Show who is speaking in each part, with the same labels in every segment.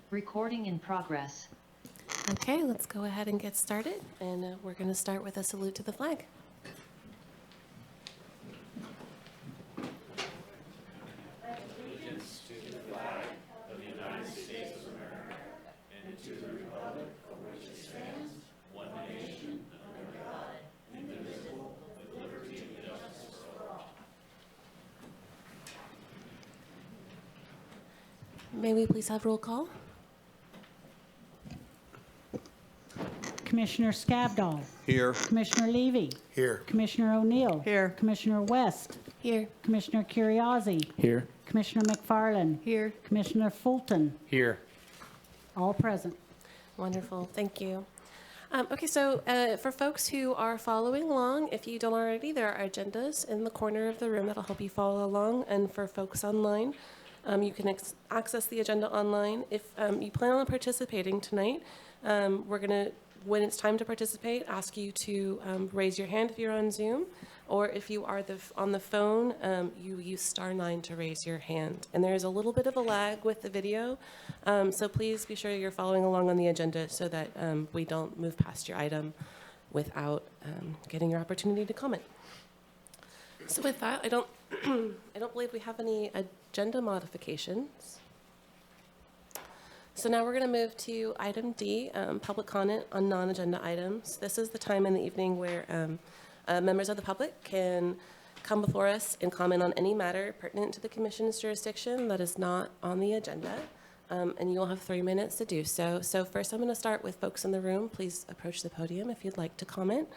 Speaker 1: Recording in progress.
Speaker 2: Okay, let's go ahead and get started. And we're going to start with a salute to the flag.
Speaker 3: Allegiance to the flag of the United States of America and to the republic for which it stands, one nation, under God, indivisible, with liberty and justice for all.
Speaker 2: May we please have roll call?
Speaker 4: Commissioner Scabdall.
Speaker 5: Here.
Speaker 4: Commissioner Levy.
Speaker 5: Here.
Speaker 4: Commissioner O'Neill.
Speaker 6: Here.
Speaker 4: Commissioner West.
Speaker 2: Here.
Speaker 4: Commissioner Curriozzi.
Speaker 5: Here.
Speaker 4: Commissioner McFarland.
Speaker 6: Here.
Speaker 4: Commissioner Fulton.
Speaker 5: Here.
Speaker 4: All present.
Speaker 2: Wonderful, thank you. Okay, so for folks who are following along, if you don't already, there are agendas in the corner of the room that'll help you follow along. And for folks online, you can access the agenda online. If you plan on participating tonight, we're going to, when it's time to participate, ask you to raise your hand if you're on Zoom, or if you are on the phone, you use *9 to raise your hand. And there's a little bit of a lag with the video, so please be sure you're following along on the agenda so that we don't move past your item without getting your opportunity to comment. So with that, I don't believe we have any agenda modifications. So now we're going to move to item D, public comment on non-agenda items. This is the time in the evening where members of the public can come before us and comment on any matter pertinent to the Commission's jurisdiction that is not on the agenda, and you will have 3 minutes to do so. So first I'm going to start with folks in the room. Please approach the podium if you'd like to comment.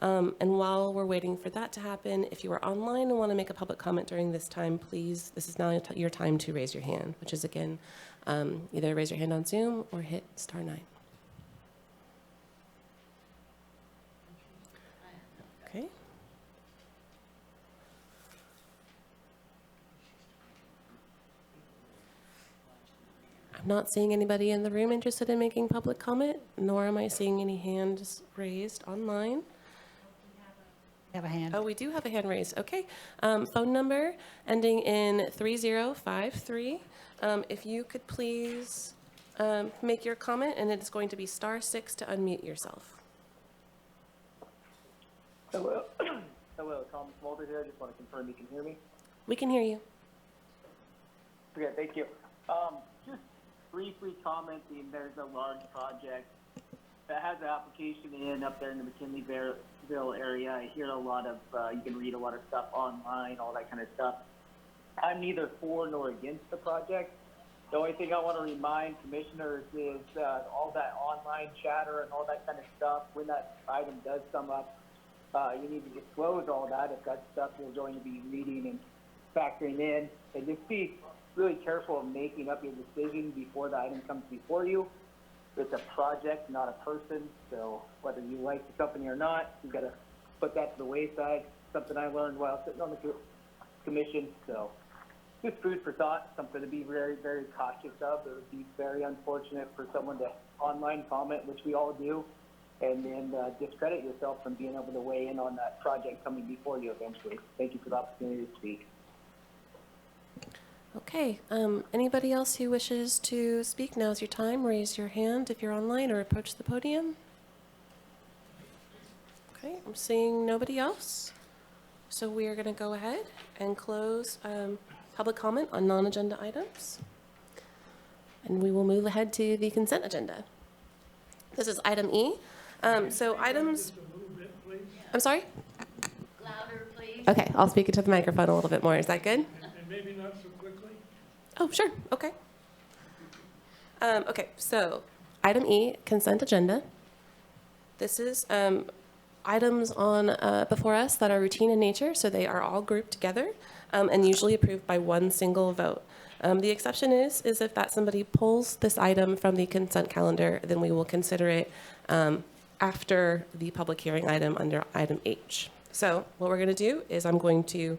Speaker 2: And while we're waiting for that to happen, if you are online and want to make a public comment during this time, please, this is now your time to raise your hand, which is, again, either raise your hand on Zoom or hit *9. Okay. I'm not seeing anybody in the room interested in making public comment, nor am I seeing any hands raised online.
Speaker 4: Have a hand.
Speaker 2: Oh, we do have a hand raised. Okay. Phone number ending in 3053. If you could please make your comment, and it's going to be *6 to unmute yourself.
Speaker 7: Hello, hello, Thomas Mulder here. I just want to confirm you can hear me.
Speaker 2: We can hear you.
Speaker 7: Okay, thank you. Just briefly commenting, there's a large project that has an application in up there in the McKinleyville area. I hear a lot of, you can read a lot of stuff online, all that kind of stuff. I'm neither for nor against the project. The only thing I want to remind commissioners is all that online chatter and all that kind of stuff, when that item does come up, you need to disclose all that if that's stuff you're going to be reading and factoring in. And just be really careful of making up your decision before the item comes before you. It's a project, not a person. So whether you like the company or not, you've got to put that to the wayside. Something I learned while sitting on the commission. So just food for thought, something to be very, very cautious of. It would be very unfortunate for someone to online comment, which we all do, and then discredit yourself from being able to weigh in on that project coming before you eventually. Thank you for the opportunity to speak.
Speaker 2: Okay. Anybody else who wishes to speak, now's your time. Raise your hand if you're online or approach the podium. Okay, I'm seeing nobody else. So we are going to go ahead and close public comment on non-agenda items. And we will move ahead to the consent agenda. This is item E. So items, I'm sorry?
Speaker 1: Louder, please.
Speaker 2: Okay, I'll speak into the microphone a little bit more. Is that good?
Speaker 3: And maybe not so quickly.
Speaker 2: Oh, sure. Okay. Okay, so item E, consent agenda. This is items on before us that are routine in nature, so they are all grouped together and usually approved by one single vote. The exception is if that somebody pulls this item from the consent calendar, then we will consider it after the public hearing item under item H. So what we're going to do is I'm going to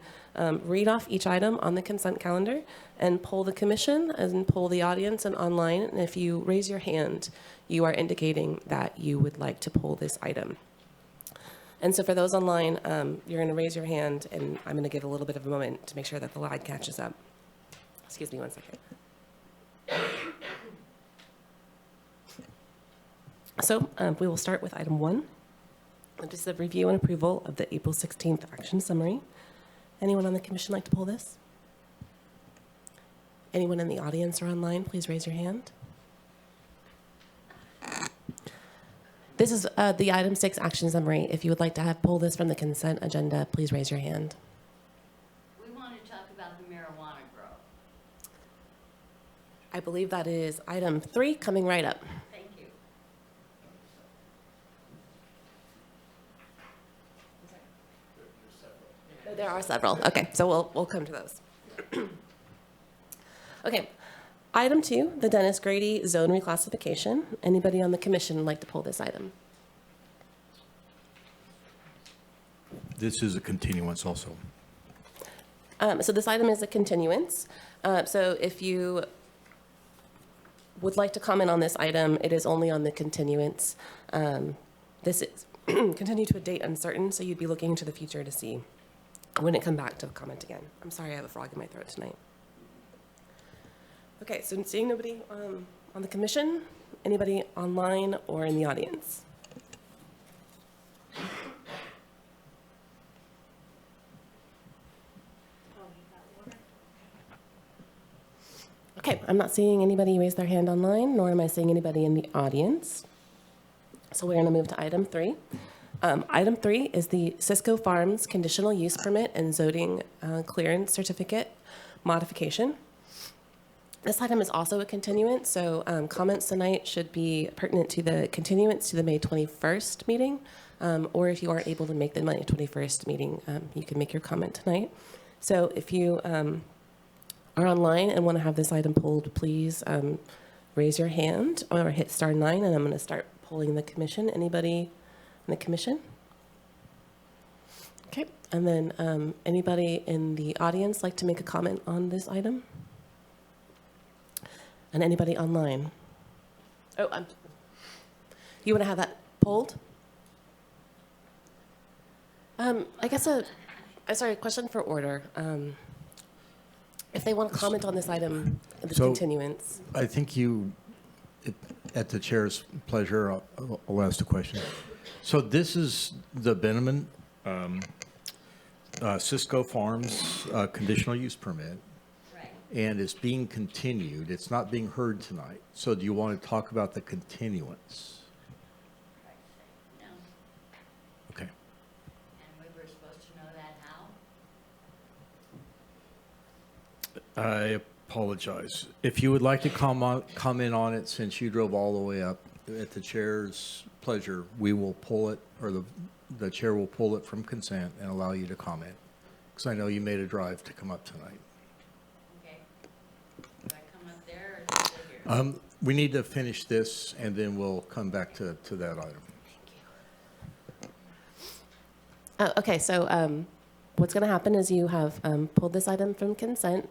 Speaker 2: read off each item on the consent calendar and poll the commission and poll the audience and online. And if you raise your hand, you are indicating that you would like to poll this item. And so for those online, you're going to raise your hand, and I'm going to give a little bit of a moment to make sure that the lag catches up. Excuse me one second. So we will start with item 1. This is a review and approval of the April 16th action summary. Anyone on the commission like to pull this? Anyone in the audience or online, please raise your hand. This is the item 6 action summary. If you would like to have pull this from the consent agenda, please raise your hand.
Speaker 1: We want to talk about the marijuana grow.
Speaker 2: I believe that is item 3 coming right up.
Speaker 1: Thank you.
Speaker 2: There are several. Okay, so we'll come to those. Okay, item 2, the Dennis Grady zone reclassification. Anybody on the commission would like to pull this item?
Speaker 5: This is a continuance also.
Speaker 2: So this item is a continuance. So if you would like to comment on this item, it is only on the continuance. This is continue to a date uncertain, so you'd be looking into the future to see when it come back to comment again. I'm sorry, I have a frog in my throat tonight. Okay, so seeing nobody on the commission, anybody online or in the audience? Okay, I'm not seeing anybody raise their hand online, nor am I seeing anybody in the audience. So we're going to move to item 3. Item 3 is the Cisco Farms conditional use permit and zoning clearance certificate modification. This item is also a continuance, so comments tonight should be pertinent to the continuance to the May 21st meeting, or if you aren't able to make the May 21st meeting, you can make your comment tonight. So if you are online and want to have this item pulled, please raise your hand or hit star 9, and I'm going to start polling the commission. Anybody in the commission? Okay, and then anybody in the audience like to make a comment on this item? And anybody online? Oh, you want to have that polled? I guess a question for order. If they want to comment on this item, the continuance.
Speaker 5: I think at the chair's pleasure, I'll ask the question. So this is the Benjamin Cisco Farms conditional use permit.
Speaker 1: Right.
Speaker 5: And it's being continued. It's not being heard tonight. So do you want to talk about the continuance?
Speaker 1: No,
Speaker 5: Okay.
Speaker 1: and we were supposed to know that how?
Speaker 5: I apologize. If you would like to comment on it, since you drove all the way up, at the chair's pleasure, we will pull it, or the chair will pull it from consent and allow you to comment. Because I know you made a drive to come up tonight.
Speaker 1: Okay. Do I come up there or sit here?
Speaker 5: We need to finish this, and then we'll come back to that item.
Speaker 2: Okay, so what's going to happen is you have pulled this item from consent.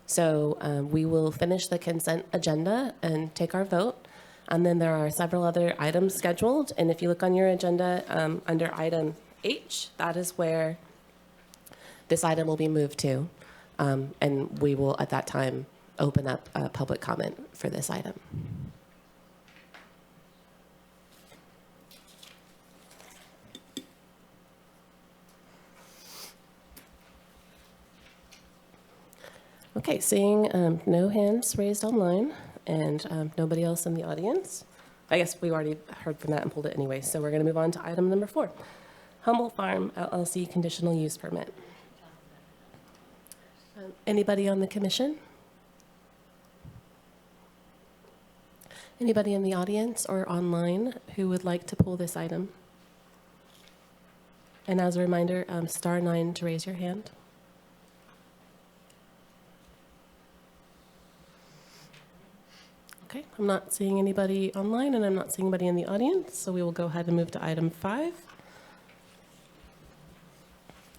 Speaker 2: So we will finish the consent agenda and take our vote. And then there are several other items scheduled. And if you look on your agenda under item H, that is where this item will be moved to. And we will, at that time, open up public comment for this item. Okay, seeing no hands raised online and nobody else in the audience. I guess we already heard from that and pulled it anyway, so we're going to move on to item number 4. Humboldt Farm LLC conditional use permit. Anybody on the commission? Anybody in the audience or online who would like to pull this item? And as a reminder, star 9 to raise your hand. Okay, I'm not seeing anybody online and I'm not seeing anybody in the audience, so we will go ahead and move to item 5.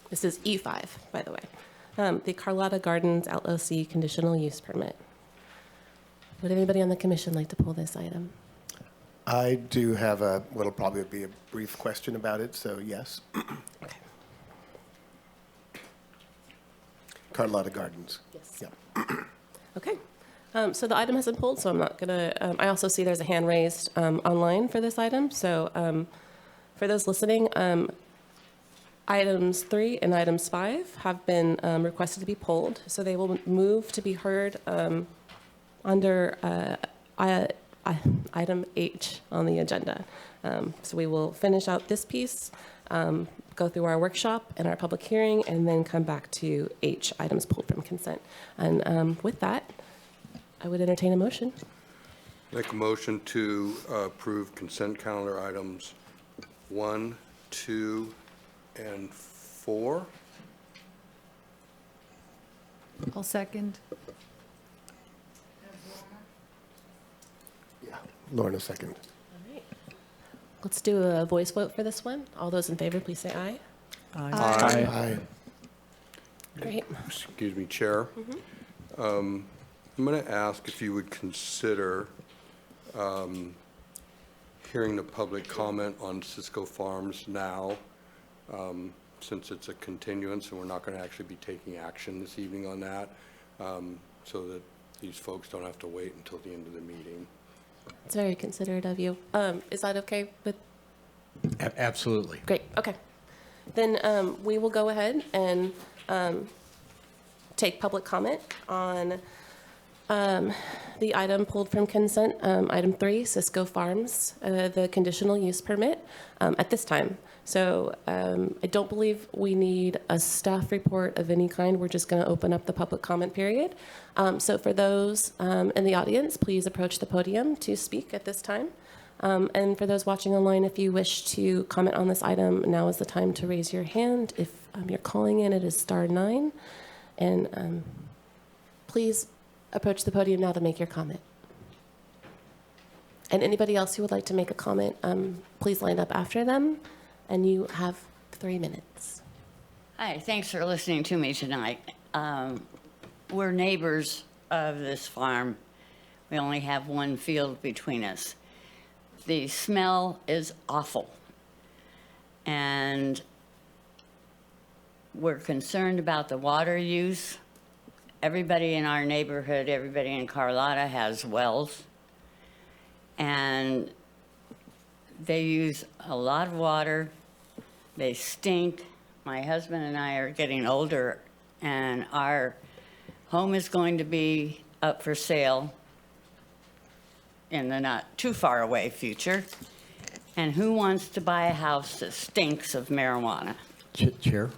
Speaker 2: This is E5, by the way. The Carlotta Gardens LLC conditional use permit. Would anybody on the commission like to pull this item?
Speaker 6: I do have what'll probably be a brief question about it, so yes.
Speaker 2: Okay.
Speaker 6: Carlotta Gardens.
Speaker 2: Yes.
Speaker 6: Yeah.
Speaker 2: Okay. So the item has been pulled, so I'm not gonna, I also see there's a hand raised online for this item. So for those listening, items 3 and items 5 have been requested to be pulled. So they will move to be heard under item H on the agenda. So we will finish out this piece, go through our workshop and our public hearing, and then come back to H, items pulled from consent. And with that, I would entertain a motion.
Speaker 8: Make a motion to approve consent calendar items 1, 2, and 4.
Speaker 9: I'll second.
Speaker 6: Yeah, Lorna second.
Speaker 2: All right. Let's do a voice vote for this one. All those in favor, please say aye.
Speaker 6: Aye.
Speaker 2: Great.
Speaker 8: Excuse me, Chair. I'm going to ask if you would consider hearing the public comment on Cisco Farms now, since it's a continuance and we're not going to actually be taking action this evening on that, so that these folks don't have to wait until the end of the meeting.
Speaker 2: It's very considerate of you. Is that okay with?
Speaker 5: Absolutely.
Speaker 2: Great. Okay. Then we will go ahead and take public comment on the item pulled from consent, item 3, Cisco Farms, the conditional use permit, at this time. So I don't believe we need a staff report of any kind. We're just going to open up the public comment period. So for those in the audience, please approach the podium to speak at this time. And for those watching online, if you wish to comment on this item, now is the time to raise your hand. If you're calling in, it is *9. And please approach the podium now to make your comment. And anybody else who would like to make a comment, please line up after them, and you have 3 minutes.
Speaker 1: Hi, thanks for listening to me tonight. We're neighbors of this farm. We only have one field between us. The smell is awful. And we're concerned about the water use. Everybody in our neighborhood, everybody in Carlotta has wells. And they use a lot of water. They stink. My husband and I are getting older, and our home is going to be up for sale in the not too far away future. And who wants to buy a house that stinks of marijuana?
Speaker 5: Chair,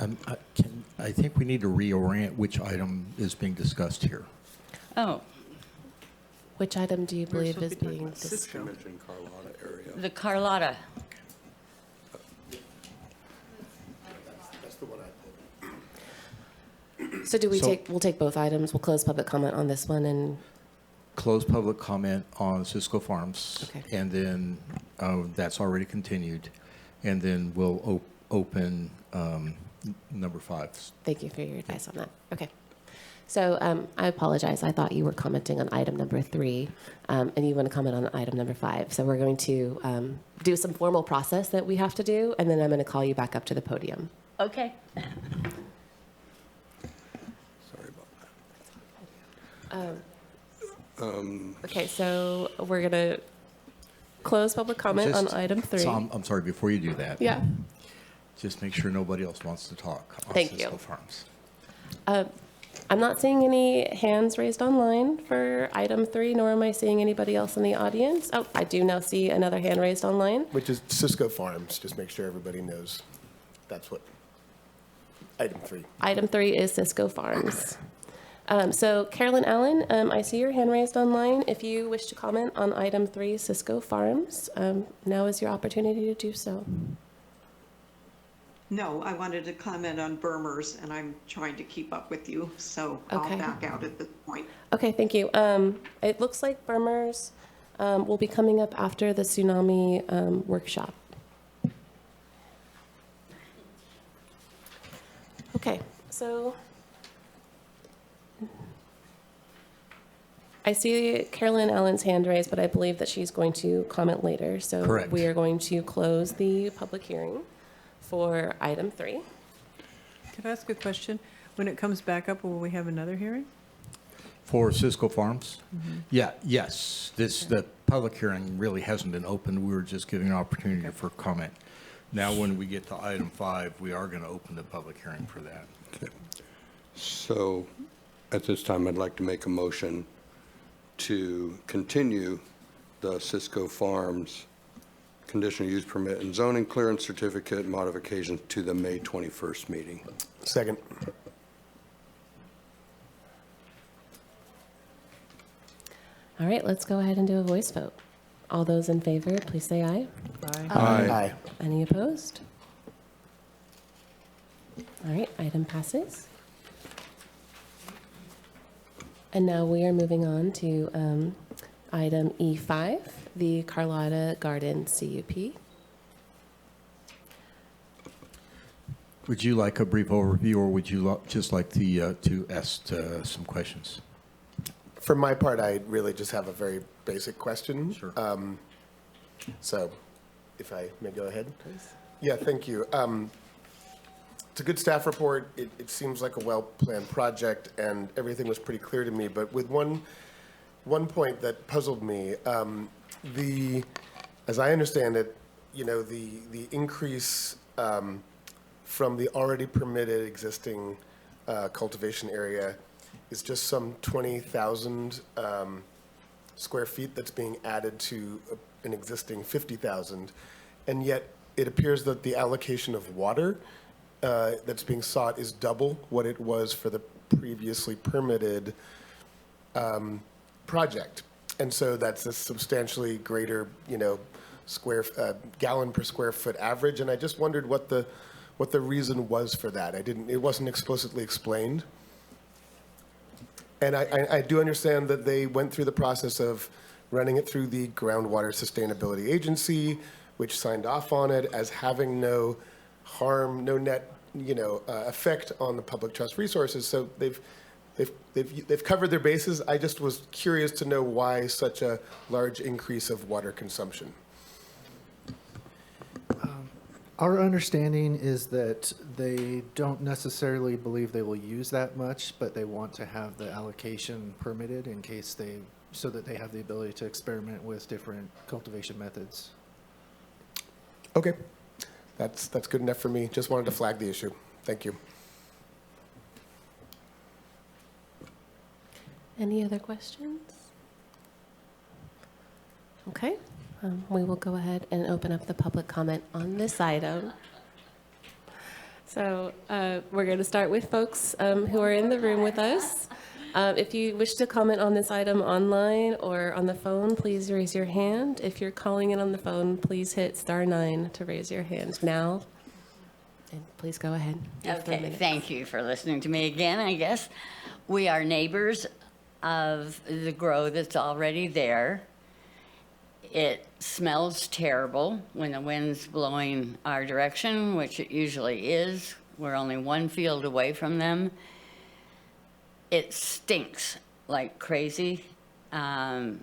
Speaker 5: I think we need to reorient which item is being discussed here.
Speaker 1: Oh,
Speaker 2: Which item do you believe is being
Speaker 8: You
Speaker 2: discussed?
Speaker 8: mentioned Carlotta area.
Speaker 1: the Carlotta.
Speaker 6: That's the one I pulled.
Speaker 2: So do we
Speaker 5: So-
Speaker 2: we'll take both items. We'll close public comment on this one, and
Speaker 5: Close public comment on Cisco Farms.
Speaker 2: Okay.
Speaker 5: And then that's already continued. And then we'll open number 5.
Speaker 2: thank you for your advice on that. Okay. So I apologize. I thought you were commenting on item number 3, and you want to comment on item number 5. So we're going to do some formal process that we have to do, and then I'm going to call you back up to the podium.
Speaker 1: Okay.
Speaker 8: Sorry about that.
Speaker 2: Okay, so we're going to close public comment on item 3.
Speaker 5: So I'm sorry, before you do that.
Speaker 2: Yeah.
Speaker 5: Just make sure nobody else wants to talk on
Speaker 2: Thank
Speaker 5: Cisco
Speaker 2: you.
Speaker 5: Farms.
Speaker 2: I'm not seeing any hands raised online for item 3, nor am I seeing anybody else in the audience. Oh, I do now see another hand raised online.
Speaker 6: Which is Cisco Farms, just make sure everybody knows that's what, item 3.
Speaker 2: Item 3 is Cisco Farms. So Carolyn Allen, I see your hand raised online. If you wish to comment on item 3, Cisco Farms, now is your opportunity to do so.
Speaker 10: No, I wanted to comment on Burmers, and I'm trying to keep up with you, so
Speaker 2: Okay.
Speaker 10: I'll back out at this point.
Speaker 2: Okay, thank you. It looks like Burmers will be coming up after the tsunami workshop. Okay, so I see Carolyn Allen's hand raised, but I believe that she's going to comment later. So
Speaker 5: Correct.
Speaker 2: we are going to close the public hearing for item 3.
Speaker 9: Can I ask a question? When it comes back up, will we have another hearing?
Speaker 5: For Cisco Farms? Yeah, yes. The public hearing really hasn't been opened. We were just giving an opportunity for comment. Now, when we get to item 5, we are going to open the public hearing for that.
Speaker 8: So at this time, I'd like to make a motion to continue the Cisco Farms conditional use permit and zoning clearance certificate modifications to the May 21st meeting.
Speaker 6: Second.
Speaker 2: All right, let's go ahead and do a voice vote. All those in favor, please say aye.
Speaker 6: Aye.
Speaker 2: Any opposed? All right, item passes. And now we are moving on to item E5, the Carlotta Garden CUP.
Speaker 5: Would you like a brief overview, or would you just like to ask some questions?
Speaker 6: For my part, I really just have a very basic question.
Speaker 5: Sure.
Speaker 6: So if I may go ahead, please. Yeah, thank you. It's a good staff report. It seems like a well-planned project, and everything was pretty clear to me. But with one point that puzzled me, as I understand it, the increase from the already permitted existing cultivation area is just some 20,000 square feet that's being added to an existing 50,000. And yet it appears that the allocation of water that's being sought is double what it was for the previously permitted project. And so that's a substantially greater, gallon per square foot average. And I just wondered what the reason was for that. It wasn't explicitly explained. And I do understand that they went through the process of running it through the Groundwater Sustainability Agency, which signed off on it as having no harm, no net, effect on the public trust resources. So they've covered their bases. I just was curious to know why such a large increase of water consumption.
Speaker 11: Our understanding is that they don't necessarily believe they will use that much, but they want to have the allocation permitted in case so that they have the ability to experiment with different cultivation methods.
Speaker 6: Okay, that's good enough for me. Just wanted to flag the issue. Thank you.
Speaker 2: Any other questions? Okay, we will go ahead and open up the public comment on this item. So we're going to start with folks who are in the room with us. If you wish to comment on this item online or on the phone, please raise your hand. If you're calling in on the phone, please hit *9 to raise your hand now. And please go ahead.
Speaker 1: Okay, thank you for listening to me again, I guess. We are neighbors of the grow that's already there. It smells terrible when the wind's blowing our direction, which it usually is. We're only 1 field away from them. It stinks like crazy. Sometimes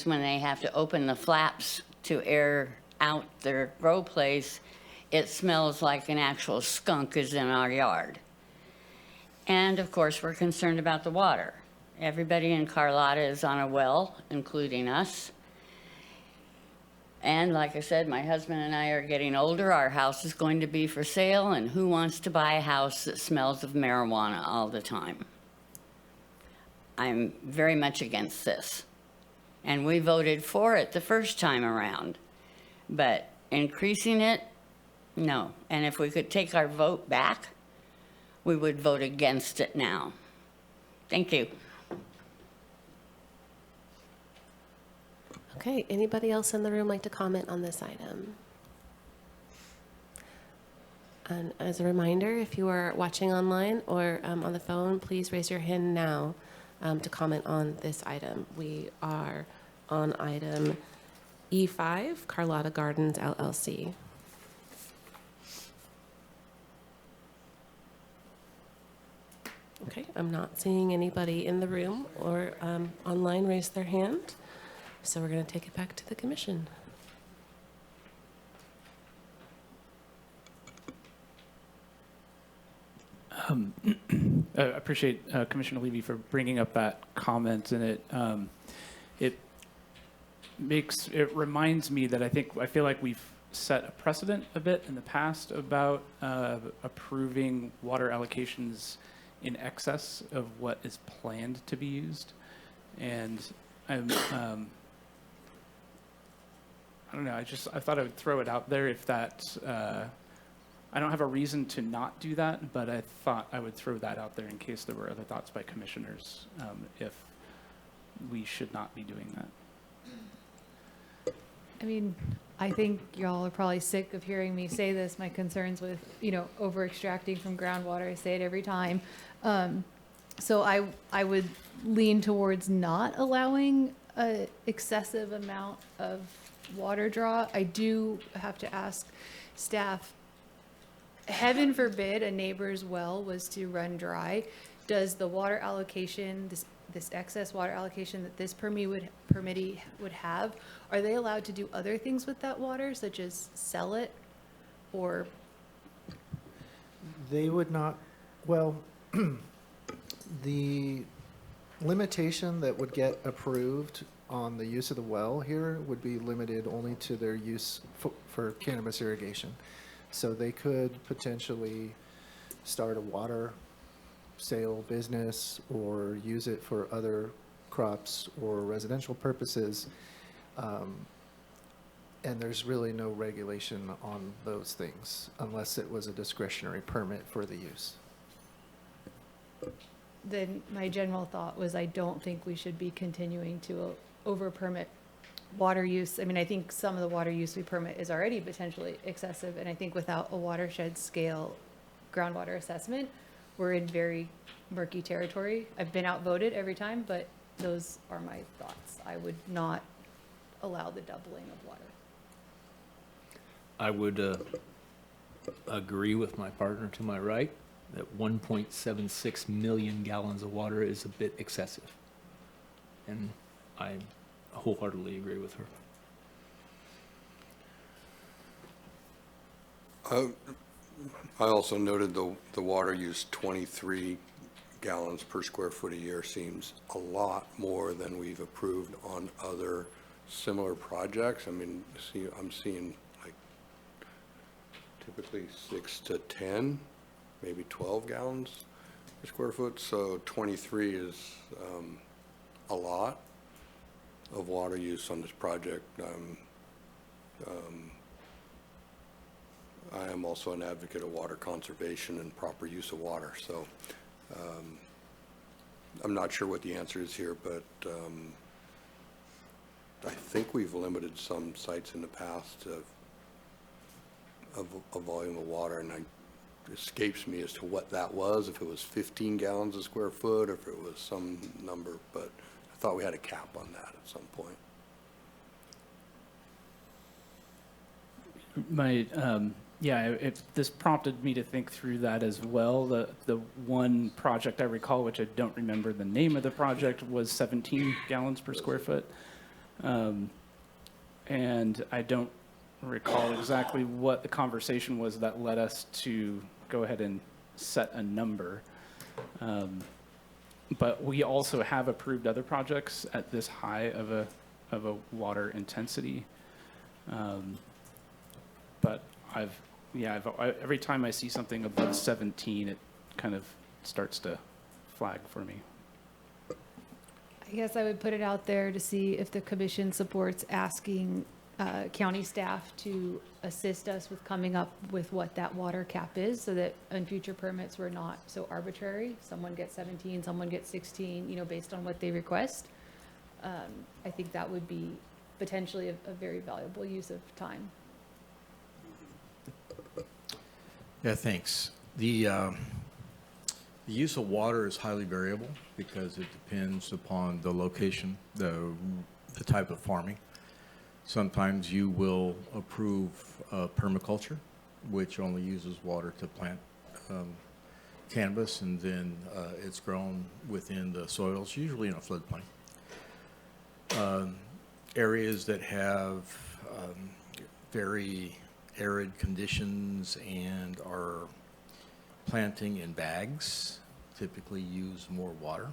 Speaker 1: when they have to open the flaps to air out their grow place, it smells like an actual skunk is in our yard. And of course, we're concerned about the water. Everybody in Carlotta is on a well, including us. And like I said, my husband and I are getting older. Our house is going to be for sale, and who wants to buy a house that smells of marijuana all the time? I'm very much against this. And we voted for it the first time around. But increasing it, no. And if we could take our vote back, we would vote against it now. Thank you.
Speaker 2: Okay, anybody else in the room like to comment on this item? And as a reminder, if you are watching online or on the phone, please raise your hand now to comment on this item. We are on item E5, Carlotta Gardens LLC. Okay, I'm not seeing anybody in the room or online raise their hand. So we're going to take it back to the commission.
Speaker 12: I appreciate Commissioner Levy for bringing up that comment, and it reminds me that I feel like we've set a precedent a bit in the past about approving water allocations in excess of what is planned to be used, and I'm I don't know. I thought I would throw it out there if that. I don't have a reason to not do that, but I thought I would throw that out there in case there were other thoughts by commissioners, if we should not be doing that.
Speaker 9: I mean, I think y'all are probably sick of hearing me say this. My concerns with, over extracting from groundwater, I say it every time. So I would lean towards not allowing an excessive amount of water draw. I do have to ask staff, heaven forbid a neighbor's well was to run dry. Does the water allocation, this excess water allocation that this permittee would have, are they allowed to do other things with that water, such as sell it, or?
Speaker 11: They would not, well, the limitation that would get approved on the use of the well here would be limited only to their use for cannabis irrigation. So they could potentially start a water sale business or use it for other crops or residential purposes. And there's really no regulation on those things unless it was a discretionary permit for the use.
Speaker 9: Then my general thought was I don't think we should be continuing to over permit water use. I mean, I think some of the water use we permit is already potentially excessive, and I think without a watershed scale groundwater assessment, we're in very murky territory. I've been outvoted every time, but those are my thoughts. I would not allow the doubling of water.
Speaker 13: I would agree with my partner to my right that 1.76 million gallons of water is a bit excessive. And I wholeheartedly agree with her.
Speaker 8: I also noted the water use, 23 gallons per square foot a year, seems a lot more than we've approved on other similar projects. I mean, I'm seeing like typically 6 to 10, maybe 12 gallons per square foot. So 23 is a lot of water use on this project. I am also an advocate of water conservation and proper use of water. So I'm not sure what the answer is here, but I think we've limited some sites in the past of a volume of water, and it escapes me as to what that was, if it was 15 gallons a square foot, or if it was some number, but I thought we had a cap on that at some point.
Speaker 12: This prompted me to think through that as well. The one project I recall, which I don't remember the name of the project, was 17 gallons per square foot. And I don't recall exactly what the conversation was that led us to go ahead and set a number. But we also have approved other projects at this high of a water intensity. But every time I see something above 17, it kind of starts to flag for me.
Speaker 9: I guess I would put it out there to see if the commission supports asking county staff to assist us with coming up with what that water cap is, so that in future permits we're not so arbitrary. Someone gets 17, someone gets 16, based on what they request. I think that would be potentially a very valuable use of time.
Speaker 5: Yeah, thanks. The use of water is highly variable because it depends upon the location, the type of farming. Sometimes you will approve permaculture, which only uses water to plant cannabis, and then it's grown within the soils, usually in a floodplain. Areas that have very arid conditions and are planting in bags typically use more water.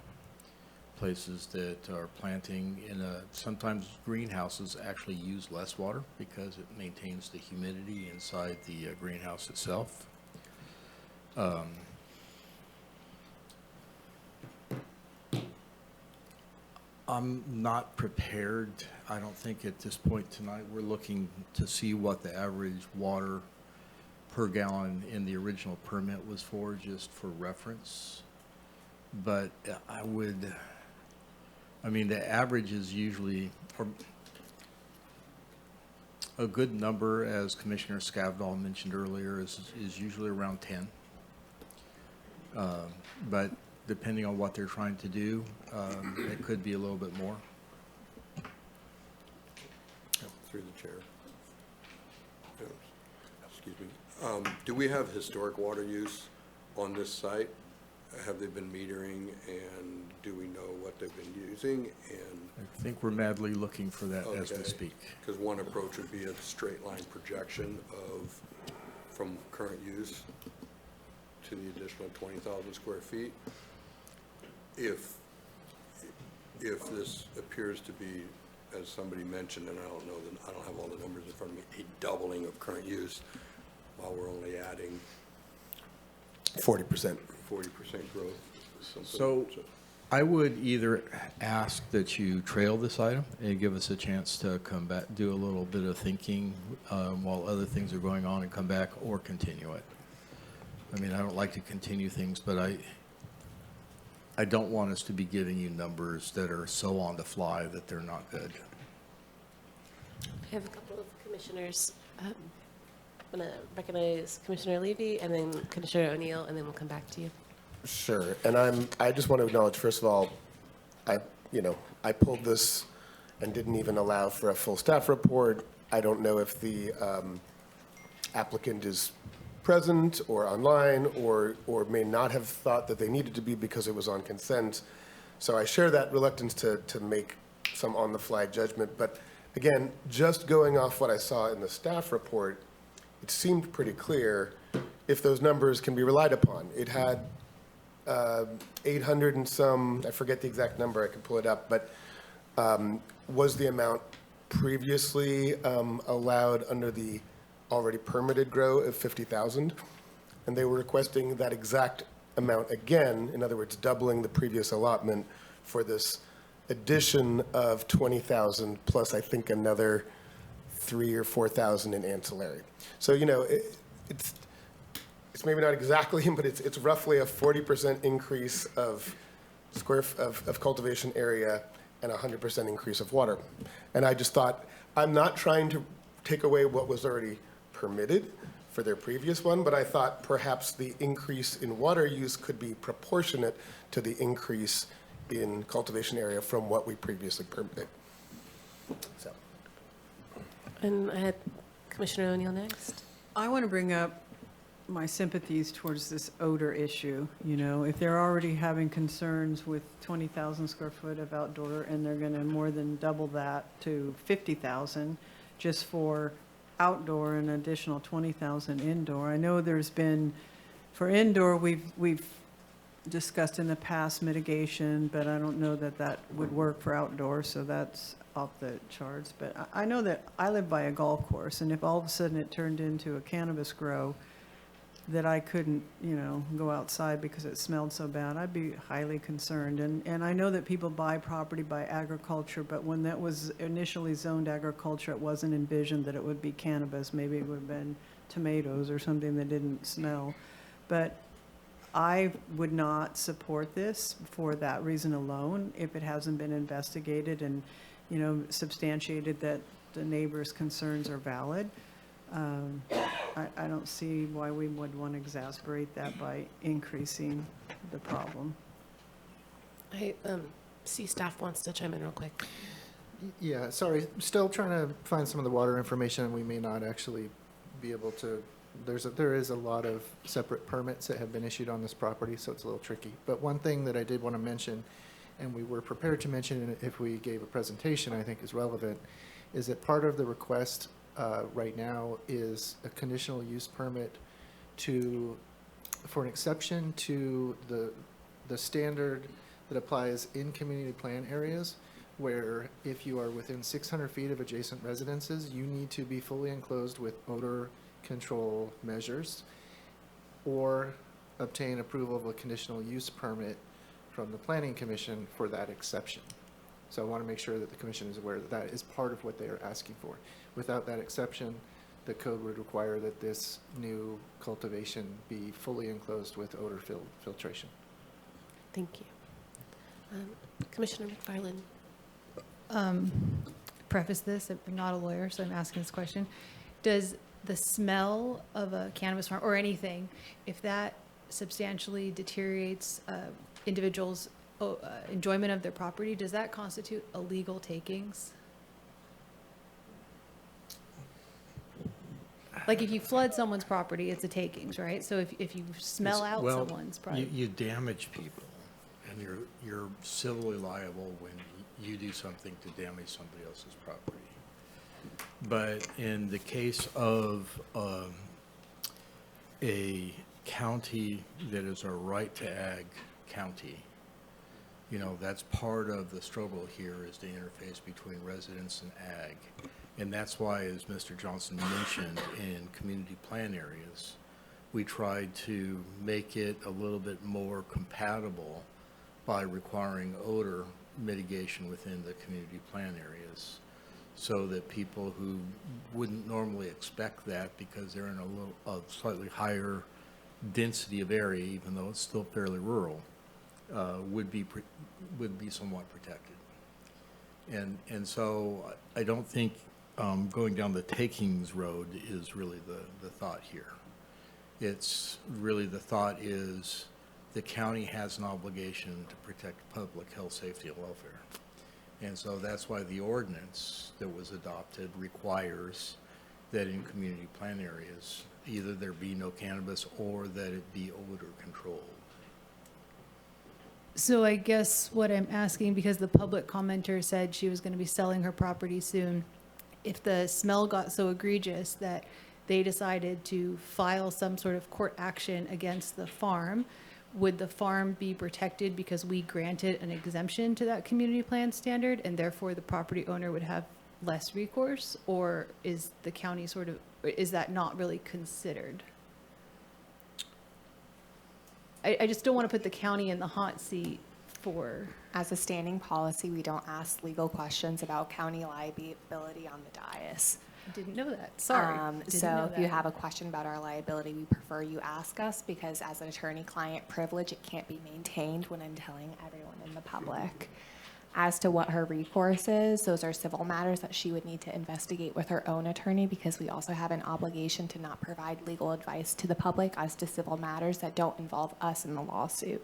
Speaker 5: Places that are planting in sometimes greenhouses actually use less water because it maintains the humidity inside the greenhouse itself. I'm not prepared. I don't think at this point tonight we're looking to see what the average water per gallon in the original permit was for, just for reference. But I mean, the average is usually, or a good number, as Commissioner Scavdall mentioned earlier, is usually around 10. But depending on what they're trying to do, it could be a little bit more.
Speaker 8: Through the chair. Excuse me. Do we have historic water use on this site? Have they been metering, and do we know what they've been using? And
Speaker 5: I think we're madly looking for that as we speak.
Speaker 8: Because one approach would be a straight line projection from current use to the additional 20,000 square feet. If this appears to be, as somebody mentioned, and I don't have all the numbers in front of me, a doubling of current use, while we're only adding
Speaker 6: 40%.
Speaker 8: 40% growth.
Speaker 5: So I would either ask that you trail this item and give us a chance to come back, do a little bit of thinking while other things are going on and come back, or continue it. I mean, I don't like to continue things, but I don't want us to be giving you numbers that are so on the fly that they're not good.
Speaker 2: I have a couple of commissioners. I'm going to recognize Commissioner Levy and then Commissioner O'Neill, and then we'll come back to you.
Speaker 6: Sure, and I just want to acknowledge, first of all, I pulled this and didn't even allow for a full staff report. I don't know if the applicant is present or online or may not have thought that they needed to be because it was on consent. So I share that reluctance to make some on-the-fly judgment. But again, just going off what I saw in the staff report, it seemed pretty clear if those numbers can be relied upon. It had 800 and some, I forget the exact number, I can pull it up, but was the amount previously allowed under the already permitted grow of 50,000? And they were requesting that exact amount again, in other words, doubling the previous allotment for this addition of 20,000 plus I think another 3,000 or 4,000 in ancillary. So, it's maybe not exactly, but it's roughly a 40% increase of of cultivation area and 100% increase of water. And I just thought, I'm not trying to take away what was already permitted for their previous one, but I thought perhaps the increase in water use could be proportionate to the increase in cultivation area from what we previously permitted. So.
Speaker 2: And I had Commissioner O'Neill next.
Speaker 10: I want to bring up my sympathies towards this odor issue. If they're already having concerns with 20,000 square foot of outdoor and they're going to more than double that to 50,000 just for outdoor and additional 20,000 indoor. I know there's been, for indoor, we've discussed in the past mitigation, but I don't know that would work for outdoor, so that's off the charts. But I know that I live by a golf course, and if all of a sudden it turned into a cannabis grow, that I couldn't, go outside because it smelled so bad, I'd be highly concerned. And I know that people buy property by agriculture, but when that was initially zoned agriculture, it wasn't envisioned that it would be cannabis. Maybe it would have been tomatoes or something that didn't smell. But I would not support this for that reason alone if it hasn't been investigated and, substantiated that the neighbors' concerns are valid. I don't see why we would want to exacerbate that by increasing the problem.
Speaker 2: I see staff wants to chime in real quick.
Speaker 11: Yeah, sorry, still trying to find some of the water information, and we may not actually be able to. There is a lot of separate permits that have been issued on this property, so it's a little tricky. But one thing that I did want to mention, and we were prepared to mention if we gave a presentation, I think is relevant, is that part of the request right now is a conditional use permit to for an exception to the standard that applies in community plan areas, where if you are within 600 feet of adjacent residences, you need to be fully enclosed with odor control measures or obtain approval of a conditional use permit from the Planning Commission for that exception. So I want to make sure that the commission is aware that that is part of what they are asking for. Without that exception, the code would require that this new cultivation be fully enclosed with odor filtration.
Speaker 2: Thank you. Commissioner McFarland.
Speaker 9: Preface this, I'm not a lawyer, so I'm asking this question. Does the smell of a cannabis farm or anything, if that substantially deteriorates individuals' enjoyment of their property, does that constitute illegal takings? Like if you flood someone's property, it's a takings, right? So if you smell out
Speaker 5: Well,
Speaker 9: someone's property.
Speaker 5: you damage people, and you're civilly liable when you do something to damage somebody else's property. But in the case of a county that is a right to ag county, you know, that's part of the struggle here, is the interface between residents and ag. And that's why, as Mr. Johnson mentioned, in community plan areas, we tried to make it a little bit more compatible by requiring odor mitigation within the community plan areas, so that people who wouldn't normally expect that because they're in a slightly higher density of area, even though it's still fairly rural, would be somewhat protected. And so I don't think going down the takings road is really the thought here. It's really, the thought is the county has an obligation to protect public health, safety, and welfare. And so that's why the ordinance that was adopted requires that in community plan areas, either there be no cannabis or that it be odor controlled.
Speaker 9: So I guess what I'm asking, because the public commenter said she was going to be selling her property soon, if the smell got so egregious that they decided to file some sort of court action against the farm, would the farm be protected because we granted an exemption to that community plan standard, and therefore the property owner would have less recourse? Or is the county sort of, is that not really considered? I just don't want to put the county in the hot seat for.
Speaker 14: As a standing policy, we don't ask legal questions about county liability on the dais.
Speaker 9: Didn't know that. Sorry.
Speaker 14: So if you have a question about our liability, we prefer you ask us, because as an attorney-client privilege, it can't be maintained when I'm telling everyone in the public. As to what her recourse is, those are civil matters that she would need to investigate with her own attorney, because we also have an obligation to not provide legal advice to the public as to civil matters that don't involve us in the lawsuit.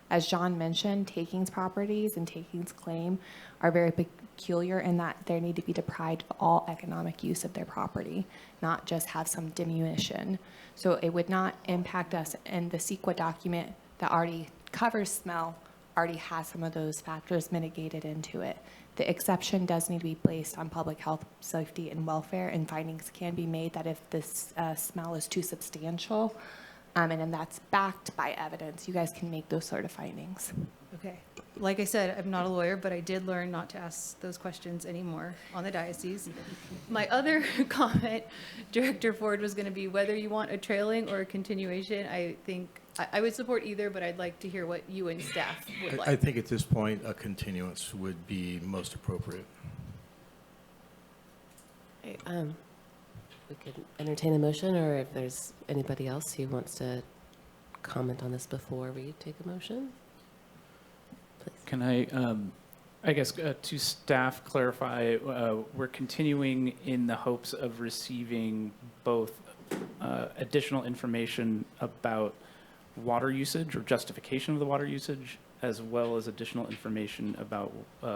Speaker 14: As John mentioned, takings properties and takings claim are very peculiar in that they need to be deprived of all economic use of their property, not just have some diminution. So it would not impact us, and the CEQA document that already covers smell already has some of those factors mitigated into it. The exception does need to be placed on public health, safety, and welfare, and findings can be made that if this smell is too substantial, and then that's backed by evidence, you guys can make those sort of findings.
Speaker 9: Okay. Like I said, I'm not a lawyer, but I did learn not to ask those questions anymore on the diocese. My other comment, Director Ford, was going to be whether you want a trailing or a continuation. I think I would support either, but I'd like to hear what you and staff would like.
Speaker 5: I think at this point, a continuance would be most appropriate.
Speaker 15: Okay, we could entertain a motion, or if there's anybody else who wants to comment on this before we take a motion. Please.
Speaker 12: Can I guess to staff clarify, we're continuing in the hopes of receiving both additional information about water usage or justification of the water usage, as well as additional information about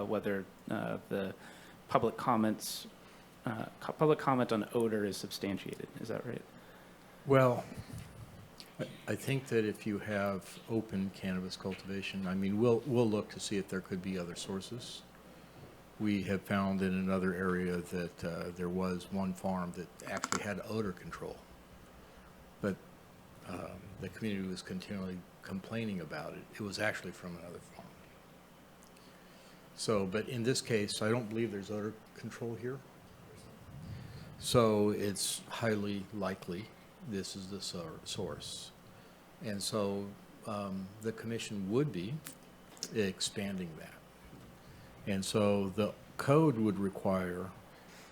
Speaker 12: whether the public comment on odor is substantiated. Is that right?
Speaker 5: Well, I think that if you have open cannabis cultivation, I mean, we'll look to see if there could be other sources. We have found in another area that there was one farm that actually had odor control. But the community was continually complaining about it. It was actually from another farm. So, but in this case, I don't believe there's odor control here. So it's highly likely this is the source. And so the commission would be expanding that. And so the code would require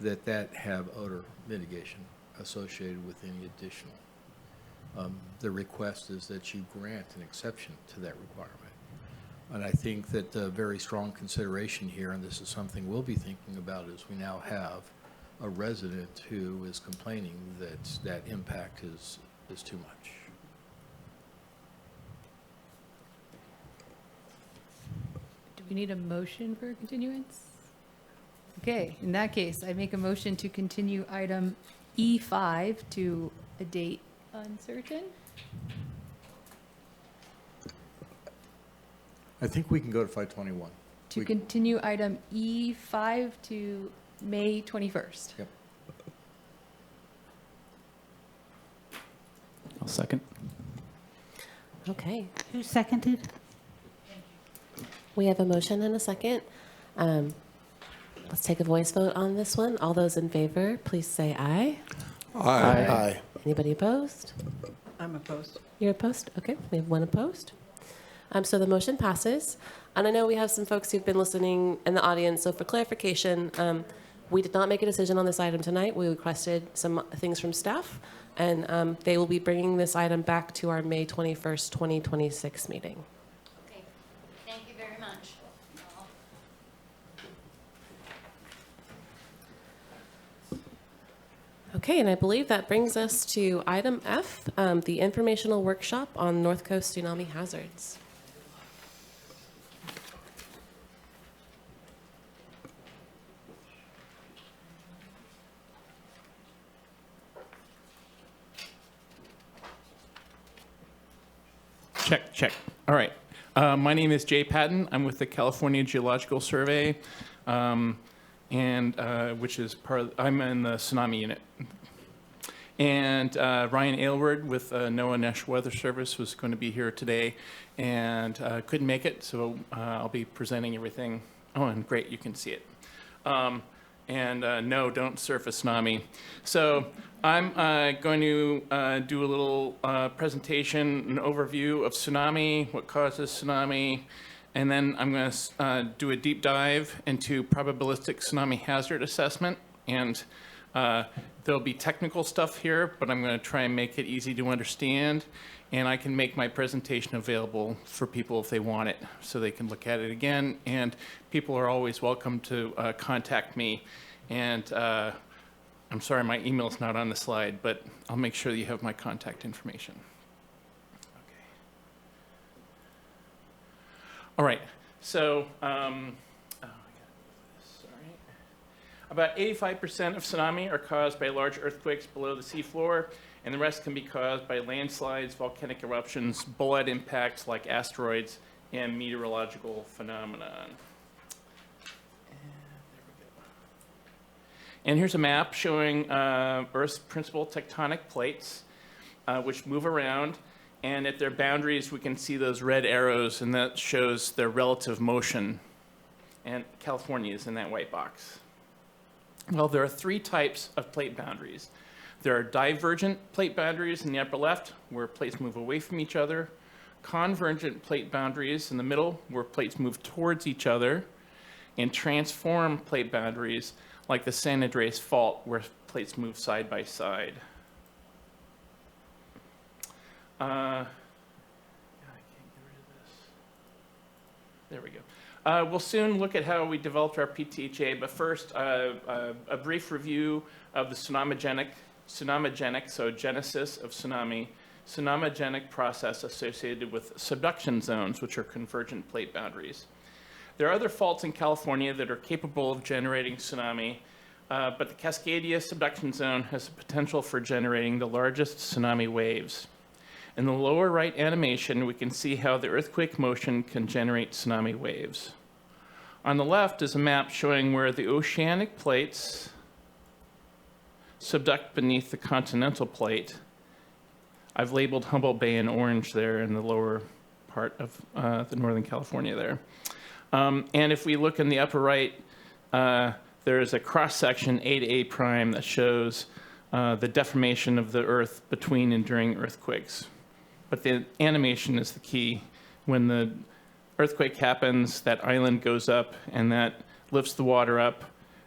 Speaker 5: that that have odor mitigation associated with any additional. The request is that you grant an exception to that requirement. And I think that the very strong consideration here, and this is something we'll be thinking about, is we now have a resident who is complaining that that impact is too much.
Speaker 9: Do we need a motion for continuance? Okay, in that case, I make a motion to continue item E5 to a date uncertain.
Speaker 5: I think we can go to 521.
Speaker 9: To continue item E5 to May 21st.
Speaker 5: Yep.
Speaker 12: I'll second.
Speaker 15: Okay.
Speaker 4: Who seconded?
Speaker 15: We have a motion and a second. Let's take a voice vote on this one. All those in favor, please say aye.
Speaker 8: Aye.
Speaker 6: Aye.
Speaker 15: Anybody opposed?
Speaker 10: I'm opposed.
Speaker 15: You're opposed? Okay, we have one opposed. So the motion passes. And I know we have some folks who've been listening in the audience. So for clarification, we did not make a decision on this item tonight. We requested some things from staff, and they will be bringing this item back to our May 21st, 2026 meeting.
Speaker 1: Okay, thank you very much.
Speaker 15: Okay, and I believe that brings us to item F, the informational workshop on North Coast tsunami hazards.
Speaker 12: Check, check. All right. My name is Jay Patton. I'm with the California Geological Survey, which is I'm in the tsunami unit. And Ryan Aylward with NOAA National Weather Service was going to be here today and couldn't make it, so I'll be presenting everything. Oh, and great, you can see it. No, don't surf a tsunami. So I'm going to do a little presentation, an overview of tsunami, what causes tsunami, and then I'm going to do a deep dive into probabilistic tsunami hazard assessment. And there'll be technical stuff here, but I'm going to try and make it easy to understand. And I can make my presentation available for people if they want it, so they can look at it again. And people are always welcome to contact me. And I'm sorry my email's not on the slide, but I'll make sure that you have my contact information. Okay. All right, so about 85% of tsunami are caused by large earthquakes below the seafloor, and the rest can be caused by landslides, volcanic eruptions, bullet impacts like asteroids, and meteorological phenomenon. And here's a map showing Earth's principal tectonic plates, which move around. And at their boundaries, we can see those red arrows, and that shows their relative motion. And California is in that white box. Well, there are three types of plate boundaries. There are divergent plate boundaries in the upper left, where plates move away from each other. Convergent plate boundaries in the middle, where plates move towards each other. And transform plate boundaries, like the San Andreas Fault, where plates move side by side. I can't get rid of this. There we go. We'll soon look at how we developed our PTHA, but first, a brief review of the tsunamigenic, so genesis of tsunamigenic process associated with subduction zones, which are convergent plate boundaries. There are other faults in California that are capable of generating tsunami, but the Cascadia subduction zone has the potential for generating the largest tsunami waves. In the lower right animation, we can see how the earthquake motion can generate tsunami waves. On the left is a map showing where the oceanic plates subduct beneath the continental plate. I've labeled Humboldt Bay in orange there in the lower part of the Northern California there. And if we look in the upper right, there is a cross-section A to A prime that shows the deformation of the Earth between and during earthquakes. But the animation is the key. When the earthquake happens, that island goes up, and that lifts the water up,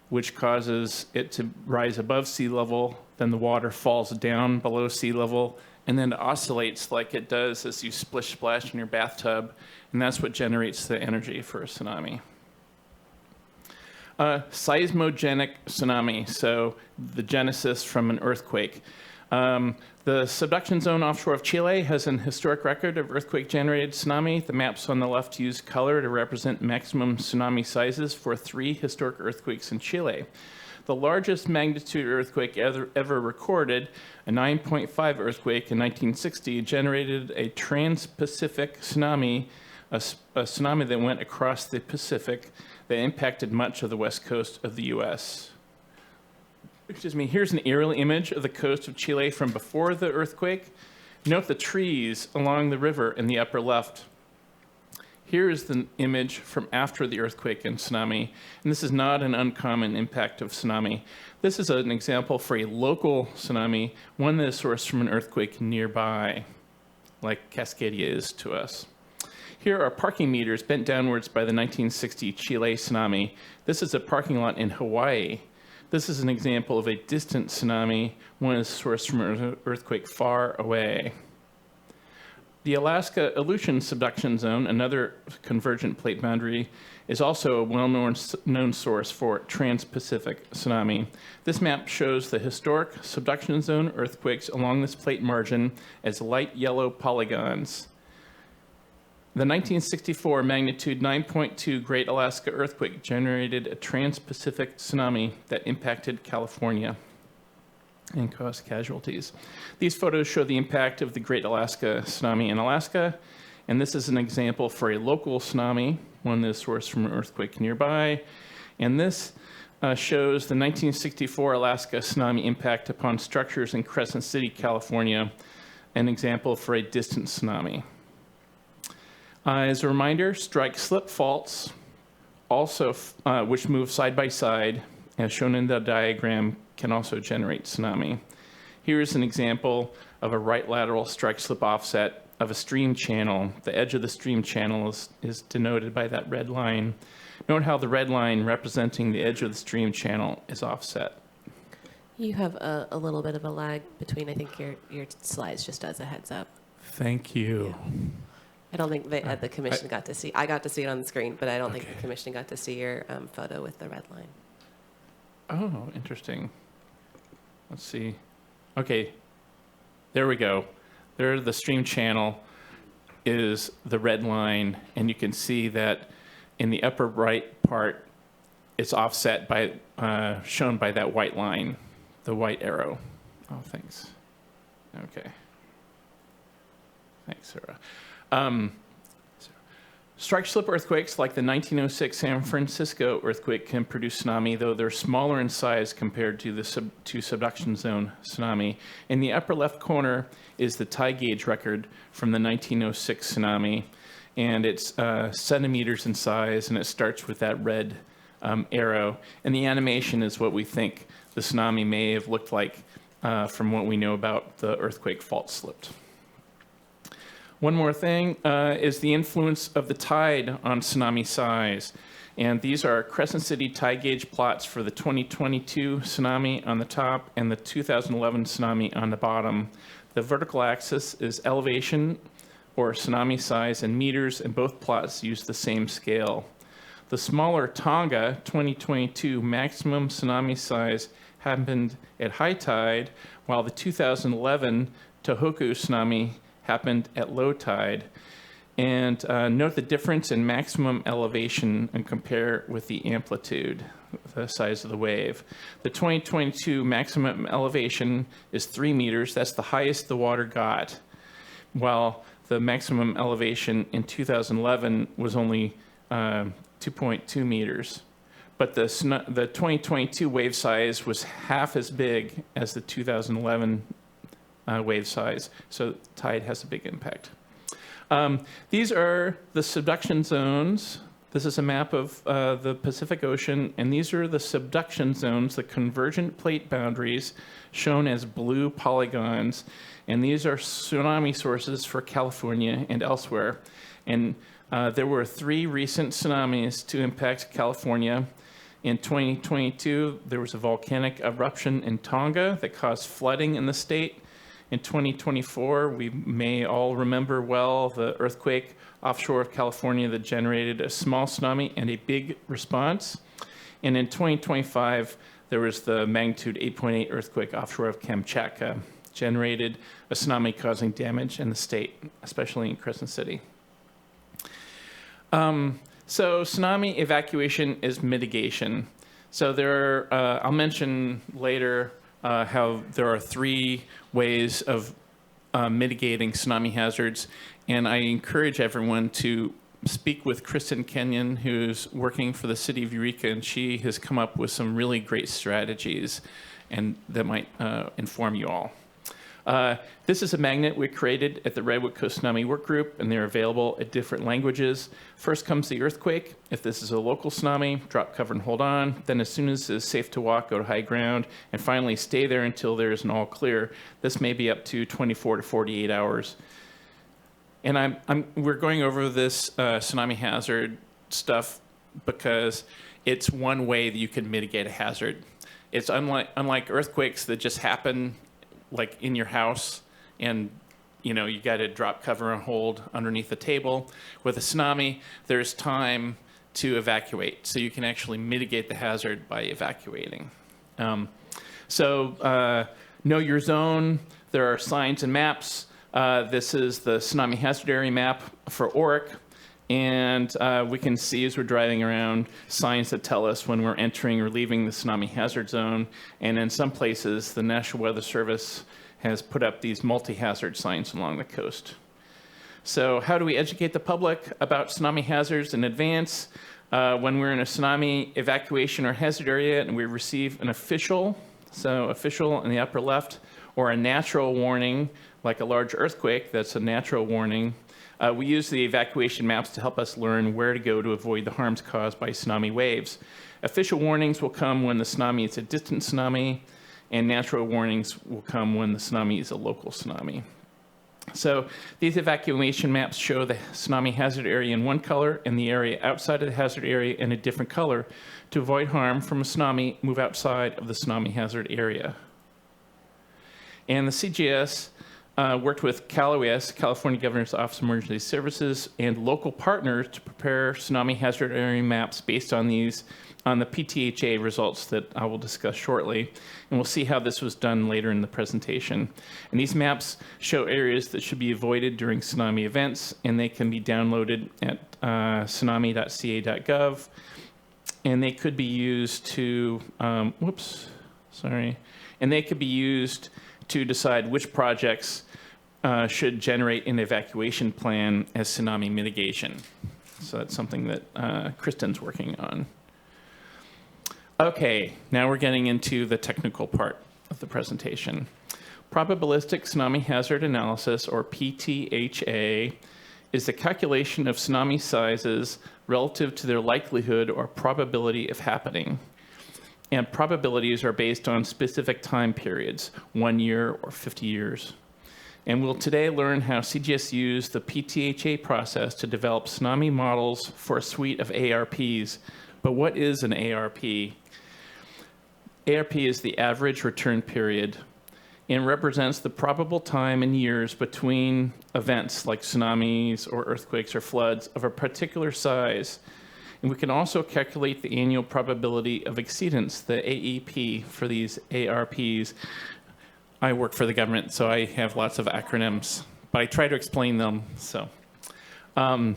Speaker 12: which causes it to rise above sea level. Then the water falls down below sea level, and then it oscillates like it does as you splish splash in your bathtub, and that's what generates the energy for a tsunami. Seismogenic tsunami, so the genesis from an earthquake. The subduction zone offshore of Chile has an historic record of earthquake-generated tsunami. The maps on the left use color to represent maximum tsunami sizes for 3 historic earthquakes in Chile. The largest magnitude earthquake ever recorded, a 9.5 earthquake in 1960, generated a trans-Pacific tsunami, a tsunami that went across the Pacific that impacted much of the west coast of the U.S. Excuse me, here's an aerial image of the coast of Chile from before the earthquake. Note the trees along the river in the upper left. Here is the image from after the earthquake and tsunami, and this is not an uncommon impact of tsunami. This is an example for a local tsunami, one that is sourced from an earthquake nearby, like Cascadia is to us. Here are parking meters bent downwards by the 1960 Chile tsunami. This is a parking lot in Hawaii. This is an example of a distant tsunami, one is sourced from an earthquake far away. The Alaska Aleutian subduction zone, another convergent plate boundary, is also a well-known source for trans-Pacific tsunami. This map shows the historic subduction zone earthquakes along this plate margin as light yellow polygons. The 1964 magnitude 9.2 Great Alaska earthquake generated a trans-Pacific tsunami that impacted California and caused casualties. These photos show the impact of the Great Alaska tsunami in Alaska, and this is an example for a local tsunami, one that is sourced from an earthquake nearby. And this shows the 1964 Alaska tsunami impact upon structures in Crescent City, California, an example for a distant tsunami. As a reminder, strike-slip faults, also which move side by side, as shown in the diagram, can also generate tsunami. Here is an example of a right lateral strike-slip offset of a stream channel. The edge of the stream channel is denoted by that red line. Note how the red line representing the edge of the stream channel is offset.
Speaker 15: You have a little bit of a lag between, I think, your slides, just as a heads up.
Speaker 12: Thank you.
Speaker 15: Yeah. I don't think the commission got to see. I got to see it on the screen, but I don't think the commission got to see your photo with the red line.
Speaker 12: Oh, interesting. Let's see. Okay, there we go. There, the stream channel is the red line, and you can see that in the upper right part, it's offset by, shown by that white line, the white arrow. Oh, thanks. Okay. Thanks, Sarah. Strike-slip earthquakes like the 1906 San Francisco earthquake can produce tsunami, though they're smaller in size compared to the subduction zone tsunami. In the upper left corner is the tide gauge record from the 1906 tsunami, and it's centimeters in size, and it starts with that red arrow. And the animation is what we think the tsunami may have looked like from what we know about the earthquake fault slipped. One more thing is the influence of the tide on tsunami size. And these are Crescent City tide gauge plots for the 2022 tsunami on the top and the 2011 tsunami on the bottom. The vertical axis is elevation or tsunami size in meters, and both plots use the same scale. The smaller Tonga 2022 maximum tsunami size happened at high tide, while the 2011 Tohoku tsunami happened at low tide. And note the difference in maximum elevation and compare with the amplitude, the size of the wave. The 2022 maximum elevation is 3 meters. That's the highest the water got, while the maximum elevation in 2011 was only 2.2 meters. But the 2022 wave size was half as big as the 2011 wave size. So tide has a big impact. These are the subduction zones. This is a map of the Pacific Ocean, and these are the subduction zones, the convergent plate boundaries, shown as blue polygons. And these are tsunami sources for California and elsewhere. And there were 3 recent tsunamis to impact California. In 2022, there was a volcanic eruption in Tonga that caused flooding in the state. In 2024, we may all remember well the earthquake offshore of California that generated a small tsunami and a big response. And in 2025, there was the magnitude 8.8 earthquake offshore of Kamchatka, generated a tsunami causing damage in the state, especially in Crescent City. So tsunami evacuation is mitigation. So I'll mention later how there are 3 ways of mitigating tsunami hazards, and I encourage everyone to speak with Kristen Kenyon, who's working for the city of Eureka, and she has come up with some really great strategies and that might inform you all. This is a magnet we created at the Redwood Coast Tsunami Work Group, and they're available at different languages. First comes the earthquake. If this is a local tsunami, drop cover and hold on. Then as soon as it's safe to walk, go to high ground, and finally stay there until there's an all clear. This may be up to 24 to 48 hours. And we're going over this tsunami hazard stuff because it's one way that you can mitigate a hazard. It's unlike earthquakes that just happen like in your house, and you got to drop cover and hold underneath the table. With a tsunami, there's time to evacuate, so you can actually mitigate the hazard by evacuating. Know your zone. There are signs and maps. This is the tsunami hazard area map for Oric, and we can see as we're driving around signs that tell us when we're entering or leaving the tsunami hazard zone. And in some places, the National Weather Service has put up these multi-hazard signs along the coast. So how do we educate the public about tsunami hazards in advance? When we're in a tsunami evacuation or hazard area and we receive an official in the upper left, or a natural warning, like a large earthquake, that's a natural warning, we use the evacuation maps to help us learn where to go to avoid the harms caused by tsunami waves. Official warnings will come when the tsunami is a distant tsunami, and natural warnings will come when the tsunami is a local tsunami. So these evacuation maps show the tsunami hazard area in one color and the area outside of the hazard area in a different color. To avoid harm from a tsunami, move outside of the tsunami hazard area. And the CGS worked with CalOES, California Governor's Office of Emergency Services, and local partners to prepare tsunami hazard area maps based on the PTHA results that I will discuss shortly. And we'll see how this was done later in the presentation. And these maps show areas that should be avoided during tsunami events, and they can be downloaded at tsunami.ca.gov. And they could be used to, and they could be used to decide which projects should generate an evacuation plan as tsunami mitigation. So that's something that Kristen's working on. Okay, now we're getting into the technical part of the presentation. Probabilistic tsunami hazard analysis, or PTHA, is the calculation of tsunami sizes relative to their likelihood or probability of happening. And probabilities are based on specific time periods, 1 year or 50 years. And we'll today learn how CGS used the PTHA process to develop tsunami models for a suite of ARPs. But what is an ARP? ARP is the average return period and represents the probable time in years between events like tsunamis or earthquakes or floods of a particular size. And we can also calculate the annual probability of exceedance, the AEP, for these ARPs. I work for the government, so I have lots of acronyms, but I try to explain them. So, the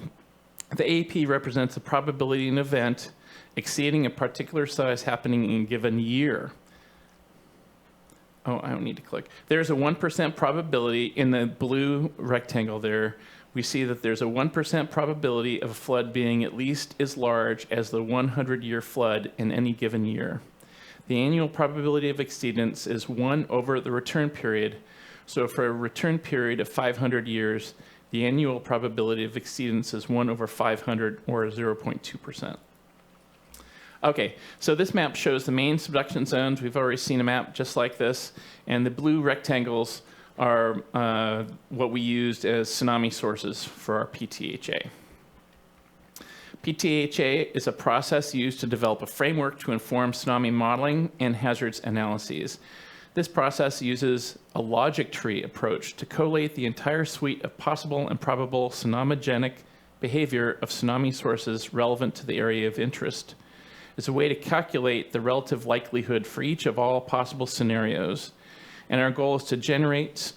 Speaker 12: AEP represents the probability of an event exceeding a particular size happening in a given year. Oh, I don't need to click. There's a 1% probability in the blue rectangle there. We see that there's a 1% probability of a flood being at least as large as the 100-year flood in any given year. The annual probability of exceedance is 1 over the return period, So for a return period of 500 years, the annual probability of exceedance is 1 over 500, or 0.2%. Okay, so this map shows the main subduction zones. We've already seen a map just like this, and the blue rectangles are what we used as tsunami sources for our PTHA. PTHA is a process used to develop a framework to inform tsunami modeling and hazards analyses. This process uses a logic tree approach to collate the entire suite of possible and probable tsunamigenic behavior of tsunami sources relevant to the area of interest. It's a way to calculate the relative likelihood for each of all possible scenarios. And our goal is to generate,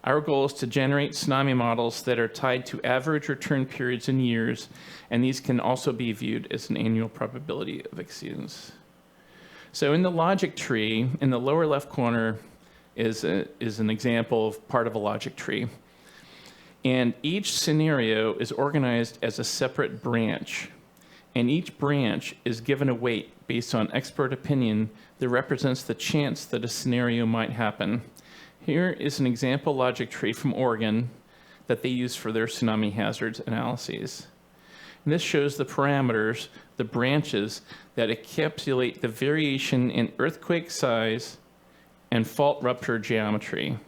Speaker 12: Our goal is to generate tsunami models that are tied to average return periods in years, and these can also be viewed as an annual probability of exceedance. So in the logic tree, in the lower left corner is an example of part of a logic tree. And each scenario is organized as a separate branch. And each branch is given a weight based on expert opinion that represents the chance that a scenario might happen. Here is an example logic tree from Oregon that they use for their tsunami hazards analyses. And this shows the parameters, the branches that encapsulate the variation in earthquake size and fault rupture geometry.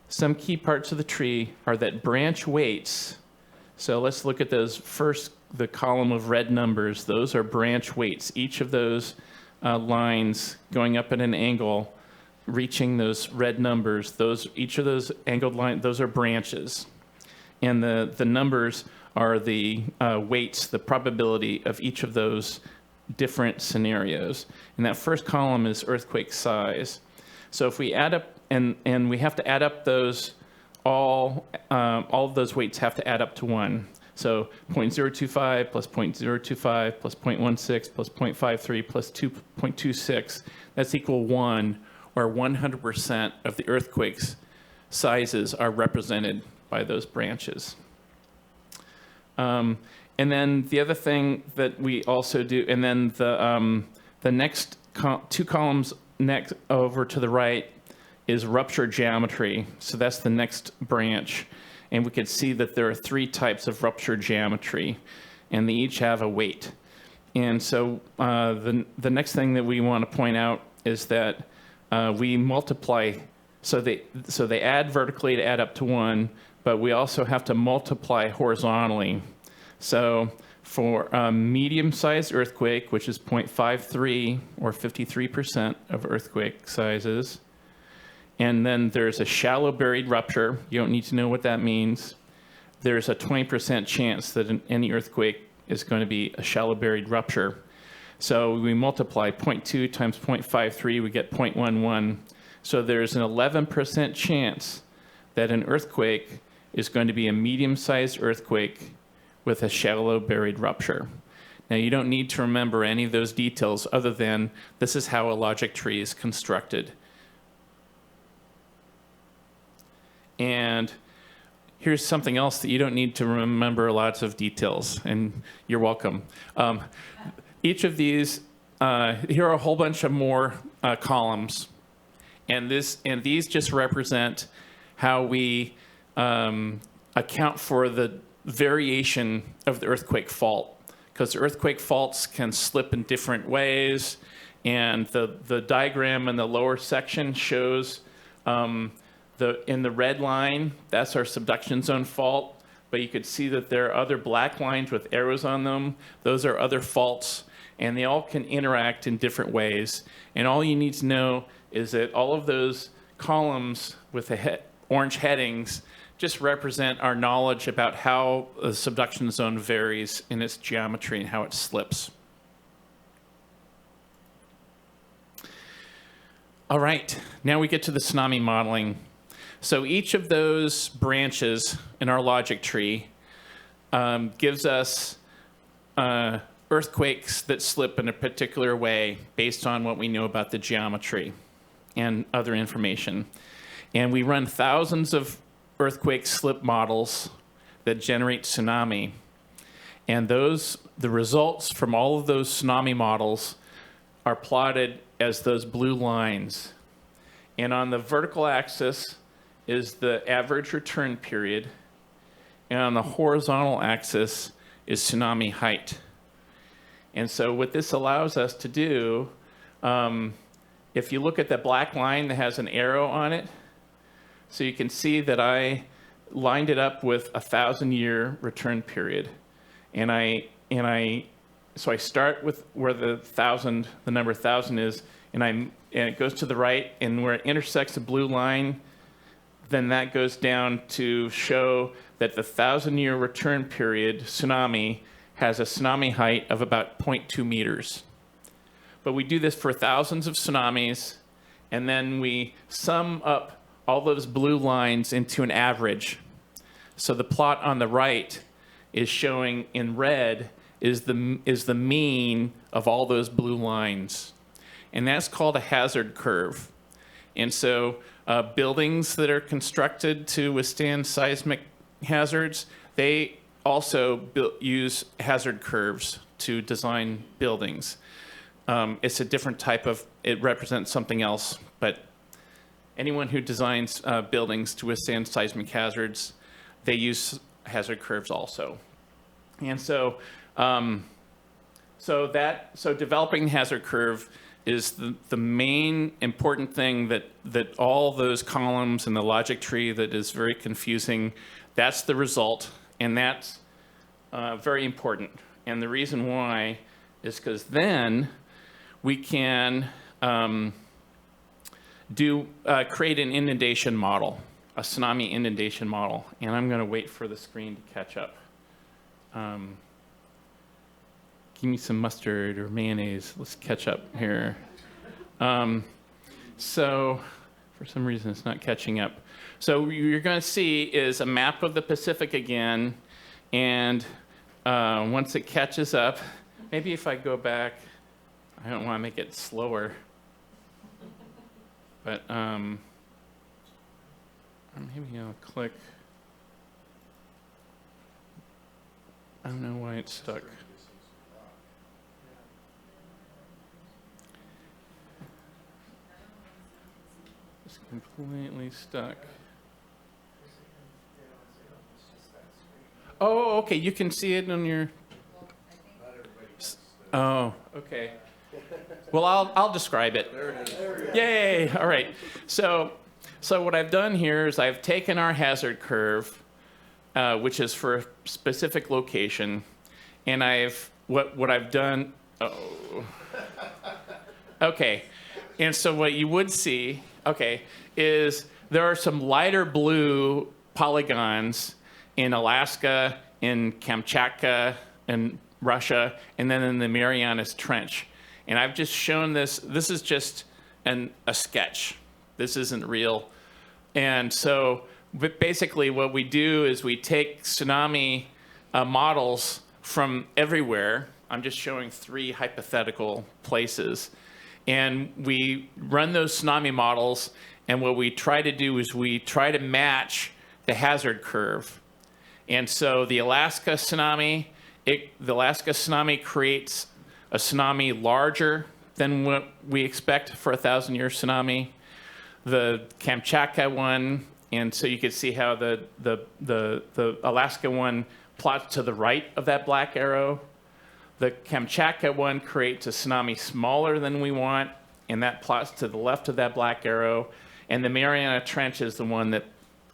Speaker 12: Some key parts of the tree are that branch weights. So let's look at those first, the column of red numbers. Those are branch weights. Each of those lines going up at an angle, reaching those red numbers, each of those angled lines, those are branches. And the numbers are the weights, the probability of each of those different scenarios. And that first column is earthquake size. So if we add up, and we have to add up those, all of those weights have to add up to 1. So 0.025 plus 0.025 plus 0.16 plus 0.53 plus 2.26, that's equal 1, or 100% of the earthquake's sizes are represented by those branches. And then the other thing that we also do, and then the next two columns next over to the right is rupture geometry. So that's the next branch. And we can see that there are 3 types of rupture geometry, and they each have a weight. And so the next thing that we want to point out is that we multiply, so they add vertically to add up to 1, but we also have to multiply horizontally. So for a medium-sized earthquake, which is 0.53 or 53% of earthquake sizes, and then there's a shallow buried rupture. You don't need to know what that means. There's a 20% chance that any earthquake is going to be a shallow buried rupture. So we multiply 0.2 times 0.53, we get 0.11. So there's an 11% chance that an earthquake is going to be a medium-sized earthquake with a shallow buried rupture. Now, you don't need to remember any of those details other than this is how a logic tree is constructed. And here's something else that you don't need to remember lots of details, and you're welcome. Each of these, here are a whole bunch of more columns, and these just represent how we account for the variation of the earthquake fault, because earthquake faults can slip in different ways, and the diagram in the lower section shows in the red line, that's our subduction zone fault, but you could see that there are other black lines with arrows on them. Those are other faults, and they all can interact in different ways. And all you need to know is that all of those columns with the orange headings just represent our knowledge about how the subduction zone varies in its geometry and how it slips. All right, now we get to the tsunami modeling. So each of those branches in our logic tree gives us earthquakes that slip in a particular way based on what we know about the geometry and other information. And we run thousands of earthquake slip models that generate tsunami. And the results from all of those tsunami models are plotted as those blue lines. And on the vertical axis is the average return period, and on the horizontal axis is tsunami height. And so what this allows us to do, if you look at the black line that has an arrow on it, so you can see that I lined it up with a 1,000-year return period. So I start with where the number 1,000 is, and it goes to the right, and where it intersects the blue line, then that goes down to show that the 1,000-year return period tsunami has a tsunami height of about 0.2 meters. But we do this for thousands of tsunamis, and then we sum up all those blue lines into an average. So the plot on the right is showing in red is the mean of all those blue lines. And that's called a hazard curve. And so buildings that are constructed to withstand seismic hazards, they also use hazard curves to design buildings. It's a different type of, it represents something else, but anyone who designs buildings to withstand seismic hazards, they use hazard curves also. And so, so developing hazard curve is the main important thing that all those columns and the logic tree that is very confusing, that's the result, and that's very important. And the reason why is because then we can create an inundation model, a tsunami inundation model. And I'm going to wait for the screen to catch up. Give me some mustard or mayonnaise. Let's catch up here. So for some reason, it's not catching up. So what you're going to see is a map of the Pacific again. And once it catches up, maybe if I go back, I don't want to make it slower. But maybe I'll click. I don't know why it's stuck. It's completely stuck. Oh, okay. You can see it on your. Oh, okay. Well, I'll describe it. There it is. Yay! All right. So what I've done here is I've taken our hazard curve, which is for a specific location, and what I've done. Oh. Okay. And so what you would see, is there are some lighter blue polygons in Alaska, in Kamchatka, in Russia, and then in the Marianas Trench. And I've just shown this. This is just a sketch. This isn't real. And so but basically what we do is we take tsunami models from everywhere. I'm just showing 3 hypothetical places. And we run those tsunami models, and what we try to do is we try to match the hazard curve. And so the Alaska tsunami creates a tsunami larger than what we expect for a 1,000-year tsunami. The Kamchatka one, and so you can see how the Alaska one plots to the right of that black arrow. The Kamchatka one creates a tsunami smaller than we want, and that plots to the left of that black arrow. And the Mariana Trench is the one that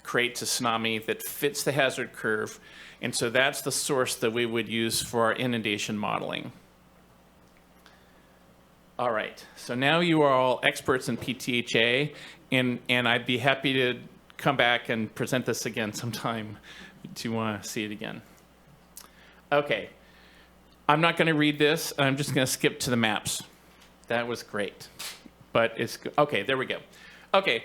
Speaker 12: creates a tsunami that fits the hazard curve. And so that's the source that we would use for our inundation modeling. All right, so now you are all experts in PTHA, and I'd be happy to come back and present this again sometime if you want to see it again. Okay, I'm not going to read this. I'm just going to skip to the maps. That was great, but it's okay. There we go. Okay,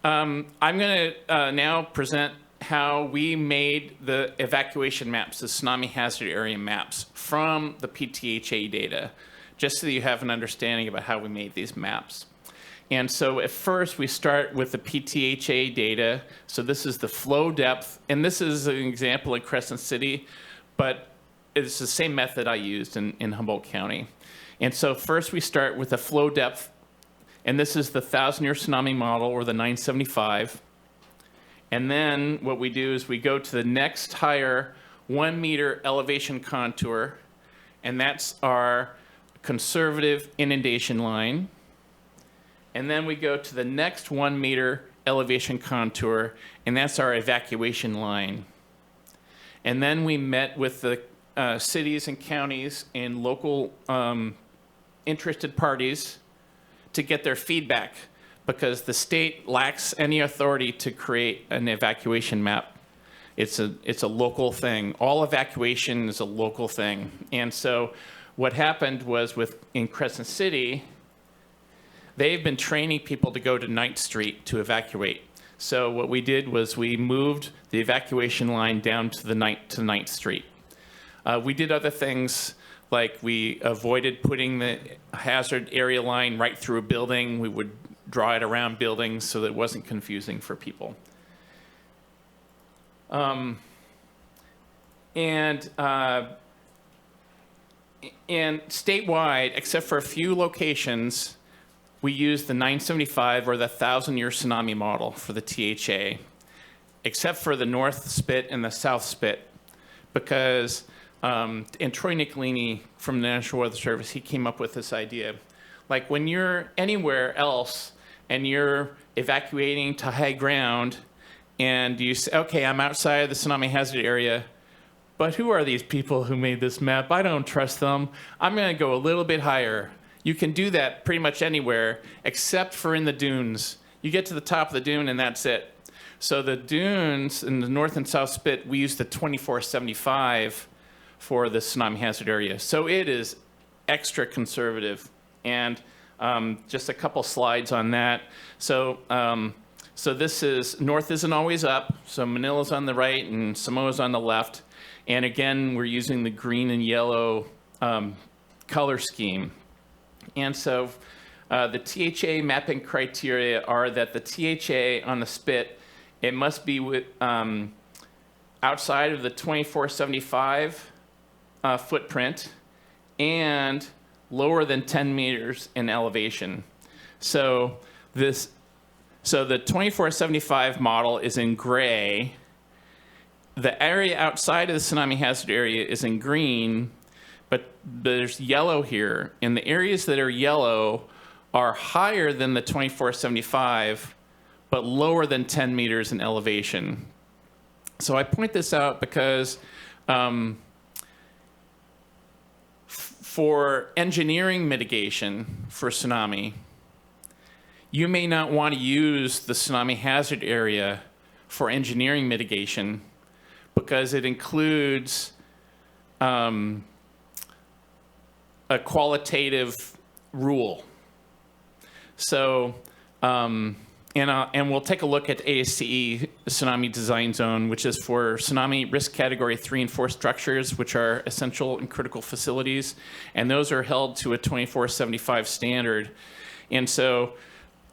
Speaker 12: I'm going to now present how we made the evacuation maps, the tsunami hazard area maps, from the PTHA data, just so that you have an understanding about how we made these maps. And so at first we start with the PTHA data. So this is the flow depth, and this is an example in Crescent City, but it's the same method I used in Humboldt County. And so first we start with the flow depth And this is the 1,000-year tsunami model, or the 975. And then what we do is we go to the next higher 1-meter elevation contour, and that's our conservative inundation line. And then we go to the next 1-meter elevation contour, and that's our evacuation line. And then we met with the cities and counties and local interested parties to get their feedback, because the state lacks any authority to create an evacuation map. It's a local thing. All evacuation is a local thing. And so what happened was in Crescent City, they've been training people to go to 9th Street to evacuate. So what we did was we moved the evacuation line down to 9th Street. We did other things, like we avoided putting the hazard area line right through a building. We would draw it around buildings so that it wasn't confusing for people. And statewide, except for a few locations, we use the 975 or the 1,000-year tsunami model for the THA, except for the North Spit and the South Spit, because, and Troy Nicolini from the National Weather Service, he came up with this idea. Like when you're anywhere else and you're evacuating to high ground, and you say, okay, I'm outside the tsunami hazard area, but who are these people who made this map? I don't trust them. I'm going to go a little bit higher. You can do that pretty much anywhere, except for in the dunes. You get to the top of the dune, and that's it. So the dunes in the North and South Spit, we use the 2475 for the tsunami hazard area. So it is extra conservative. And just a couple slides on that. So this is, North isn't always up. So Manila's on the right and Samoa's on the left. And again, we're using the green and yellow color scheme. And so the THA mapping criteria are that the THA on the Spit, it must be outside of the 2475 footprint and lower than 10 meters in elevation. So the 2475 model is in gray. The area outside of the tsunami hazard area is in green, but there's yellow here. And the areas that are yellow are higher than the 2475, but lower than 10 meters in elevation. So I point this out because for engineering mitigation for tsunami, you may not want to use the tsunami hazard area for engineering mitigation because it includes a qualitative rule. So, and we'll take a look at ASCE Tsunami Design Zone, which is for tsunami risk category 3 and 4 structures, which are essential and critical facilities. And those are held to a 2475 standard. And so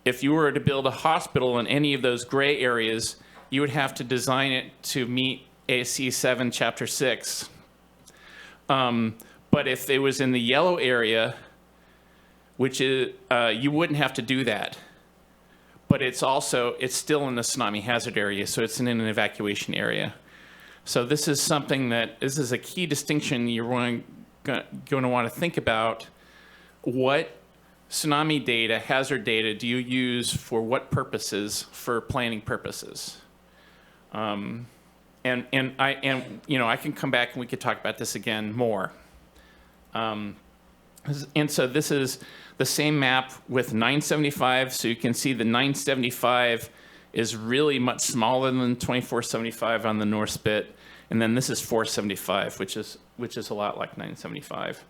Speaker 12: if you were to build a hospital in any of those gray areas, you would have to design it to meet ASCE 7, Chapter 6. But if it was in the yellow area, which is, you wouldn't have to do that. But it's still in the tsunami hazard area, so it's in an evacuation area. So this is something this is a key distinction you're going to want to think about. What tsunami data, hazard data, do you use for what purposes, for planning purposes? And I can come back and we could talk about this again more. And so this is the same map with 975. So you can see the 975 is really much smaller than 2475 on the North Spit. And then this is 475, which is a lot like 975.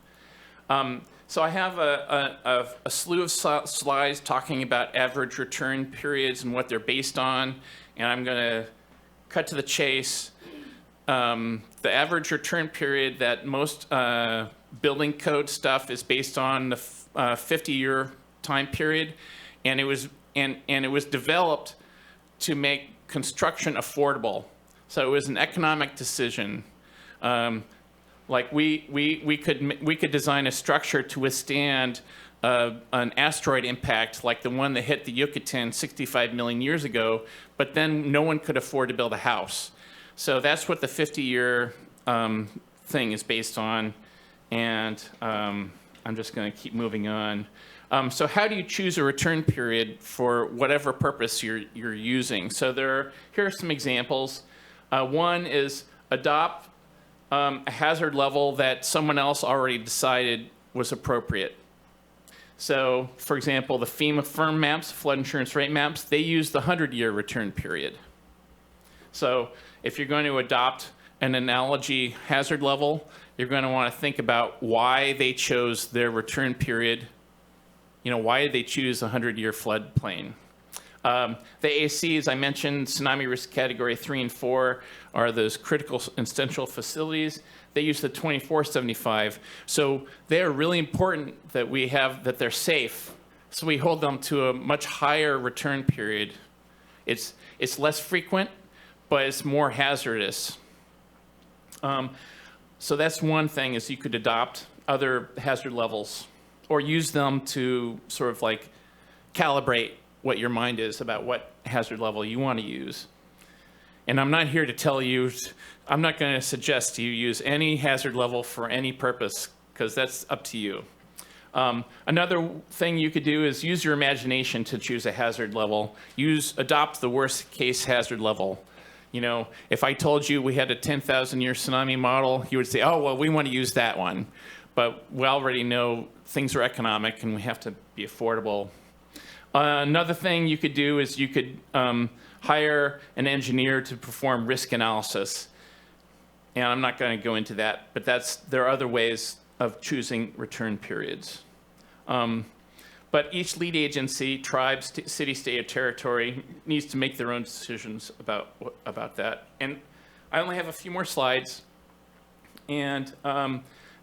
Speaker 12: So I have a slew of slides talking about average return periods and what they're based on. And I'm going to cut to the chase. The average return period that most building code stuff is based on the 50-year time period, and it was developed to make construction affordable. So it was an economic decision. Like we could design a structure to withstand an asteroid impact like the one that hit the Yucatan 65 million years ago, but then no one could afford to build a house. So that's what the 50-year thing is based on, and I'm just going to keep moving on. So how do you choose a return period for whatever purpose you're using? So here are some examples. One is adopt a hazard level that someone else already decided was appropriate. So, for example, the FEMA firm maps, flood insurance rate maps, they use the 100-year return period. So if you're going to adopt an analogy hazard level, you're going to want to think about why they chose their return period. Why did they choose a 100-year floodplain? The ACs, I mentioned, tsunami risk category 3 and 4 are those critical and essential facilities. They use the 2475. So they are really important that they're safe. So we hold them to a much higher return period. It's less frequent, but it's more hazardous. So that's one thing, is you could adopt other hazard levels or use them to sort of like calibrate what your mind is about what hazard level you want to use. And I'm not here to tell you, I'm not going to suggest you use any hazard level for any purpose, because that's up to you. Another thing you could do is use your imagination to choose a hazard level. Adopt the worst case hazard level. If I told you we had a 10,000-year tsunami model, you would say, oh, well, we want to use that one. But we already know things are economic and we have to be affordable. Another thing you could do is you could hire an engineer to perform risk analysis. And I'm not going to go into that, but there are other ways of choosing return periods. But each lead agency, tribe, city, state, or territory needs to make their own decisions about that. And I only have a few more slides. And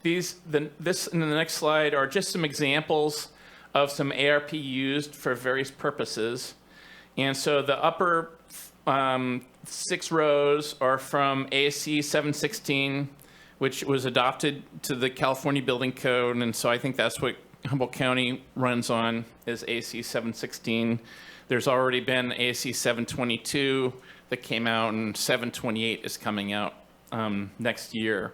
Speaker 12: this in the next slide are just some examples of some ARP used for various purposes. And so the upper 6 rows are from ASC 716, which was adopted to the California Building Code. And so I think that's what Humboldt County runs on, is ASC 716. There's already been ASC 722 that came out, and 728 is coming out next year.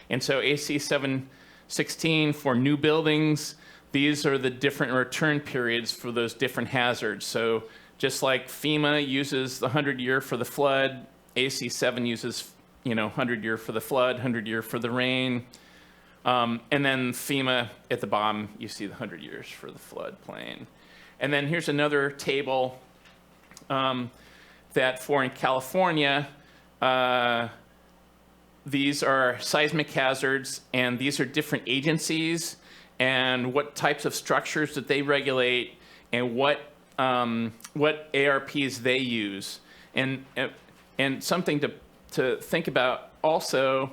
Speaker 12: And so ASC 716 for new buildings, these are the different return periods for those different hazards. So just like FEMA uses the 100-year for the flood, ASC 7 uses 100-year for the flood, 100-year for the rain. And then FEMA at the bottom, you see the 100 years for the floodplain. And then here's another table that for in California, these are seismic hazards, and these are different agencies and what types of structures that they regulate and what ARPs they use. And something to think about also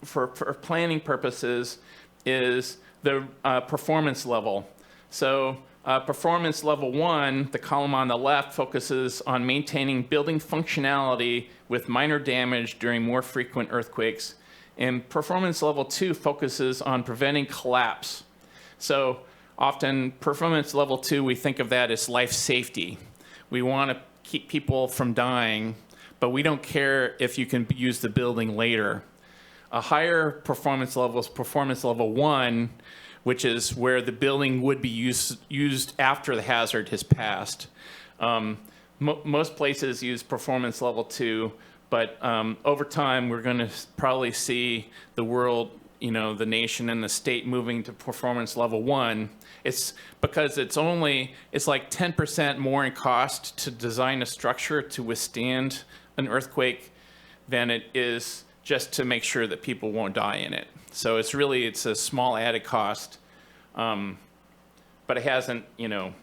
Speaker 12: for planning purposes is the performance level. So performance level 1, the column on the left, focuses on maintaining building functionality with minor damage during more frequent earthquakes. And performance level 2 focuses on preventing collapse. So often performance level 2, we think of that as life safety. We want to keep people from dying, but we don't care if you can use the building later. A higher performance level is performance level 1, which is where the building would be used after the hazard has passed. Most places use performance level 2, but over time we're going to probably see the world, the nation and the state moving to performance level 1. It's because it's like 10% more in cost to design a structure to withstand an earthquake than it is just to make sure that people won't die in it. So it's a small added cost, but it hasn't,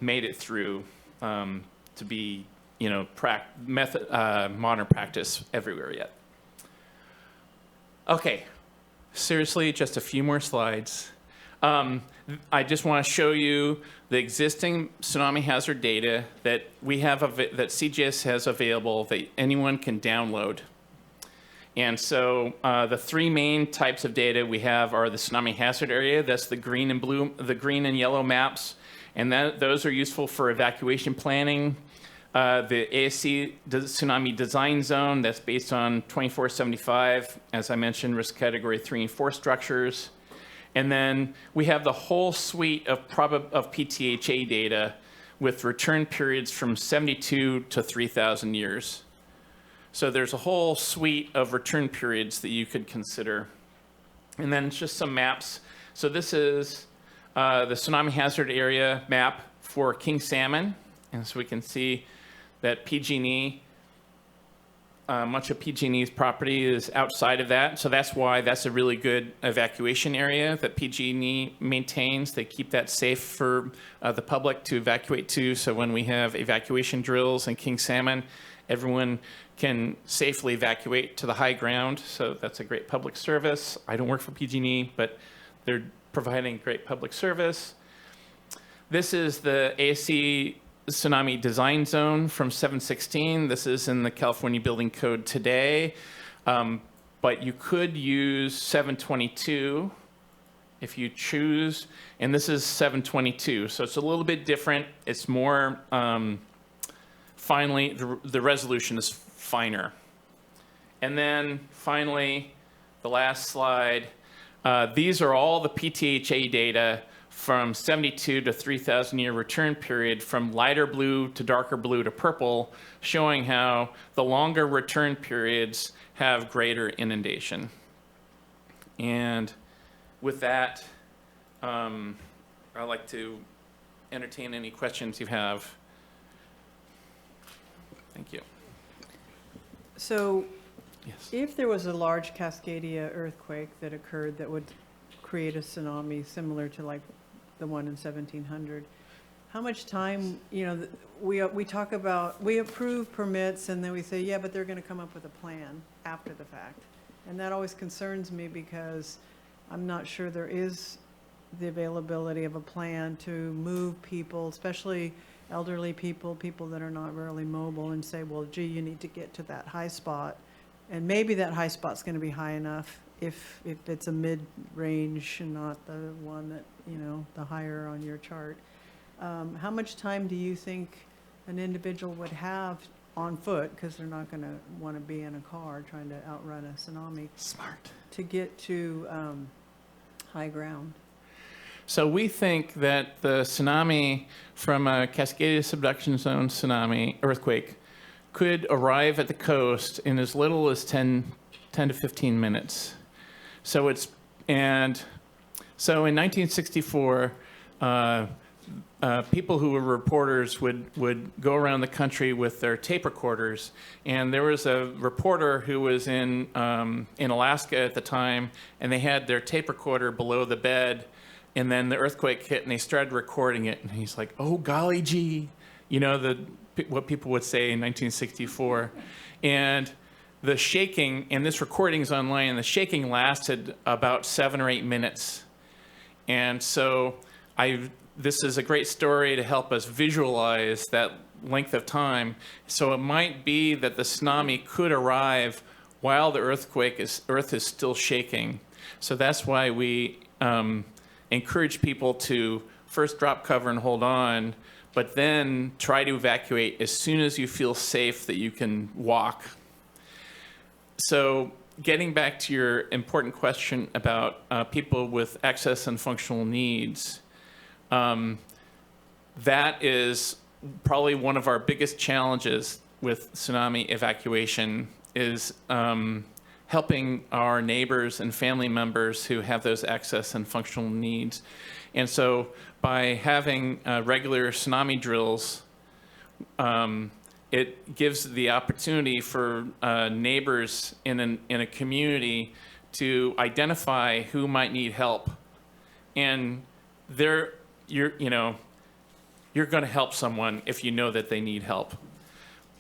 Speaker 12: made it through to be, modern practice everywhere yet. Okay, seriously, just a few more slides. I just want to show you the existing tsunami hazard data that we have, that CGS has available that anyone can download. And so the three main types of data we have are the tsunami hazard area. That's the green and yellow maps. And those are useful for evacuation planning. The ASC tsunami design zone, that's based on 2475, as I mentioned, risk category 3 and 4 structures. And then we have the whole suite of PTHA data with return periods from 72 to 3,000 years. So there's a whole suite of return periods that you could consider. And then it's just some maps. So this is the tsunami hazard area map for king salmon. And so we can see that PG&E, much of PG&E's property is outside of that. So that's why that's a really good evacuation area that PG&E maintains. They keep that safe for the public to evacuate to. So when we have evacuation drills and king salmon, everyone can safely evacuate to the high ground. So that's a great public service. I don't work for PG&E, but they're providing great public service. This is the ASC tsunami design zone from 716. This is in the California Building Code today, but you could use 722 if you choose, and this is 722. So it's a little bit different. It's more, finally, the resolution is finer. And then finally, the last slide, these are all the PTHA data from 72 to 3,000 year return period, from lighter blue to darker blue to purple, showing how the longer return periods have greater inundation. And with that, I'd like to entertain any questions you have. Thank you.
Speaker 10: So
Speaker 12: Yes.
Speaker 10: if there was a large Cascadia earthquake that occurred that would create a tsunami similar to like the one in 1700, how much time, we talk about, we approve permits and then we say, yeah, but they're going to come up with a plan after the fact. And that always concerns me because I'm not sure there is the availability of a plan to move people, especially elderly people, people that are not really mobile, and say, well, gee, you need to get to that high spot. And maybe that high spot's going to be high enough if it's a mid-range and not the one that, the higher on your chart. How much time do you think an individual would have on foot, because they're not going to want to be in a car trying to outrun a tsunami,
Speaker 12: Smart.
Speaker 10: to get to high ground?
Speaker 12: So we think that the tsunami from a Cascadia subduction zone tsunami earthquake could arrive at the coast in as little as 10 to 15 minutes. So in 1964, people who were reporters would go around the country with their tape recorders, and there was a reporter who was in Alaska at the time, and they had their tape recorder below the bed, and then the earthquake hit, and they started recording it, and he's like, "Oh golly gee," what people would say in 1964, and the shaking, and this recording's online, and the shaking lasted about 7 or 8 minutes. And so this is a great story to help us visualize that length of time. So it might be that the tsunami could arrive while the earth is still shaking. So that's why we encourage people to first drop cover and hold on, but then try to evacuate as soon as you feel safe that you can walk. So getting back to your important question about people with access and functional needs, that is probably one of our biggest challenges with tsunami evacuation, is helping our neighbors and family members who have those access and functional needs. And so by having regular tsunami drills, it gives the opportunity for neighbors in a community to identify who might need help. And you're going to help someone if you know that they need help.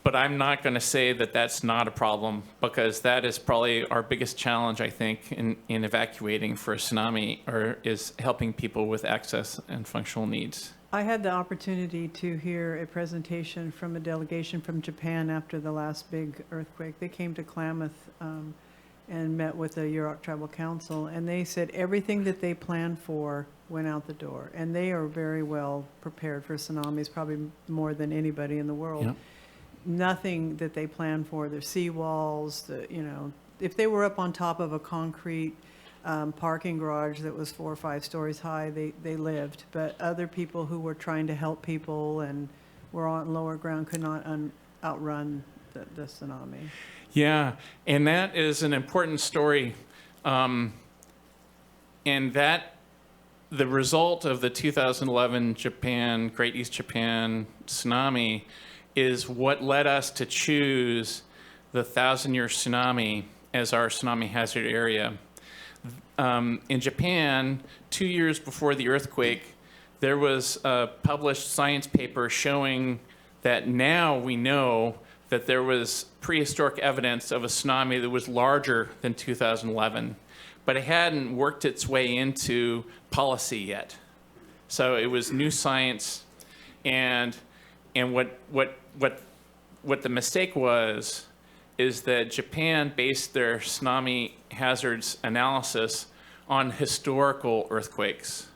Speaker 12: But I'm not going to say that that's not a problem, because that is probably our biggest challenge, I think, in evacuating for a tsunami, or is helping people with access and functional needs.
Speaker 10: I had the opportunity to hear a presentation from a delegation from Japan after the last big earthquake. They came to Klamath, and met with the Yurok Tribal Council, and they said everything that they planned for went out the door. And they are very well prepared for tsunamis, probably more than anybody in the world.
Speaker 12: Yep.
Speaker 10: Nothing that they planned for, the seawalls, if they were up on top of a concrete parking garage that was 4 or 5 stories high, they lived. But other people who were trying to help people and were on lower ground could not outrun the tsunami.
Speaker 12: Yeah, and that is an important story. And that the result of the 2011 Great East Japan tsunami is what led us to choose the 1,000-year tsunami as our tsunami hazard area. In Japan, 2 years before the earthquake, there was a published science paper showing that now we know that there was prehistoric evidence of a tsunami that was larger than 2011, but it hadn't worked its way into policy yet. So it was new science, and what the mistake was is that Japan based their tsunami hazards analysis on historical earthquakes.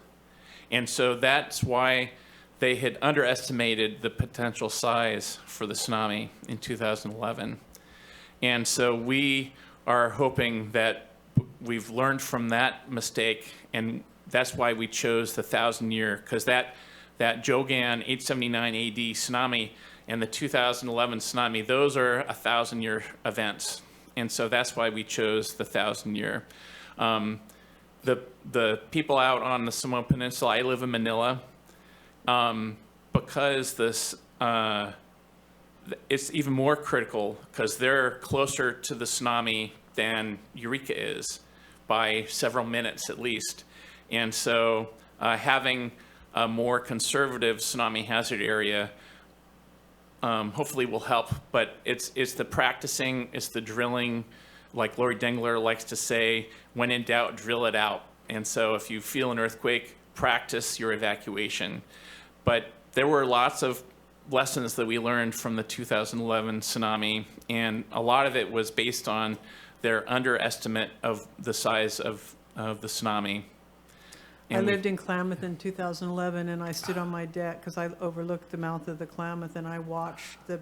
Speaker 12: And so that's why they had underestimated the potential size for the tsunami in 2011. And so we are hoping that we've learned from that mistake, and that's why we chose the 1,000-year, because that Jogan 879 AD tsunami and the 2011 tsunami, those are 1,000-year events. And so that's why we chose the 1,000-year. The people out on the Samoa Peninsula, I live in Manila, because this, it's even more critical because they're closer to the tsunami than Eureka is by several minutes at least. And so having a more conservative tsunami hazard area hopefully will help, but it's the practicing, it's the drilling, like Lori Dengler likes to say, when in doubt, drill it out. And so if you feel an earthquake, practice your evacuation. But there were lots of lessons that we learned from the 2011 tsunami, and a lot of it was based on their underestimate of the size of the tsunami.
Speaker 10: I lived in Klamath in 2011, and I stood on my deck because I overlooked the mouth of the Klamath, and I watched the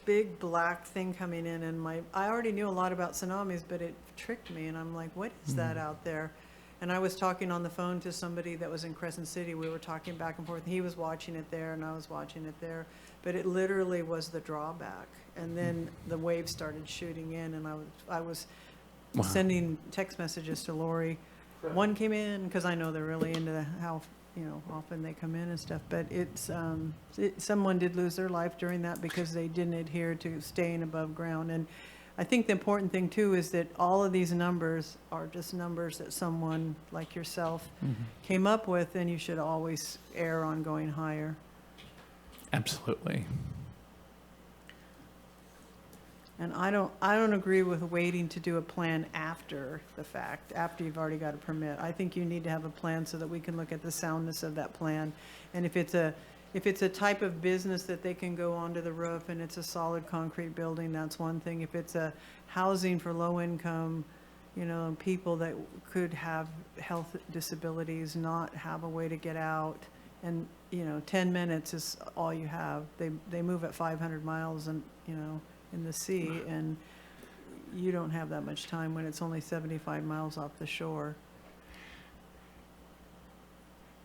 Speaker 10: big black thing coming in, and I already knew a lot about tsunamis, but it tricked me, and I'm like, what is that out there? And I was talking on the phone to somebody that was in Crescent City. We were talking back and forth. He was watching it there, and I was watching it there. But it literally was the drawback. And then the waves started shooting in, and I was sending text messages to Lori. One came in, because I know they're really into how often they come in and stuff. But someone did lose their life during that because they didn't adhere to staying above ground. And I think the important thing, too, is that all of these numbers are just numbers that someone like yourself came up with, and you should always err on going higher.
Speaker 12: Absolutely.
Speaker 10: And I don't agree with waiting to do a plan after the fact, after you've already got a permit. I think you need to have a plan so that we can look at the soundness of that plan. And if it's a type of business that they can go onto the roof and it's a solid concrete building, that's one thing. If it's a housing for low income, people that could have health disabilities, not have a way to get out, and 10 minutes is all you have. They move at 500 miles and in the sea, and you don't have that much time when it's only 75 miles off the shore.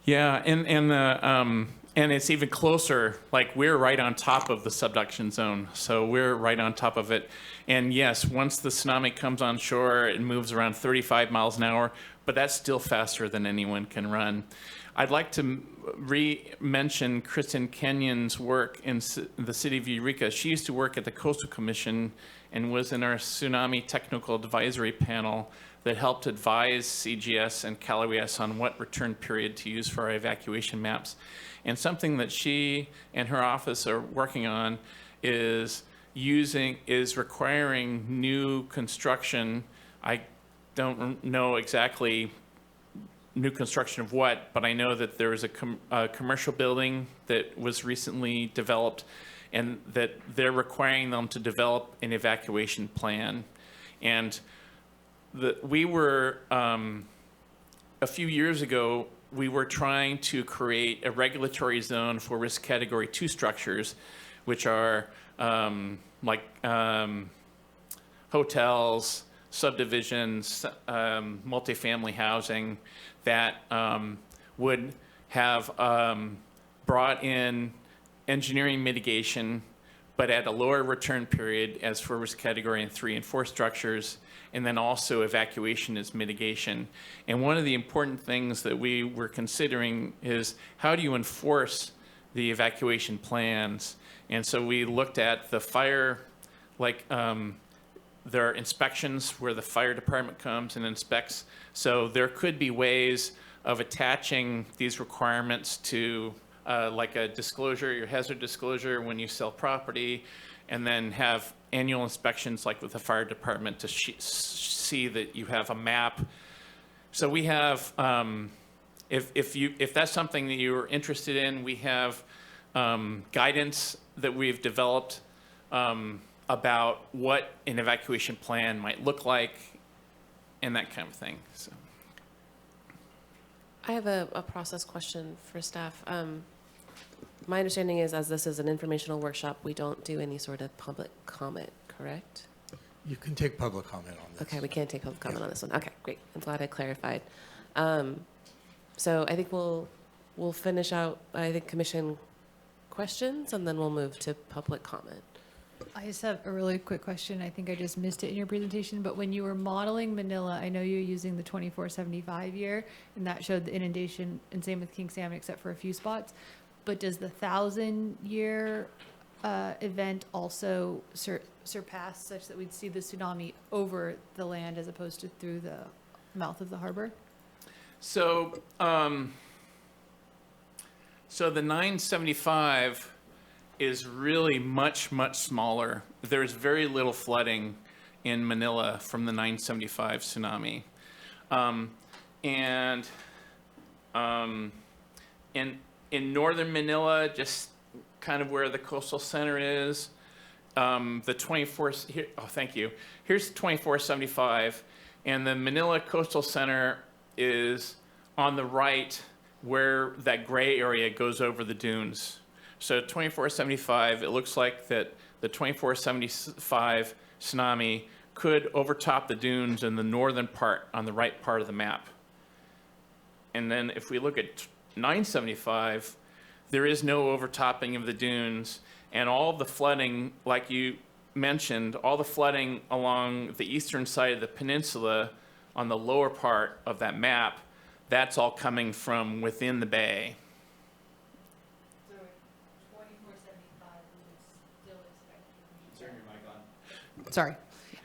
Speaker 12: Yeah, and it's even closer. Like, we're right on top of the subduction zone, so we're right on top of it. And yes, once the tsunami comes on shore, it moves around 35 miles an hour, but that's still faster than anyone can run. I'd like to mention Kristen Kenyon's work in the city of Eureka. She used to work at the Coastal Commission and was in our Tsunami Technical Advisory Panel that helped advise CGS and CalOES on what return period to use for our evacuation maps. And something that she and her office are working on is requiring new construction. I don't know exactly new construction of what, but I know that there was a commercial building that was recently developed, and that they're requiring them to develop an evacuation plan. And we were, a few years ago, we were trying to create a regulatory zone for risk category 2 structures, which are hotels, subdivisions, multifamily housing that would have brought in engineering mitigation, but at a lower return period as for risk category 3 and 4 structures, and then also evacuation as mitigation. And one of the important things that we were considering is how do you enforce the evacuation plans? And so we looked at the fire, there are inspections where the fire department comes and inspects. So there could be ways of attaching these requirements to like a disclosure, your hazard disclosure when you sell property, and then have annual inspections like with the fire department to see that you have a map. So we have, if that's something that you're interested in, we have guidance that we've developed about what an evacuation plan might look like and that kind of thing. So.
Speaker 15: I have a process question for staff. My understanding is, as this is an informational workshop, we don't do any sort of public comment, correct?
Speaker 5: You can take public comment on this.
Speaker 15: Okay, we can't take public comment on this one. Okay, great. I'm glad I clarified. So I think we'll finish out, I think, commission questions, and then we'll move to public comment.
Speaker 9: I just have a really quick question. I think I just missed it in your presentation, but when you were modeling Manila, I know you're using the 2475 year, and that showed the inundation, and same with King Salmon, except for a few spots. But does the 1,000-year event also surpass such that we'd see the tsunami over the land as opposed to through the mouth of the harbor?
Speaker 12: So, so the 975 is really much, much smaller. There's very little flooding in Manila from the 975 tsunami. In northern Manila, just kind of where the coastal center is, the 24, here, oh, thank you. Here's 2475, and the Manila Coastal Center is on the right where that gray area goes over the dunes. So 2475, it looks like that the 2475 tsunami could overtop the dunes in the northern part, on the right part of the map. And then if we look at 975, there is no overtopping of the dunes, and all the flooding, like you mentioned, all the flooding along the eastern side of the peninsula on the lower part of that map, that's all coming from within the bay.
Speaker 9: So 2475, we would still expect.
Speaker 12: Turn your mic on.
Speaker 9: Sorry.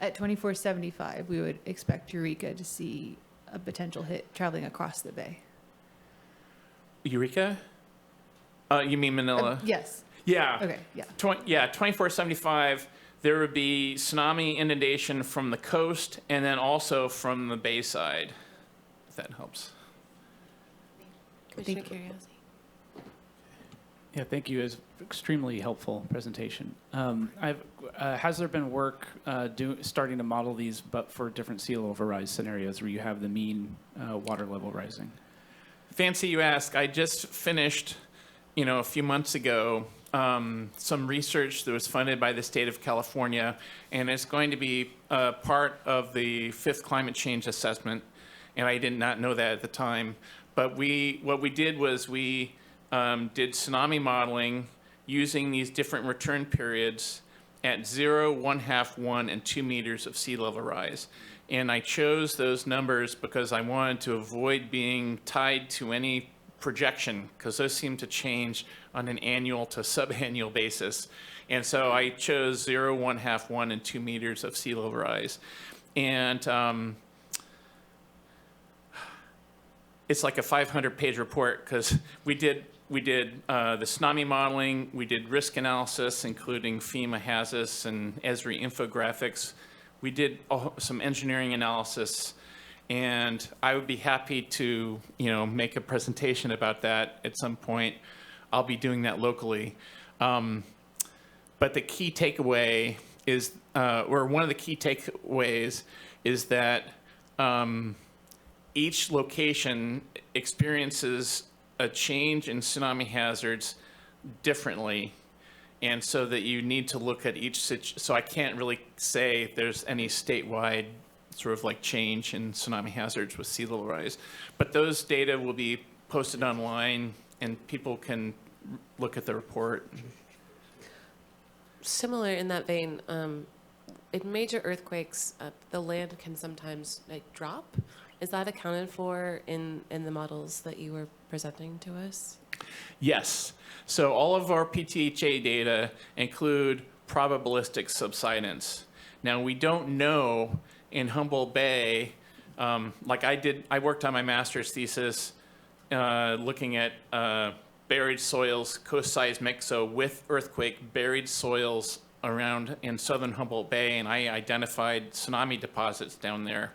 Speaker 9: At 2475, we would expect Eureka to see a potential hit traveling across the bay.
Speaker 12: Eureka? You mean Manila?
Speaker 9: Yes.
Speaker 12: Yeah.
Speaker 9: Okay, yeah.
Speaker 12: 2475, there would be tsunami inundation from the coast and then also from the bay side, if that helps.
Speaker 15: Commissioner Curiosity.
Speaker 12: Yeah, thank you. It was extremely helpful presentation. Has there been work starting to model these, but for different sea level rise scenarios where you have the mean water level rising? Fancy you ask. I just finished, a few months ago, some research that was funded by the state of California, and it's going to be part of the 5th climate change assessment, and I did not know that at the time. But what we did was we did tsunami modeling using these different return periods at 0, 1/2, 1, and 2 meters of sea level rise. And I chose those numbers because I wanted to avoid being tied to any projection, because those seem to change on an annual to sub-annual basis. And so I chose 0, 1/2, 1, and 2 meters of sea level rise. And it's like a 500-page report, because we did the tsunami modeling, we did risk analysis, including FEMA HAZUS and Esri infographics. We did some engineering analysis, and I would be happy to, make a presentation about that at some point. I'll be doing that locally. But the key takeaway or one of the key takeaways is that each location experiences a change in tsunami hazards differently. And so that you need to look at each so I can't really say there's any statewide sort of like change in tsunami hazards with sea level rise. But those data will be posted online and people can look at the report.
Speaker 15: Similar in that vein, in major earthquakes, the land can sometimes drop. Is that accounted for in the models that you were presenting to us?
Speaker 12: Yes. So all of our PTHA data include probabilistic subsidence. Now, we don't know in Humboldt Bay, like I worked on my master's thesis looking at buried soils, coast seismic, so with earthquake, buried soils around in southern Humboldt Bay, and I identified tsunami deposits down there.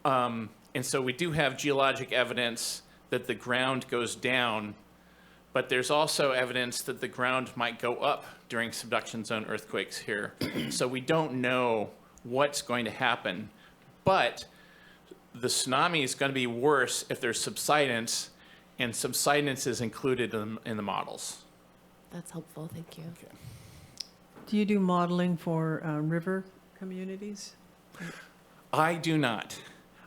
Speaker 12: And so we do have geologic evidence that the ground goes down, but there's also evidence that the ground might go up during subduction zone earthquakes here. So we don't know what's going to happen, but the tsunami is going to be worse if there's subsidence, and subsidence is included in the models.
Speaker 15: That's helpful, thank you.
Speaker 12: Okay.
Speaker 10: Do you do modeling for river communities?
Speaker 12: I do not.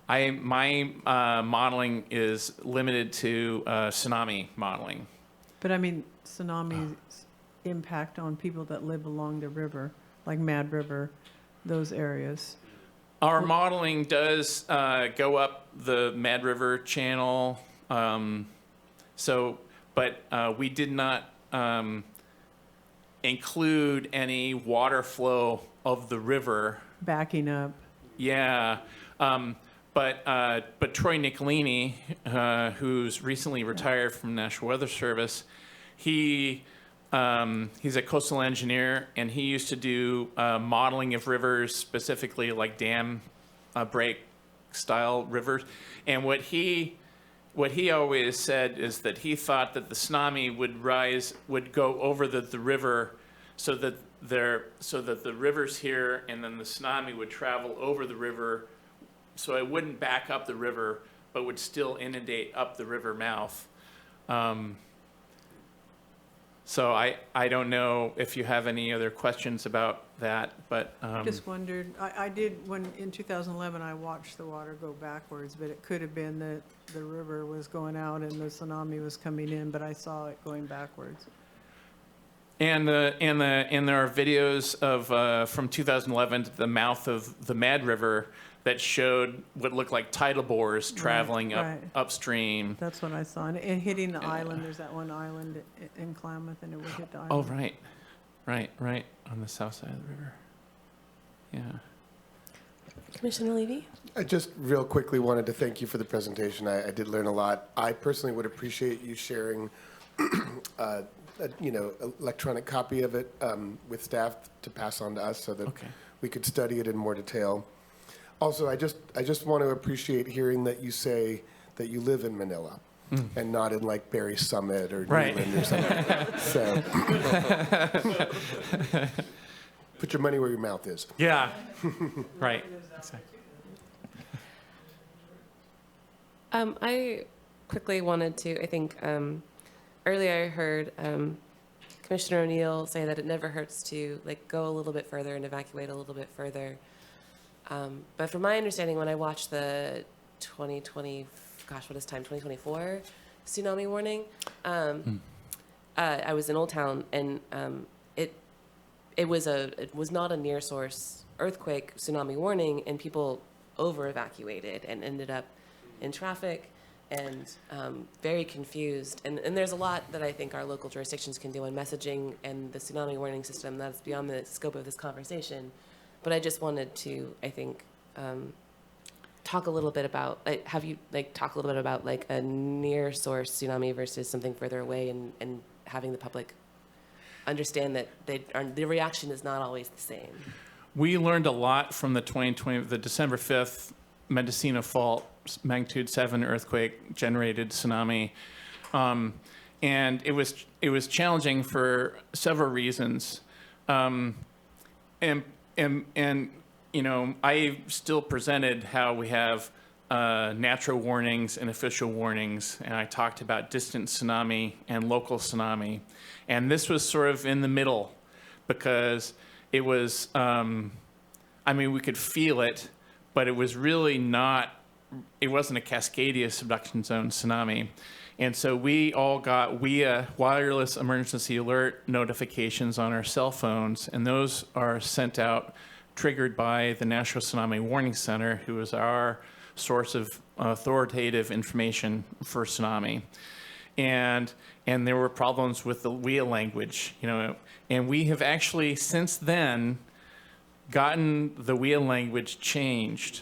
Speaker 12: My modeling is limited to tsunami modeling.
Speaker 10: But I mean, tsunami's impact on people that live along the river, like Mad River, those areas.
Speaker 12: Our modeling does go up the Mad River channel, but we did not include any water flow of the river.
Speaker 10: Backing up.
Speaker 12: Yeah. But Troy Nicolini, who's recently retired from National Weather Service, he's a coastal engineer, and he used to do modeling of rivers, specifically like dam break style rivers. And what he always said is that he thought that the tsunami would go over the river, so that the river's here, and then the tsunami would travel over the river. So it wouldn't back up the river, but would still inundate up the river mouth. So I don't know if you have any other questions about that, but
Speaker 10: Just wondered, I did, when in 2011, I watched the water go backwards, but it could have been that the river was going out and the tsunami was coming in, but I saw it going backwards.
Speaker 12: and there are videos of from 2011 to the mouth of the Mad River that showed what looked like tidal bores traveling upstream.
Speaker 10: That's what I saw. And hitting the island, there's that one island in Klamath, and it would hit the island.
Speaker 12: Oh, right, on the south side of the river. Yeah.
Speaker 15: Commissioner Levy?
Speaker 6: I just real quickly wanted to thank you for the presentation. I did learn a lot. I personally would appreciate you sharing electronic copy of it with staff to pass on to us so that we could study it in more detail. Also, I just want to appreciate hearing that you say that you live in Manila and not in like Berry Summit or Newland or something. So put your money where your mouth is.
Speaker 12: Yeah. Right. Exactly.
Speaker 15: I quickly wanted to, I think, earlier I heard Commissioner O'Neill say that it never hurts to go a little bit further and evacuate a little bit further. But from my understanding, when I watched the 2024 tsunami warning, I was in Old Town, and it was not a near source earthquake tsunami warning, and people over evacuated and ended up in traffic and very confused. And there's a lot that I think our local jurisdictions can do on messaging and the tsunami warning system that's beyond the scope of this conversation. But I just wanted to, I think, talk a little bit about, have you talk a little bit about a near source tsunami versus something further away, and having the public understand that the reaction is not always the same.
Speaker 12: We learned a lot from the December 5th Mendocino Fault magnitude 7 earthquake generated tsunami, and it was challenging for several reasons. and you know, I still presented how we have natural warnings and official warnings, and I talked about distant tsunami and local tsunami, and this was sort of in the middle because it was, I mean, we could feel it, but it was really not, it wasn't a Cascadia subduction zone tsunami. And so we all got WIA, wireless emergency alert notifications on our cell phones, and those are sent out, triggered by the National Tsunami Warning Center, who is our source of authoritative information for tsunami. And there were problems with the WIA language, you know, and we have actually since then gotten the WIA language changed.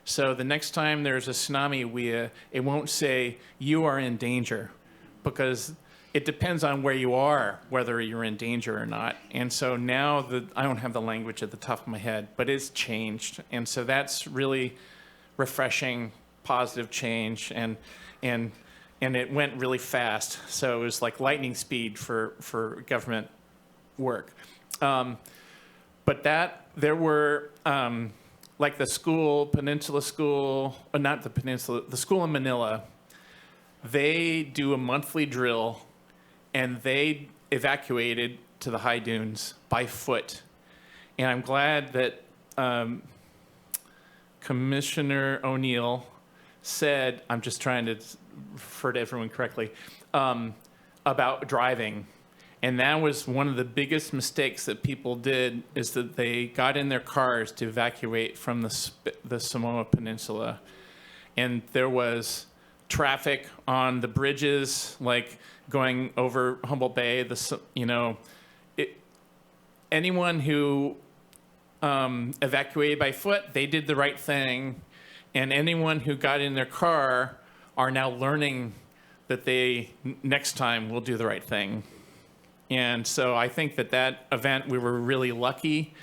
Speaker 12: So the next time there's a tsunami WIA, it won't say you are in danger, because it depends on where you are, whether you're in danger or not. And so now I don't have the language at the top of my head, but it's changed. And so that's really refreshing, positive change, and it went really fast. So it was like lightning speed for government work. But there were, like the school, Peninsula School, not the Peninsula, the school in Manila, they do a monthly drill, and they evacuated to the high dunes by foot. And I'm glad that Commissioner O'Neill said, I'm just trying to refer to everyone correctly, about driving. And that was one of the biggest mistakes that people did, is that they got in their cars to evacuate from the Samoa Peninsula. And there was traffic on the bridges, like going over Humboldt Bay, anyone who evacuated by foot, they did the right thing. And anyone who got in their car are now learning that they next time will do the right thing. And so I think that event, we were really lucky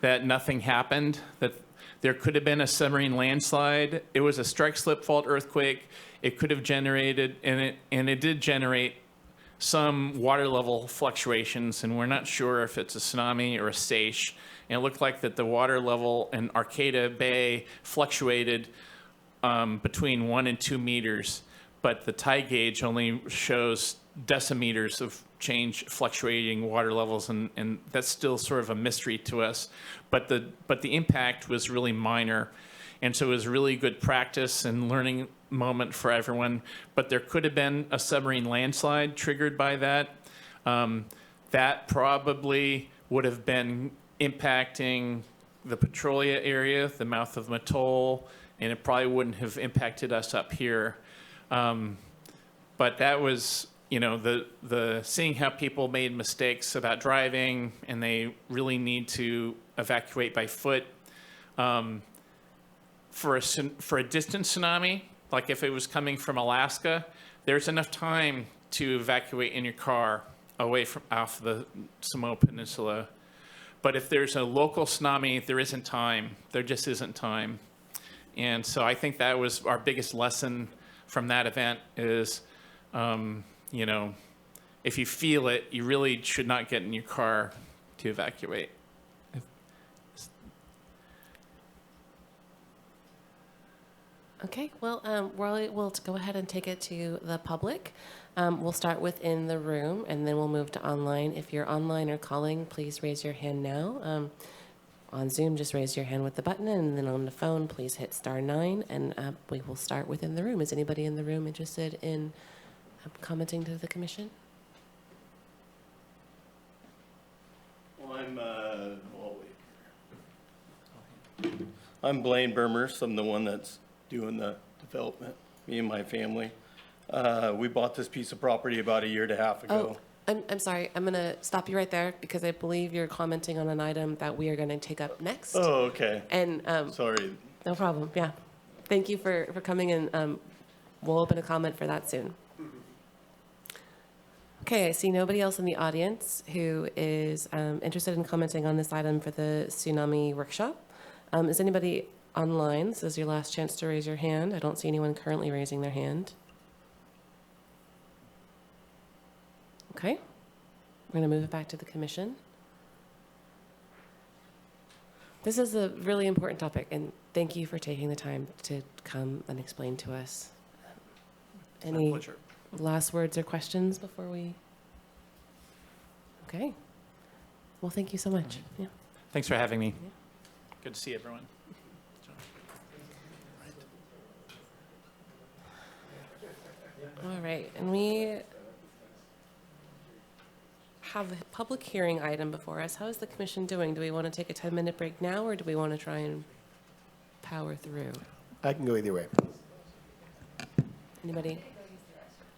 Speaker 12: that nothing happened, that there could have been a submarine landslide. It was a strike slip fault earthquake. It could have generated, and it did generate some water level fluctuations, and we're not sure if it's a tsunami or a seiche. And it looked like that the water level in Arcata Bay fluctuated between 1 and 2 meters, but the tide gauge only shows decimeters of change, fluctuating water levels, and that's still sort of a mystery to us. But the impact was really minor, and so it was really good practice and learning moment for everyone. But there could have been a submarine landslide triggered by that. That probably would have been impacting the Petrolia area, the mouth of Mattole, and it probably wouldn't have impacted us up here. But that was, you know, the seeing how people made mistakes about driving, and they really need to evacuate by foot. For a distant tsunami, like if it was coming from Alaska, there's enough time to evacuate in your car away from off the Samoa Peninsula. But if there's a local tsunami, there isn't time. There just isn't time. And so I think that was our biggest lesson from that event is, you know, if you feel it, you really should not get in your car to evacuate.
Speaker 15: Okay, well, we'll go ahead and take it to the public. We'll start within the room, and then we'll move to online. If you're online or calling, please raise your hand now. On Zoom, just raise your hand with the button, and then on the phone, please hit *9, and we will start within the room. Is anybody in the room interested in commenting to the commission?
Speaker 16: Well, I'm Blaine Burmers. I'm the one that's doing the development, me and my family. We bought this piece of property about 1.5 years ago.
Speaker 15: I'm sorry. I'm going to stop you right there because I believe you're commenting on an item that we are going to take up next.
Speaker 16: Oh, okay.
Speaker 15: And
Speaker 16: sorry.
Speaker 15: No problem. Yeah. Thank you for coming, and we'll open a comment for that soon. Okay, I see nobody else in the audience who is interested in commenting on this item for the tsunami workshop. Is anybody online? This is your last chance to raise your hand. I don't see anyone currently raising their hand. Okay, we're going to move it back to the commission. This is a really important topic, and thank you for taking the time to come and explain to us. Any
Speaker 12: pleasure.
Speaker 15: last words or questions before we? Okay. Well, thank you so much. Yeah.
Speaker 12: Thanks for having me. Good to see everyone.
Speaker 15: All right, and we have a public hearing item before us. How is the commission doing? Do we want to take a 10-minute break now, or do we want to try and power through?
Speaker 6: I can go either way.
Speaker 15: Anybody?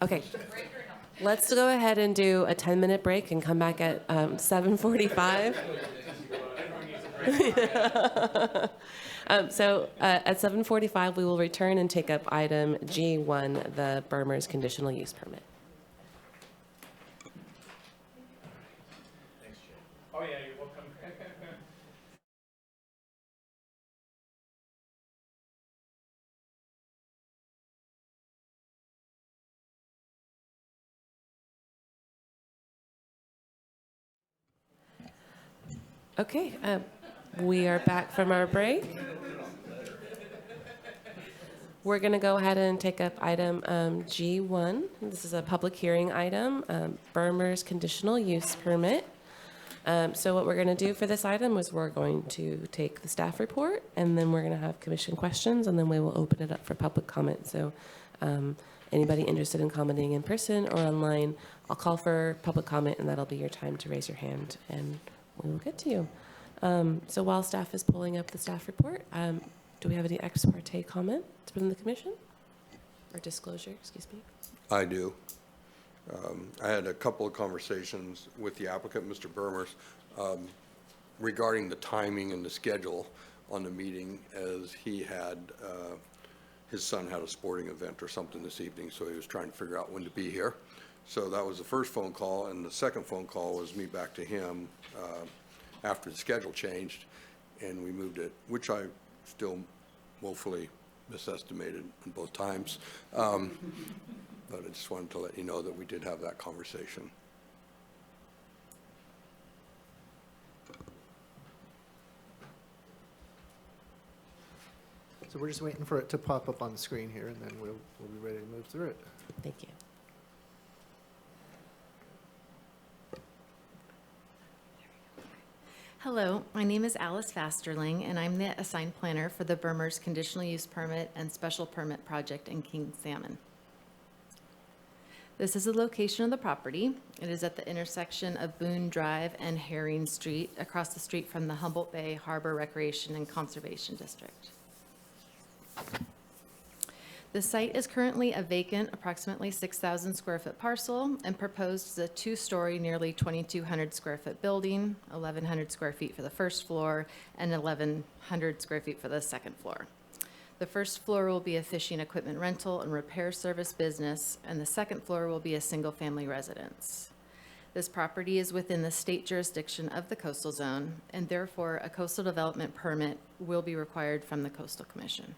Speaker 15: Okay. Let's go ahead and do a 10-minute break and come back at 7:45. So at 7:45, we will return and take up item G1, the Burmer's conditional use permit.
Speaker 12: Oh, yeah, you're welcome.
Speaker 15: Okay, we are back from our break. We're going to go ahead and take up item G1. This is a public hearing item, Burmer's conditional use permit. So what we're going to do for this item is we're going to take the staff report, and then we're going to have commission questions, and then we will open it up for public comment. So anybody interested in commenting in person or online, I'll call for public comment, and that'll be your time to raise your hand, and we will get to you. So while staff is pulling up the staff report, do we have any ex parte comment from the commission? Or disclosure, excuse me?
Speaker 8: I do. I had a couple of conversations with the applicant, Mr. Burmers, regarding the timing and the schedule on the meeting, as he had, his son had a sporting event or something this evening, so he was trying to figure out when to be here. So that was the first phone call, and the second phone call was me back to him after the schedule changed, and we moved it, which I still woefully misestimated in both times. But I just wanted to let you know that we did have that conversation.
Speaker 11: So we're just waiting for it to pop up on the screen here, and then we'll be ready to move through it.
Speaker 15: Thank you.
Speaker 17: Hello, my name is Alice Fasterling, and I'm the assigned planner for the Burmer's conditional use permit and special permit project in King Salmon. This is the location of the property. It is at the intersection of Boone Drive and Herring Street, across the street from the Humboldt Bay Harbor Recreation and Conservation District. The site is currently a vacant, approximately 6,000 square foot parcel, and proposed as a two-story, nearly 2,200 square foot building, 1,100 square feet for the first floor, and 1,100 square feet for the second floor. The first floor will be a fishing equipment rental and repair service business, and the second floor will be a single-family residence. This property is within the state jurisdiction of the coastal zone, and therefore a coastal development permit will be required from the Coastal Commission.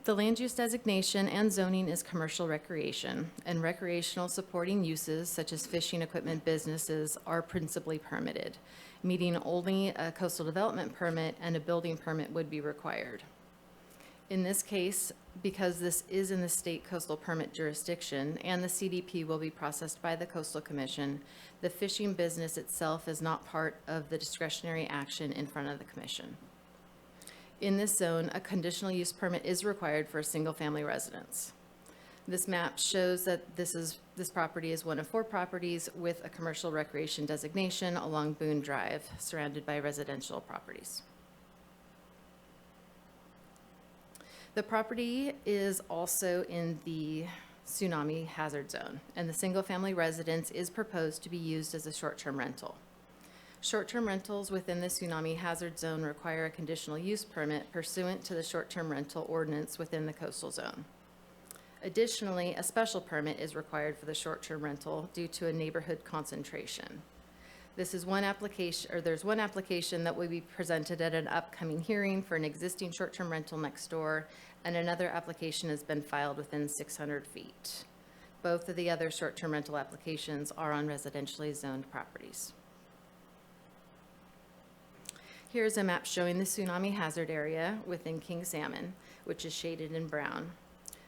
Speaker 17: The land use designation and zoning is commercial recreation, and recreational supporting uses such as fishing equipment businesses are principally permitted, meaning only a coastal development permit and a building permit would be required. In this case, because this is in the state coastal permit jurisdiction and the CDP will be processed by the Coastal Commission, the fishing business itself is not part of the discretionary action in front of the Commission. In this zone, a conditional use permit is required for a single-family residence. This map shows that this property is one of 4 properties with a commercial recreation designation along Boone Drive, surrounded by residential properties. The property is also in the tsunami hazard zone, and the single-family residence is proposed to be used as a short-term rental. Short-term rentals within the tsunami hazard zone require a conditional use permit pursuant to the short-term rental ordinance within the coastal zone. Additionally, a special permit is required for the short-term rental due to a neighborhood concentration. There's one application that will be presented at an upcoming hearing for an existing short-term rental next door, and another application has been filed within 600 feet. Both of the other short-term rental applications are on residentially zoned properties. Here's a map showing the tsunami hazard area within King Salmon, which is shaded in brown.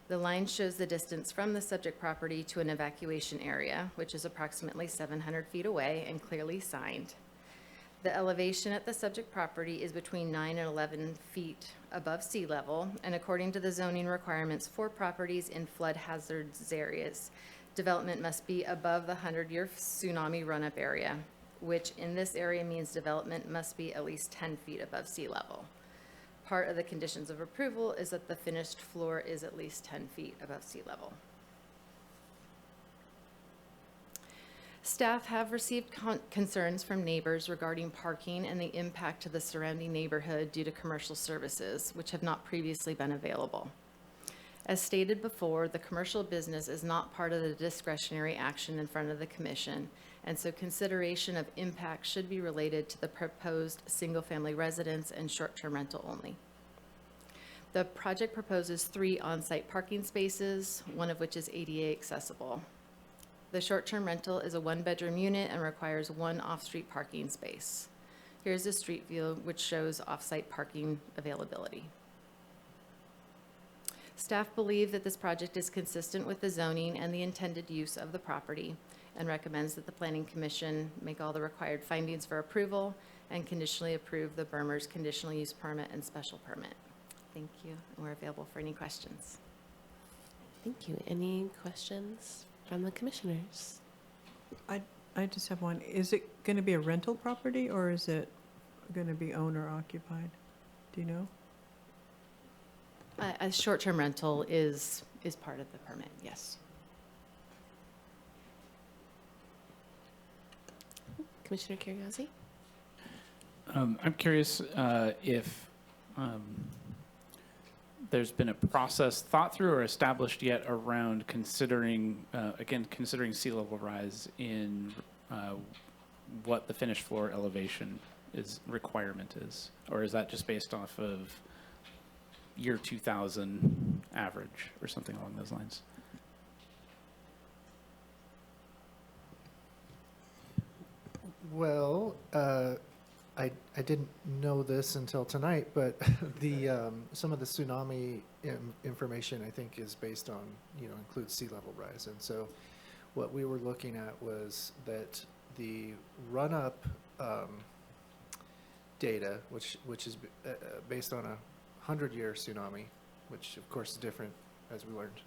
Speaker 17: The line shows the distance from the subject property to an evacuation area, which is approximately 700 feet away and clearly signed. The elevation at the subject property is between 9 and 11 feet above sea level, and according to the zoning requirements for properties in flood hazards areas, development must be above the 100-year tsunami run-up area, which in this area means development must be at least 10 feet above sea level. Part of the conditions of approval is that the finished floor is at least 10 feet above sea level. Staff have received concerns from neighbors regarding parking and the impact to the surrounding neighborhood due to commercial services, which have not previously been available. As stated before, the commercial business is not part of the discretionary action in front of the commission, and so consideration of impact should be related to the proposed single-family residence and short-term rental only. The project proposes 3 on-site parking spaces, one of which is ADA accessible. The short-term rental is a 1-bedroom unit and requires 1 off-street parking space. Here's a street view which shows off-site parking availability. Staff believe that this project is consistent with the zoning and the intended use of the property and recommends that the Planning Commission make all the required findings for approval and conditionally approve the Burmer's conditional use permit and special permit. Thank you, and we're available for any questions.
Speaker 15: Thank you. Any questions from the commissioners?
Speaker 10: I just have one. Is it going to be a rental property or is it going to be owner occupied? Do you know?
Speaker 17: A short-term rental is part of the permit, yes.
Speaker 15: Commissioner Curiosity?
Speaker 12: I'm curious if there's been a process thought through or established yet around considering, considering sea level rise in what the finished floor elevation requirement is, or is that just based off of year 2000 average or something along those lines?
Speaker 11: Well, I didn't know this until tonight, but some of the tsunami information I think is based on, includes sea level rise. And so what we were looking at was that the run-up data, which is based on a 100-year tsunami, which of course is different as we learned,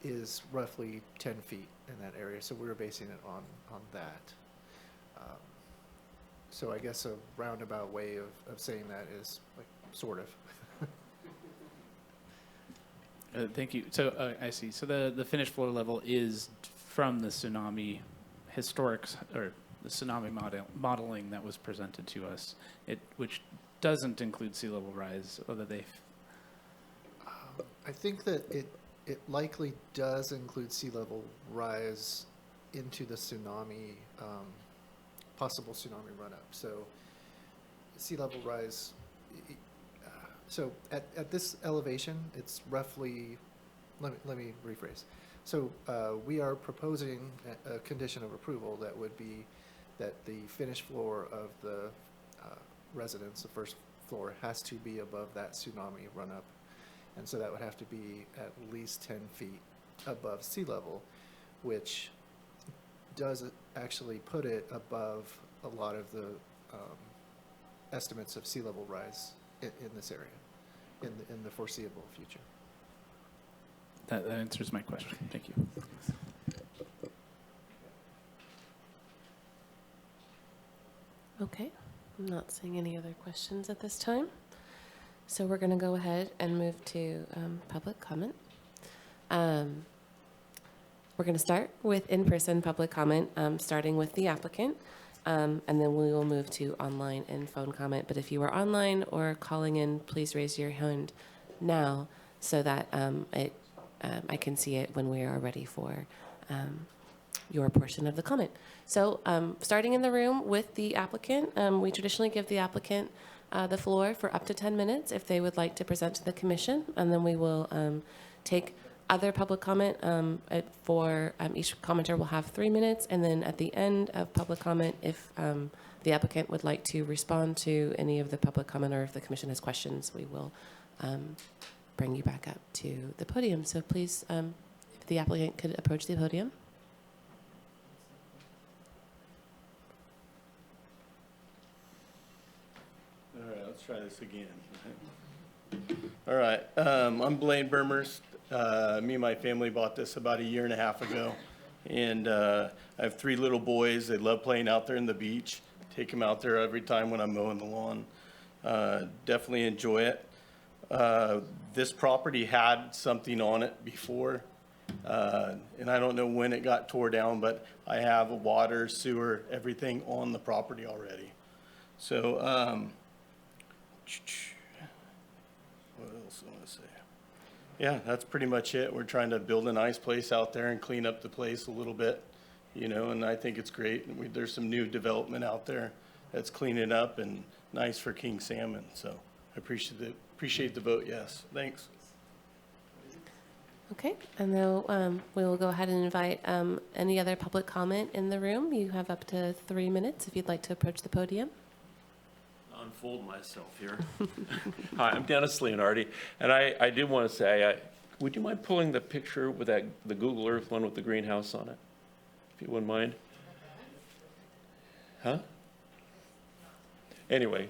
Speaker 11: is roughly 10 feet in that area. So we were basing it on that. So I guess a roundabout way of saying that is like sort of.
Speaker 12: Thank you. So I see. So the finished floor level is from the tsunami or the tsunami modeling that was presented to us, which doesn't include sea level rise, although they've.
Speaker 11: I think that it likely does include sea level rise into the tsunami, possible tsunami run-up. So sea level rise, so at this elevation, it's roughly, let me rephrase. So we are proposing a condition of approval that would be that the finished floor of the residence, the first floor, has to be above that tsunami run-up. And so that would have to be at least 10 feet above sea level, which does actually put it above a lot of the estimates of sea level rise in this area in the foreseeable future.
Speaker 12: That answers my question. Thank you.
Speaker 15: Okay, I'm not seeing any other questions at this time. So we're going to go ahead and move to public comment. We're going to start with in-person public comment, starting with the applicant, and then we will move to online and phone comment. But if you are online or calling in, please raise your hand now so that I can see it when we are ready for your portion of the comment. So starting in the room with the applicant, we traditionally give the applicant the floor for up to 10 minutes if they would like to present to the commission, and then we will take other public comment, each commenter will have 3 minutes, and then at the end of public comment, if the applicant would like to respond to any of the public comment, or if the commission has questions, we will bring you back up to the podium. So please, if the applicant could approach the podium.
Speaker 16: All right, let's try this again. All right, I'm Blaine Burmers. Me and my family bought this about 1.5 years ago. And I have 3 little boys. They love playing out there in the beach. Take them out there every time when I'm mowing the lawn. Definitely enjoy it. This property had something on it before. And I don't know when it got tore down, but I have water, sewer, everything on the property already. So, what else do I want to say? Yeah, that's pretty much it. We're trying to build a nice place out there and clean up the place a little bit, you know, and I think it's great. And there's some new development out there that's cleaning up and nice for king salmon. So I appreciate the vote, yes. Thanks.
Speaker 15: Okay, and now we will go ahead and invite any other public comment in the room. You have up to 3 minutes if you'd like to approach the podium.
Speaker 3: Unfold myself here. Hi, I'm Dennis Leonardi, and I did want to say, would you mind pulling the picture with the Google Earth one with the greenhouse on it, if you wouldn't mind? Huh? Anyway,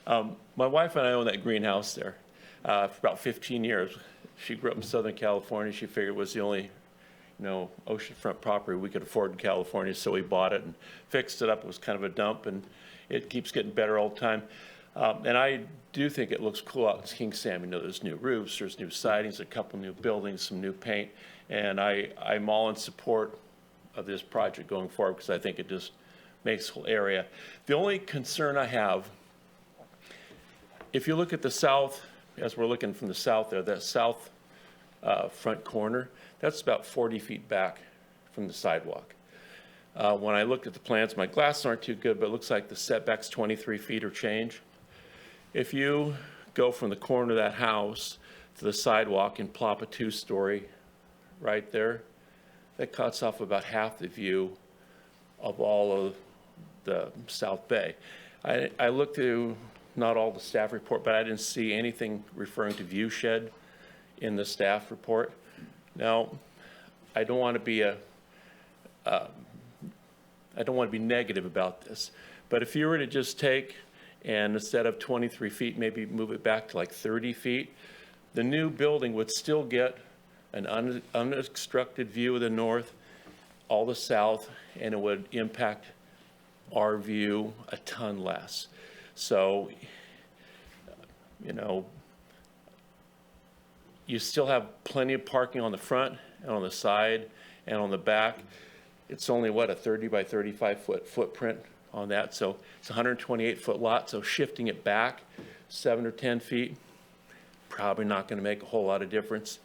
Speaker 3: my wife and I own that greenhouse there for about 15 years. She grew up in Southern California. She figured it was the only, oceanfront property we could afford in California, so we bought it and fixed it up. It was kind of a dump, and it keeps getting better all the time. And I do think it looks cool out in King Sam. There's new roofs, there's new sidings, a couple new buildings, some new paint. And I'm all in support of this project going forward because I think it just makes the whole area. The only concern I have, if you look at the south, as we're looking from the south there, that south front corner, that's about 40 feet back from the sidewalk. When I looked at the plans, my glasses aren't too good, but it looks like the setback's 23 feet or change. If you go from the corner of that house to the sidewalk and plop a 2-story right there, that cuts off about half the view of all of the South Bay. I looked through not all the staff report, but I didn't see anything referring to view shed in the staff report. Now, I don't want to be negative about this, but if you were to just take and instead of 23 feet, maybe move it back to like 30 feet, the new building would still get an unobstructed view of the north, all the south, and it would impact our view a ton less. So, you still have plenty of parking on the front and on the side and on the back. It's only, a 30 by 35 foot footprint on that. So it's a 128 foot lot. So shifting it back 7 or 10 feet, probably not going to make a whole lot of difference.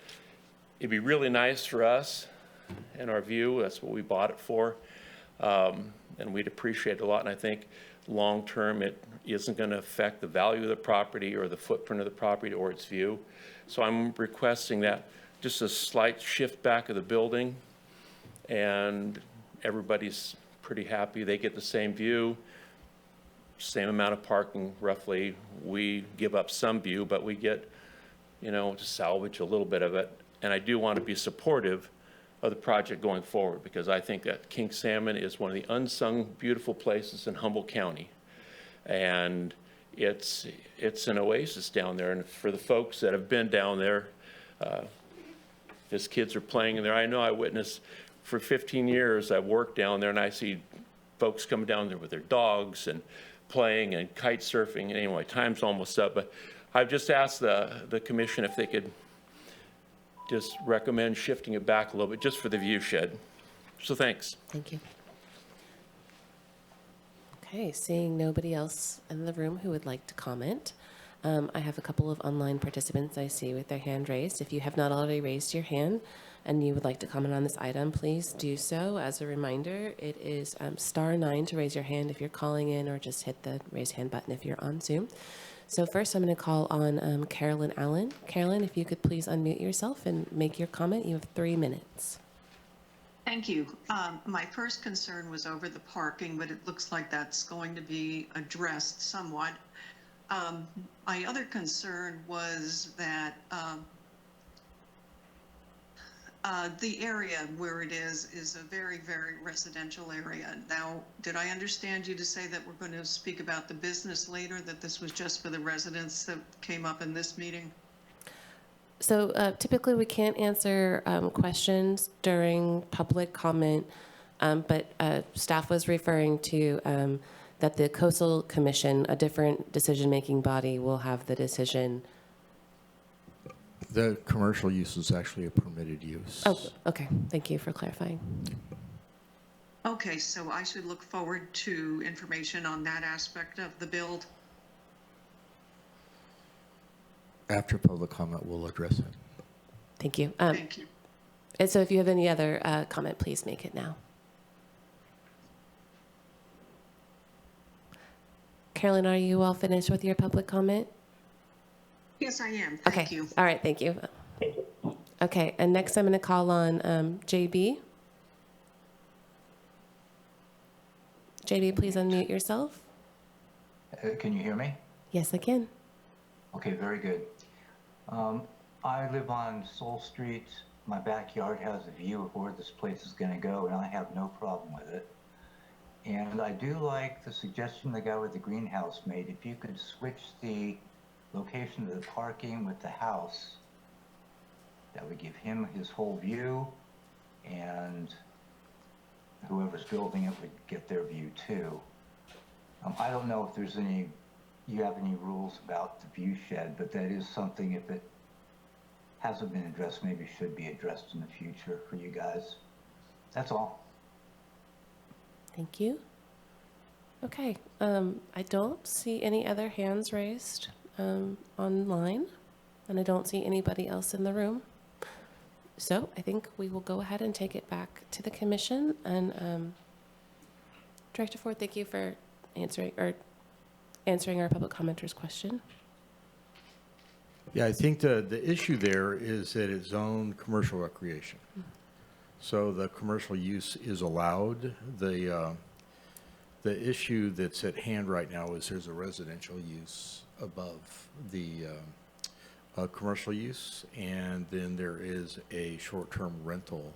Speaker 3: It'd be really nice for us and our view. That's what we bought it for. And we'd appreciate it a lot. And I think long term, it isn't going to affect the value of the property or the footprint of the property or its view. So I'm requesting that just a slight shift back of the building, and everybody's pretty happy. They get the same view, same amount of parking roughly. We give up some view, but we get, to salvage a little bit of it. And I do want to be supportive of the project going forward because I think that King Salmon is one of the unsung beautiful places in Humboldt County. And it's an oasis down there. And for the folks that have been down there, as kids are playing in there, I know I witnessed for 15 years, I've worked down there and I see folks coming down there with their dogs and playing and kite surfing. Anyway, time's almost up, but I've just asked the commission if they could just recommend shifting it back a little bit just for the view shed. So thanks.
Speaker 15: Thank you. Okay, seeing nobody else in the room who would like to comment, I have a couple of online participants I see with their hand raised. If you have not already raised your hand and you would like to comment on this item, please do so. As a reminder, it is *9 to raise your hand if you're calling in, or just hit the raise hand button if you're on Zoom. So first, I'm going to call on Carolyn Allen. Carolyn, if you could please unmute yourself and make your comment. You have 3 minutes.
Speaker 18: Thank you. My first concern was over the parking, but it looks like that's going to be addressed somewhat. My other concern was that the area where it is a very, very residential area. Now, did I understand you to say that we're going to speak about the business later, that this was just for the residents that came up in this meeting?
Speaker 15: So typically we can't answer questions during public comment, but staff was referring to that the Coastal Commission, a different decision-making body, will have the decision.
Speaker 5: The commercial use is actually a permitted use.
Speaker 15: Oh, okay. Thank you for clarifying.
Speaker 18: Okay, so I should look forward to information on that aspect of the build.
Speaker 5: After public comment, we'll address it.
Speaker 15: Thank you.
Speaker 18: Thank you.
Speaker 15: And so if you have any other comment, please make it now. Carolyn, are you all finished with your public comment?
Speaker 18: Yes, I am.
Speaker 15: Okay.
Speaker 18: Thank you.
Speaker 15: All right. Thank you. Okay. And next I'm going to call on JB. JB, please unmute yourself.
Speaker 19: Can you hear me?
Speaker 15: Yes, I can.
Speaker 19: Okay, very good. I live on Soul Street. My backyard has a view of where this place is going to go, and I have no problem with it. And I do like the suggestion the guy with the greenhouse made. If you could switch the location of the parking with the house, that would give him his whole view, and whoever's building it would get their view too. I don't know if there's you have any rules about the view shed, but that is something, if it hasn't been addressed, maybe should be addressed in the future for you guys. That's all.
Speaker 15: Thank you. Okay. I don't see any other hands raised online, and I don't see anybody else in the room. So I think we will go ahead and take it back to the commission. And Director Ford, thank you for answering our public commenters' question.
Speaker 5: Yeah, I think the issue there is that it's zoned commercial recreation. So the commercial use is allowed. The issue that's at hand right now is there's a residential use above the commercial use, and then there is a short-term rental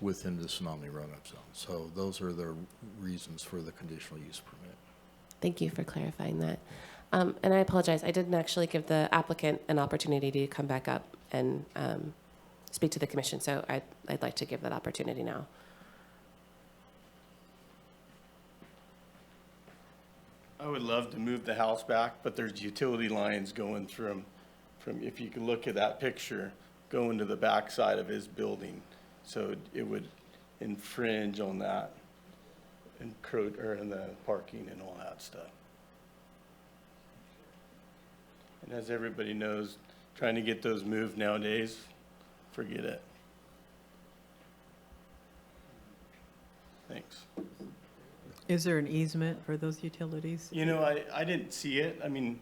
Speaker 5: within the tsunami run-up zone. So those are the reasons for the conditional use permit.
Speaker 15: Thank you for clarifying that. And I apologize, I didn't actually give the applicant an opportunity to come back up and speak to the commission, so I'd like to give that opportunity now.
Speaker 16: I would love to move the house back, but there's utility lines going from if you can look at that picture, going to the back side of his building. So it would infringe on that, encroach, or in the parking and all that stuff. And as everybody knows, trying to get those moved nowadays, forget it. Thanks.
Speaker 10: Is there an easement for those utilities?
Speaker 16: You know, I didn't see it. I mean,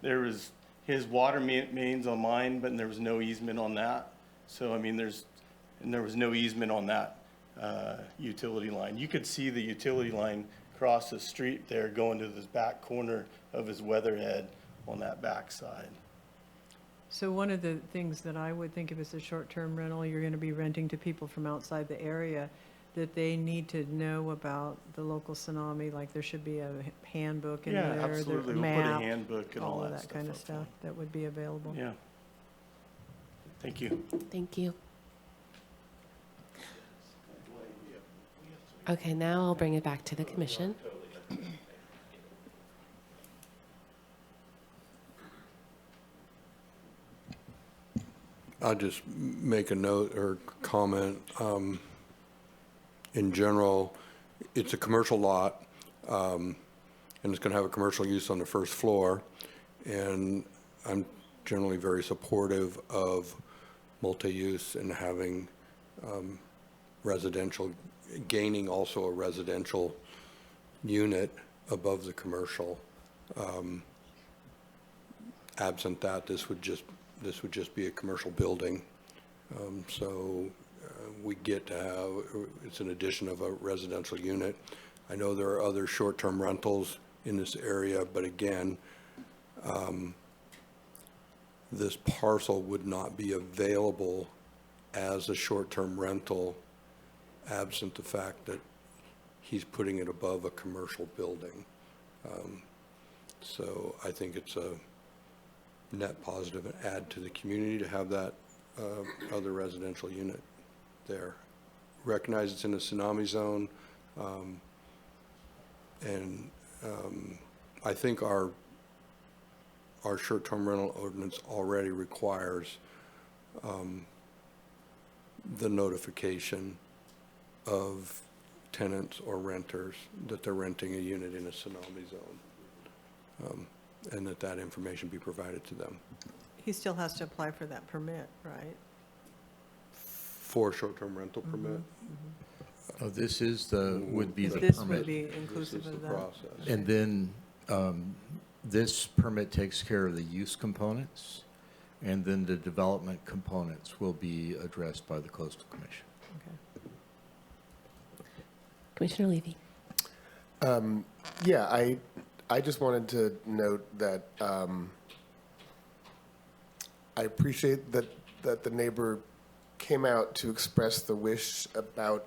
Speaker 16: there was his water mains on mine, but there was no easement on that. So, I mean, there was no easement on that utility line. You could see the utility line across the street there going to this back corner of his weatherhead on that back side.
Speaker 10: So one of the things that I would think of as a short-term rental, you're going to be renting to people from outside the area, that they need to know about the local tsunami, like there should be a handbook in
Speaker 16: Yeah,
Speaker 10: there,
Speaker 16: absolutely.
Speaker 10: the
Speaker 16: We'll put a
Speaker 10: map,
Speaker 16: handbook and all
Speaker 10: of
Speaker 16: that
Speaker 10: that kind of
Speaker 16: stuff up
Speaker 10: stuff that would be available.
Speaker 16: Yeah. Thank you.
Speaker 15: Thank you. Okay, now I'll bring it back to the commission.
Speaker 8: I'll just make a note or comment. In general, it's a commercial lot, and it's going to have a commercial use on the first floor. And I'm generally very supportive of multi-use and having residential, gaining also a residential unit above the commercial. Absent that, this would just be a commercial building. We get to have, it's an addition of a residential unit. I know there are other short-term rentals in this area, but again, this parcel would not be available as a short-term rental absent the fact that he's putting it above a commercial building. So I think it's a net positive and add to the community to have that other residential unit there. Recognize it's in a tsunami zone, and I think our short-term rental ordinance already requires the notification of tenants or renters that they're renting a unit in a tsunami zone, and that information be provided to them.
Speaker 10: He still has to apply for that permit, right?
Speaker 8: For a short-term rental permit?
Speaker 5: Oh, this is the, would be the permit.
Speaker 10: This would be inclusive of that.
Speaker 8: Process.
Speaker 5: And then this permit takes care of the use components, and then the development components will be addressed by the Coastal Commission.
Speaker 15: Commissioner Levy.
Speaker 6: Yeah, I just wanted to note that I appreciate that the neighbor came out to express the wish about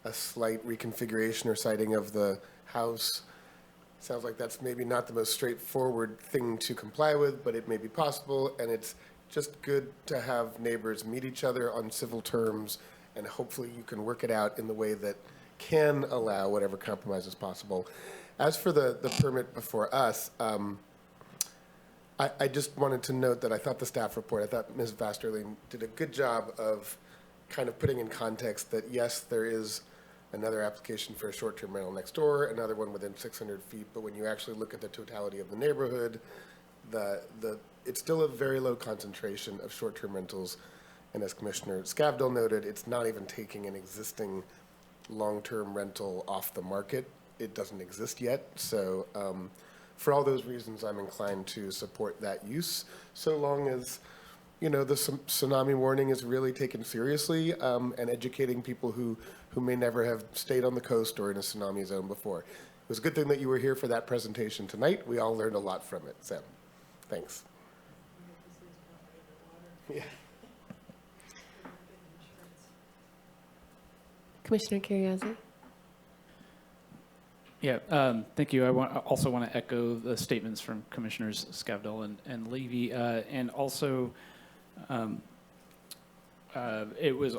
Speaker 6: a slight reconfiguration or siting of the house. Sounds like that's maybe not the most straightforward thing to comply with, but it may be possible, and it's just good to have neighbors meet each other on civil terms, and hopefully you can work it out in the way that can allow whatever compromise is possible. As for the permit before us, I just wanted to note that I thought the staff report, I thought Ms. Vasterling did a good job of kind of putting in context that, yes, there is another application for a short-term rental next door, another one within 600 feet, but when you actually look at the totality of the neighborhood, it's still a very low concentration of short-term rentals. And as Commissioner Scavdell noted, it's not even taking an existing long-term rental off the market. It doesn't exist yet. So for all those reasons, I'm inclined to support that use, so long as, you know, the tsunami warning is really taken seriously, and educating people who may never have stayed on the coast or in a tsunami zone before. It was a good thing that you were here for that presentation tonight. We all learned a lot from it. So, thanks. Yeah.
Speaker 15: Commissioner Curriasi.
Speaker 12: Yeah, thank you. I also want to echo the statements from Commissioners Scavdell and Levy, and also it was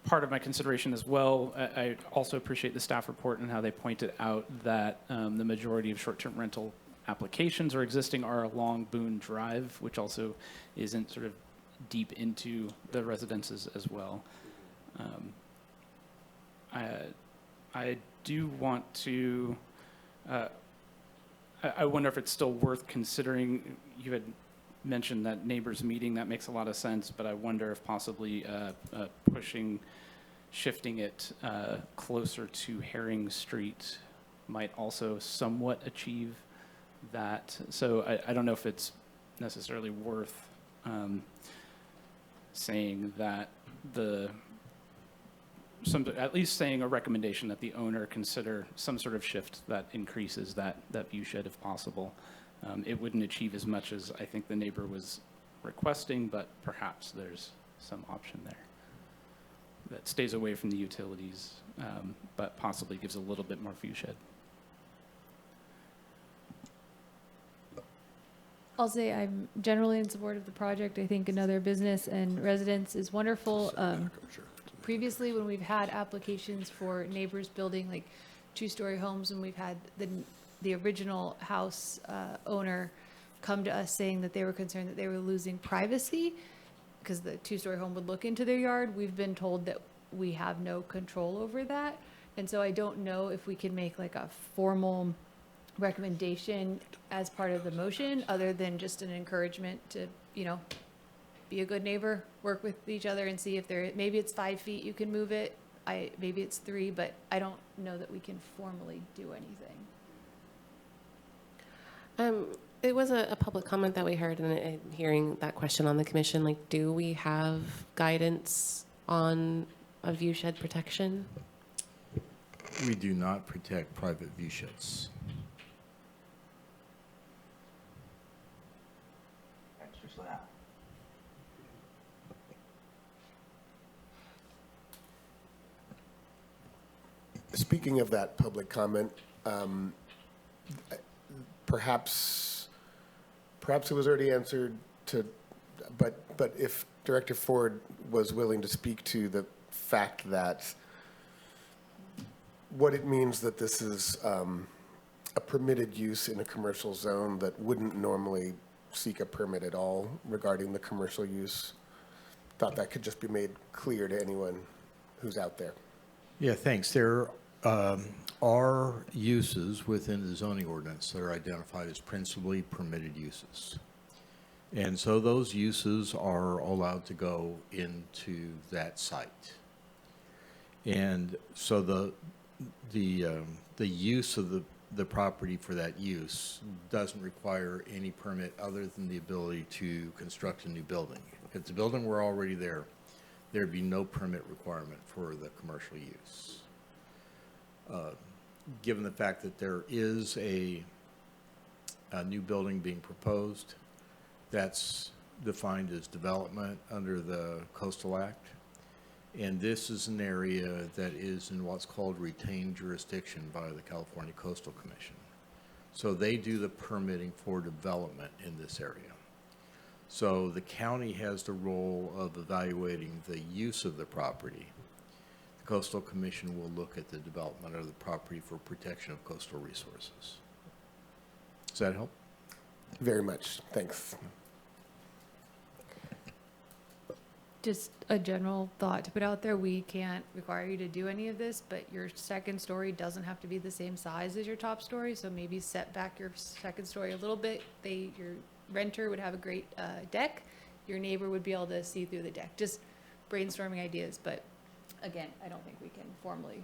Speaker 12: part of my consideration as well. I also appreciate the staff report and how they pointed out that the majority of short-term rental applications are existing are along Boone Drive, which also isn't sort of deep into the residences as well. I do want to, I wonder if it's still worth considering. You had mentioned that neighbors meeting, that makes a lot of sense, but I wonder if possibly shifting it closer to Herring Street might also somewhat achieve that. So I don't know if it's necessarily worth saying that at least saying a recommendation that the owner consider some sort of shift that increases that view shed if possible. It wouldn't achieve as much as I think the neighbor was requesting, but perhaps there's some option there that stays away from the utilities, but possibly gives a little bit more view shed.
Speaker 9: I'll say I'm generally in support of the project. I think another business and residents is wonderful. Previously, when we've had applications for neighbors building like two-story homes, and we've had the original house owner come to us saying that they were concerned that they were losing privacy because the two-story home would look into their yard, we've been told that we have no control over that. And so I don't know if we can make like a formal recommendation as part of the motion, other than just an encouragement to, you know, be a good neighbor, work with each other and see if maybe it's 5 feet, you can move it. Maybe it's 3, but I don't know that we can formally do anything.
Speaker 15: It was a public comment that we heard, and hearing that question on the commission, like, do we have guidance on a view shed protection?
Speaker 5: We do not protect private view sheds.
Speaker 19: Answers that.
Speaker 6: Speaking of that public comment, perhaps it was already answered but if Director Ford was willing to speak to the fact that what it means that this is a permitted use in a commercial zone that wouldn't normally seek a permit at all regarding the commercial use. Thought that could just be made clear to anyone who's out there.
Speaker 5: Yeah, thanks. There are uses within the zoning ordinance that are identified as principally permitted uses. And so those uses are allowed to go into that site. And so the use of the property for that use doesn't require any permit other than the ability to construct a new building. If the building were already there, there'd be no permit requirement for the commercial use. Given the fact that there is a new building being proposed, that's defined as development under the Coastal Act. And this is an area that is in what's called retained jurisdiction by the California Coastal Commission. So they do the permitting for development in this area. So the county has the role of evaluating the use of the property. The Coastal Commission will look at the development of the property for protection of coastal resources. Does that help?
Speaker 6: Very much. Thanks.
Speaker 9: Just a general thought to put out there, we can't require you to do any of this, but your second story doesn't have to be the same size as your top story, so maybe set back your second story a little bit. Your renter would have a great deck, your neighbor would be able to see through the deck. Just brainstorming ideas, but again, I don't think we can formally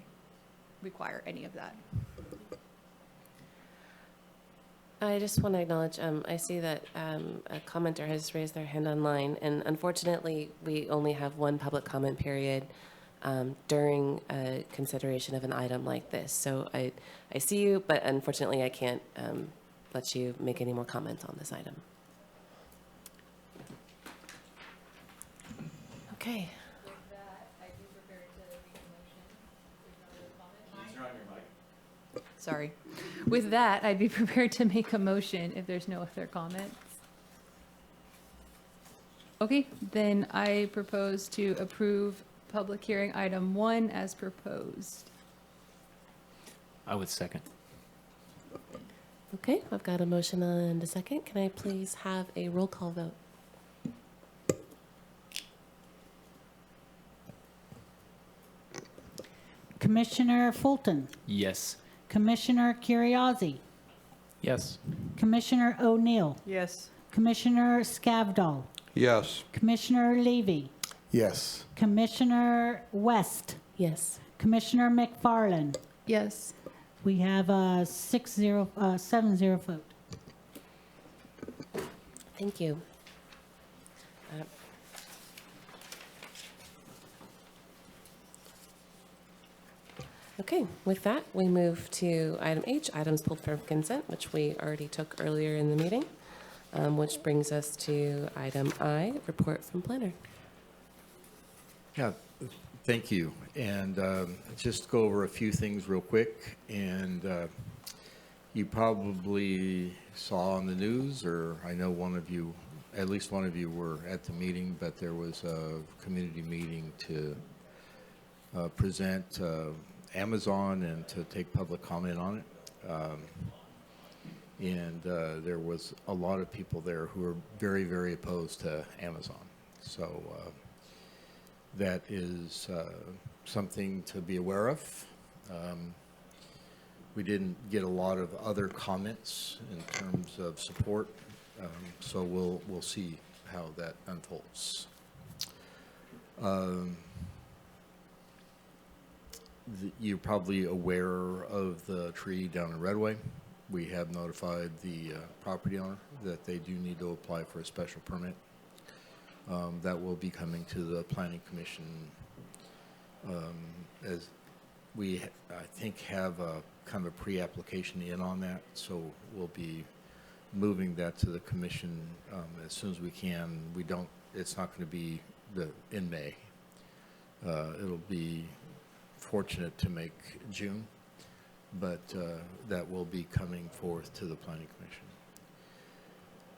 Speaker 9: require any of that.
Speaker 15: I just want to acknowledge, I see that a commenter has raised their hand online, and unfortunately, we only have one public comment period during consideration of an item like this. So I see you, but unfortunately, I can't let you make any more comments on this item. Okay.
Speaker 9: Sorry. With that, I'd be prepared to make a motion if there's no other comments. Okay, then I propose to approve public hearing item 1 as proposed.
Speaker 13: I would second.
Speaker 15: Okay, I've got a motion and a second. Can I please have a roll call vote?
Speaker 4: Commissioner Fulton,
Speaker 13: Yes.
Speaker 4: Commissioner Curriasi,
Speaker 12: Yes.
Speaker 4: Commissioner O'Neill,
Speaker 10: Yes.
Speaker 4: Commissioner Scavdall,
Speaker 8: Yes.
Speaker 4: Commissioner Levy,
Speaker 6: Yes.
Speaker 4: Commissioner West,
Speaker 15: Yes.
Speaker 4: Commissioner McFarland.
Speaker 9: Yes.
Speaker 4: We have a 7-0 vote.
Speaker 15: Thank you. Okay, with that, we move to item H, items pulled from consent, which we already took earlier in the meeting, which brings us to item I, report from planner.
Speaker 5: Yeah, thank you. And just go over a few things real quick. And you probably saw on the news, or I know one of you, at least one of you were at the meeting, but there was a community meeting to present Amazon and to take public comment on it. There was a lot of people there who are very, very opposed to Amazon. So that is something to be aware of. We didn't get a lot of other comments in terms of support, so we'll see how that unfolds. You're probably aware of the tree down in Redway. We have notified the property owner that they do need to apply for a special permit. That will be coming to the Planning Commission as we, I think, have a kind of a pre-application in on that, so we'll be moving that to the commission as soon as we can. We don't, it's not going to be in May. It'll be fortunate to make June, but that will be coming forth to the Planning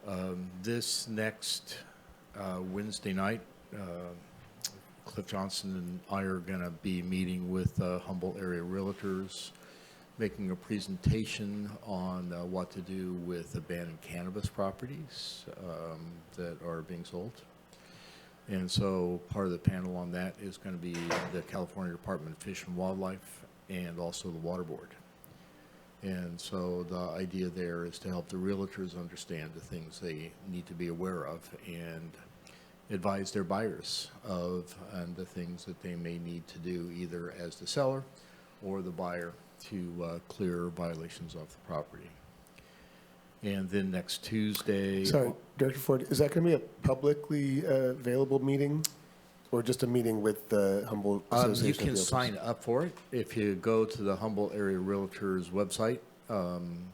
Speaker 5: Commission. This next Wednesday night, Cliff Johnson and I are going to be meeting with Humboldt area realtors, making a presentation on what to do with abandoned cannabis properties that are being sold. And so part of the panel on that is going to be the California Department of Fish and Wildlife and also the Water Board. And so the idea there is to help the realtors understand the things they need to be aware of and advise their buyers of and the things that they may need to do either as the seller or the buyer to clear violations of the property. And then next Tuesday...
Speaker 6: Sorry, Director Ford, is that going to be a publicly available meeting or just a meeting with the Humboldt Association
Speaker 5: You
Speaker 6: of
Speaker 5: can
Speaker 6: Realtors?
Speaker 5: sign up for it. If you go to the Humboldt Area Realtors website,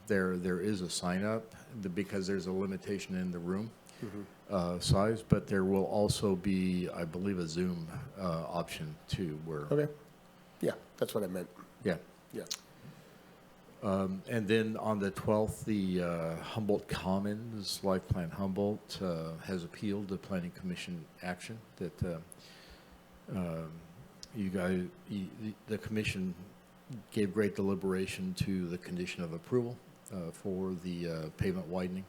Speaker 5: there is a sign up because there's a limitation in the room size, but there will also be, I believe, a Zoom option too where...
Speaker 6: Okay. Yeah, that's what I meant.
Speaker 5: Yeah.
Speaker 6: Yeah.
Speaker 5: And then on the 12th, the Humboldt Commons, Life Plan Humboldt, has appealed the Planning Commission action that you guys, the commission gave great deliberation to the condition of approval for the pavement widening.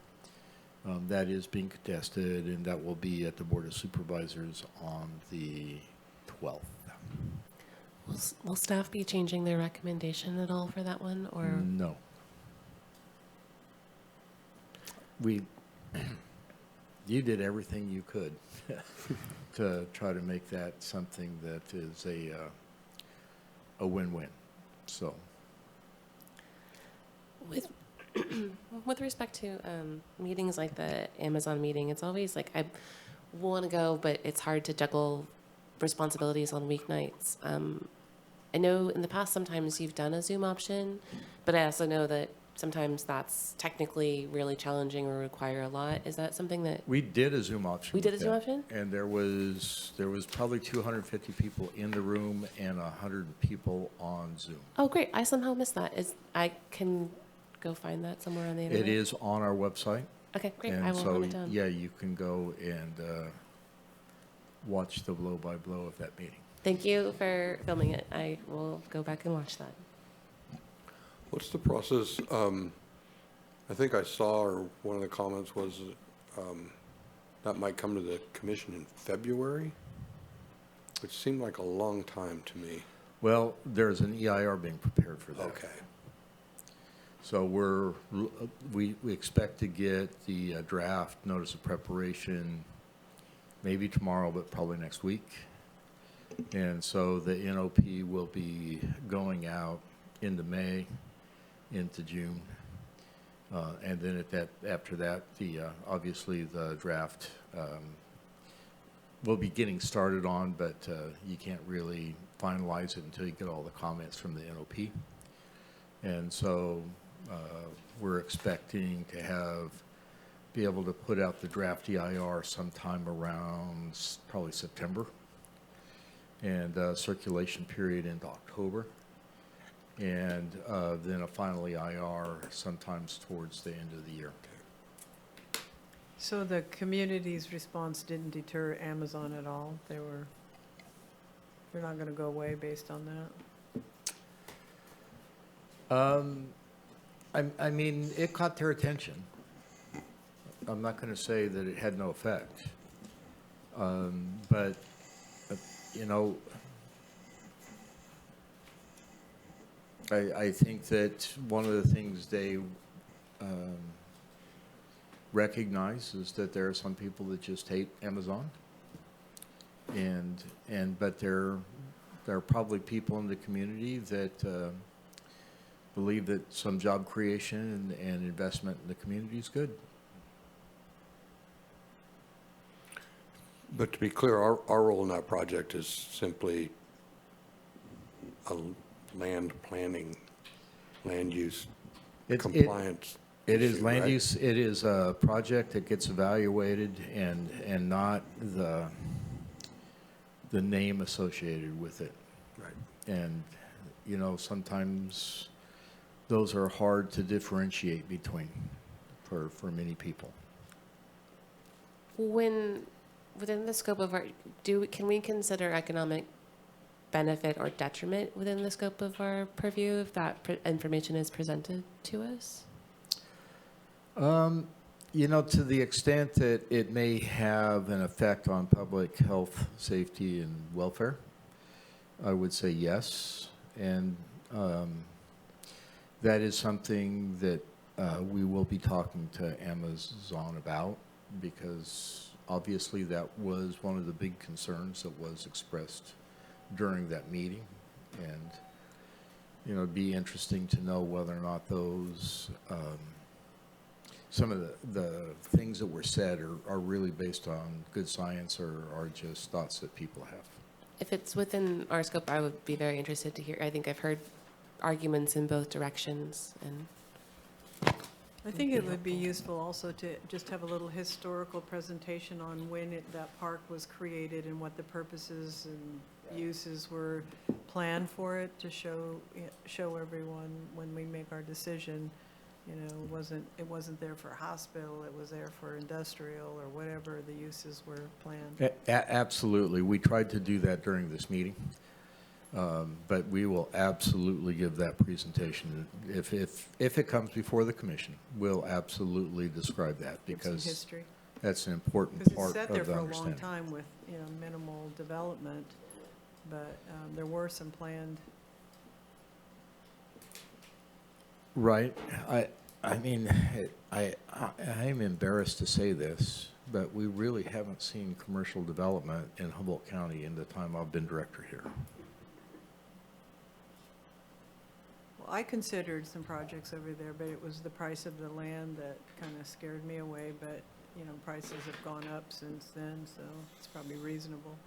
Speaker 5: That is being contested, and that will be at the Board of Supervisors on the 12th.
Speaker 15: Will staff be changing their recommendation at all for that one, or?
Speaker 5: No. You did everything you could to try to make that something that is a win-win. So,
Speaker 15: With respect to meetings like the Amazon meeting, it's always like I want to go, but it's hard to juggle responsibilities on weeknights. I know in the past sometimes you've done a Zoom option, but I also know that sometimes that's technically really challenging or require a lot. Is that something that
Speaker 5: we did a Zoom option.
Speaker 15: We did a Zoom option?
Speaker 5: And there was probably 250 people in the room and 100 people on Zoom.
Speaker 15: Oh, great! I somehow missed that. I can go find that somewhere on the internet.
Speaker 5: It is on our website.
Speaker 15: Okay, great.
Speaker 5: And
Speaker 15: I will
Speaker 5: so,
Speaker 15: hunt it down.
Speaker 5: yeah, you can go and watch the blow-by-blow of that meeting.
Speaker 15: Thank you for filming it. I will go back and watch that.
Speaker 8: What's the process? I think I saw, or one of the comments was that might come to the commission in February, which seemed like a long time to me.
Speaker 5: Well, there's an EIR being prepared for that.
Speaker 8: Okay.
Speaker 5: So we expect to get the draft notice of preparation maybe tomorrow, but probably next week. And so the NOP will be going out into May, into June. And then after that, obviously the draft will be getting started on, but you can't really finalize it until you get all the comments from the NOP. And so we're expecting to be able to put out the draft EIR sometime around probably September, and circulation period into October, and then a final EIR sometimes towards the end of the year.
Speaker 10: So the community's response didn't deter Amazon at all? They're not going to go away based on that?
Speaker 5: I mean, it caught their attention. I'm not going to say that it had no effect. But, you know, I think that one of the things they recognize is that there are some people that just hate Amazon. But there are probably people in the community that believe that some job creation and investment in the community is good.
Speaker 8: But to be clear, our role in that project is simply a land planning, land use compliance.
Speaker 5: It is
Speaker 8: issue,
Speaker 5: land
Speaker 8: right?
Speaker 5: use, it is a project that gets evaluated and not the name associated with it.
Speaker 8: Right.
Speaker 5: And, you know, sometimes those are hard to differentiate between for many people.
Speaker 15: When, within the scope of our, can we consider economic benefit or detriment within the scope of our purview if that information is presented to us?
Speaker 5: You know, to the extent that it may have an effect on public health, safety, and welfare, I would say yes. And that is something that we will be talking to Amazon about, because obviously that was one of the big concerns that was expressed during that meeting. And, you know, it'd be interesting to know whether or not those some of the things that were said are really based on good science or are just thoughts that people have.
Speaker 15: If it's within our scope, I would be very interested to hear. I think I've heard arguments in both directions, and
Speaker 10: I think it would be useful also to just have a little historical presentation on when that park was created and what the purposes and uses were planned for it, to show everyone when we make our decision. You know, it wasn't there for a hospital, it was there for industrial or whatever the uses were planned.
Speaker 5: Absolutely. We tried to do that during this meeting, but we will absolutely give that presentation. If it comes before the commission, we'll absolutely describe that,
Speaker 10: Give some
Speaker 5: because
Speaker 10: history.
Speaker 5: that's an important
Speaker 10: Because
Speaker 5: part
Speaker 10: it's sat
Speaker 5: of
Speaker 10: there
Speaker 5: the
Speaker 10: for a long
Speaker 5: understanding.
Speaker 10: time with, you know, minimal development, but there were some planned.
Speaker 5: Right. I mean, I'm embarrassed to say this, but we really haven't seen commercial development in Humboldt County in the time I've been director here.
Speaker 10: Well, I considered some projects over there, but it was the price of the land that kind of scared me away. But, you know, prices have gone up since then, so it's probably reasonable.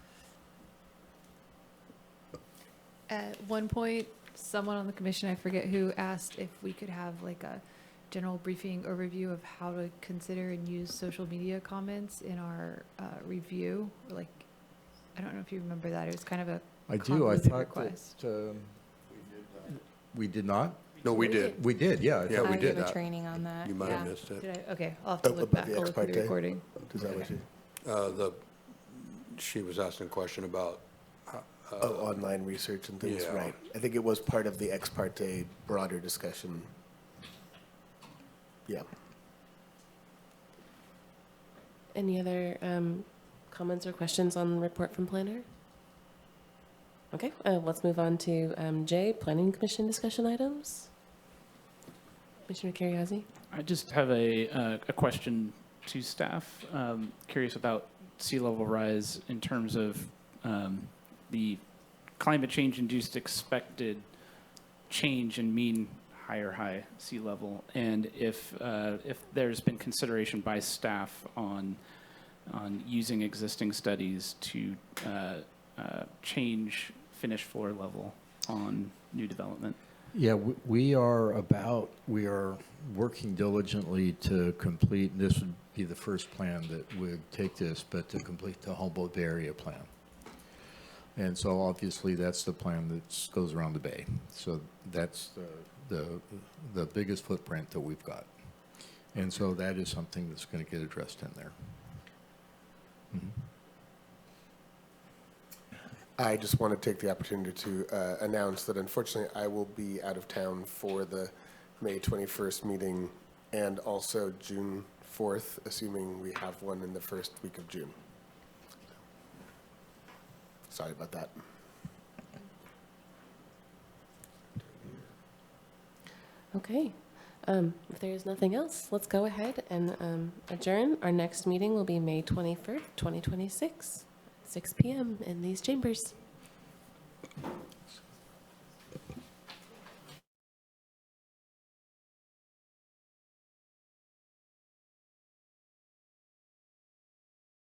Speaker 9: At one point, someone on the commission, I forget who, asked if we could have like a general briefing overview of how to consider and use social media comments in our review. Like, I don't know if you remember that. It was kind of a
Speaker 5: I do. I
Speaker 9: convoluted
Speaker 5: thought
Speaker 9: request.
Speaker 5: that we did not.
Speaker 8: No, we did.
Speaker 5: We did. Yeah, I
Speaker 8: Yeah,
Speaker 5: thought
Speaker 8: we
Speaker 5: we
Speaker 8: did
Speaker 5: did.
Speaker 14: a training on that.
Speaker 8: You might have
Speaker 14: Yeah.
Speaker 8: missed it.
Speaker 9: Did I? Okay, I'll have to look
Speaker 6: About
Speaker 9: back.
Speaker 6: the
Speaker 9: I'll
Speaker 6: ex
Speaker 9: look through the
Speaker 6: parte?
Speaker 9: recording.
Speaker 6: Is that what you?
Speaker 8: She was asking a question about.
Speaker 6: Online research and things,
Speaker 8: Yeah.
Speaker 6: right. I think it was part of the ex parte broader discussion. Yeah.
Speaker 15: any other comments or questions on the report from planner? Okay, let's move on to J, Planning Commission discussion items. Commissioner Carriazi?
Speaker 12: I just have a question to staff. Curious about sea level rise in terms of the climate change induced expected change in mean high sea level, and if there's been consideration by staff on using existing studies to change finished floor level on new development.
Speaker 5: Yeah, we are working diligently to complete, and this would be the first plan that would take this, but to complete the Humboldt Bay Area plan. And so obviously that's the plan that goes around the bay. So that's the biggest footprint that we've got. And so that is something that's going to get addressed in there. Mm-hmm.
Speaker 6: I just want to take the opportunity to announce that unfortunately I will be out of town for the May 21st meeting and also June 4th, assuming we have one in the first week of June. Sorry about that.
Speaker 15: Okay. If there is nothing else, let's go ahead and adjourn. Our next meeting will be May 21st, 2026, 6 p.m. in these chambers.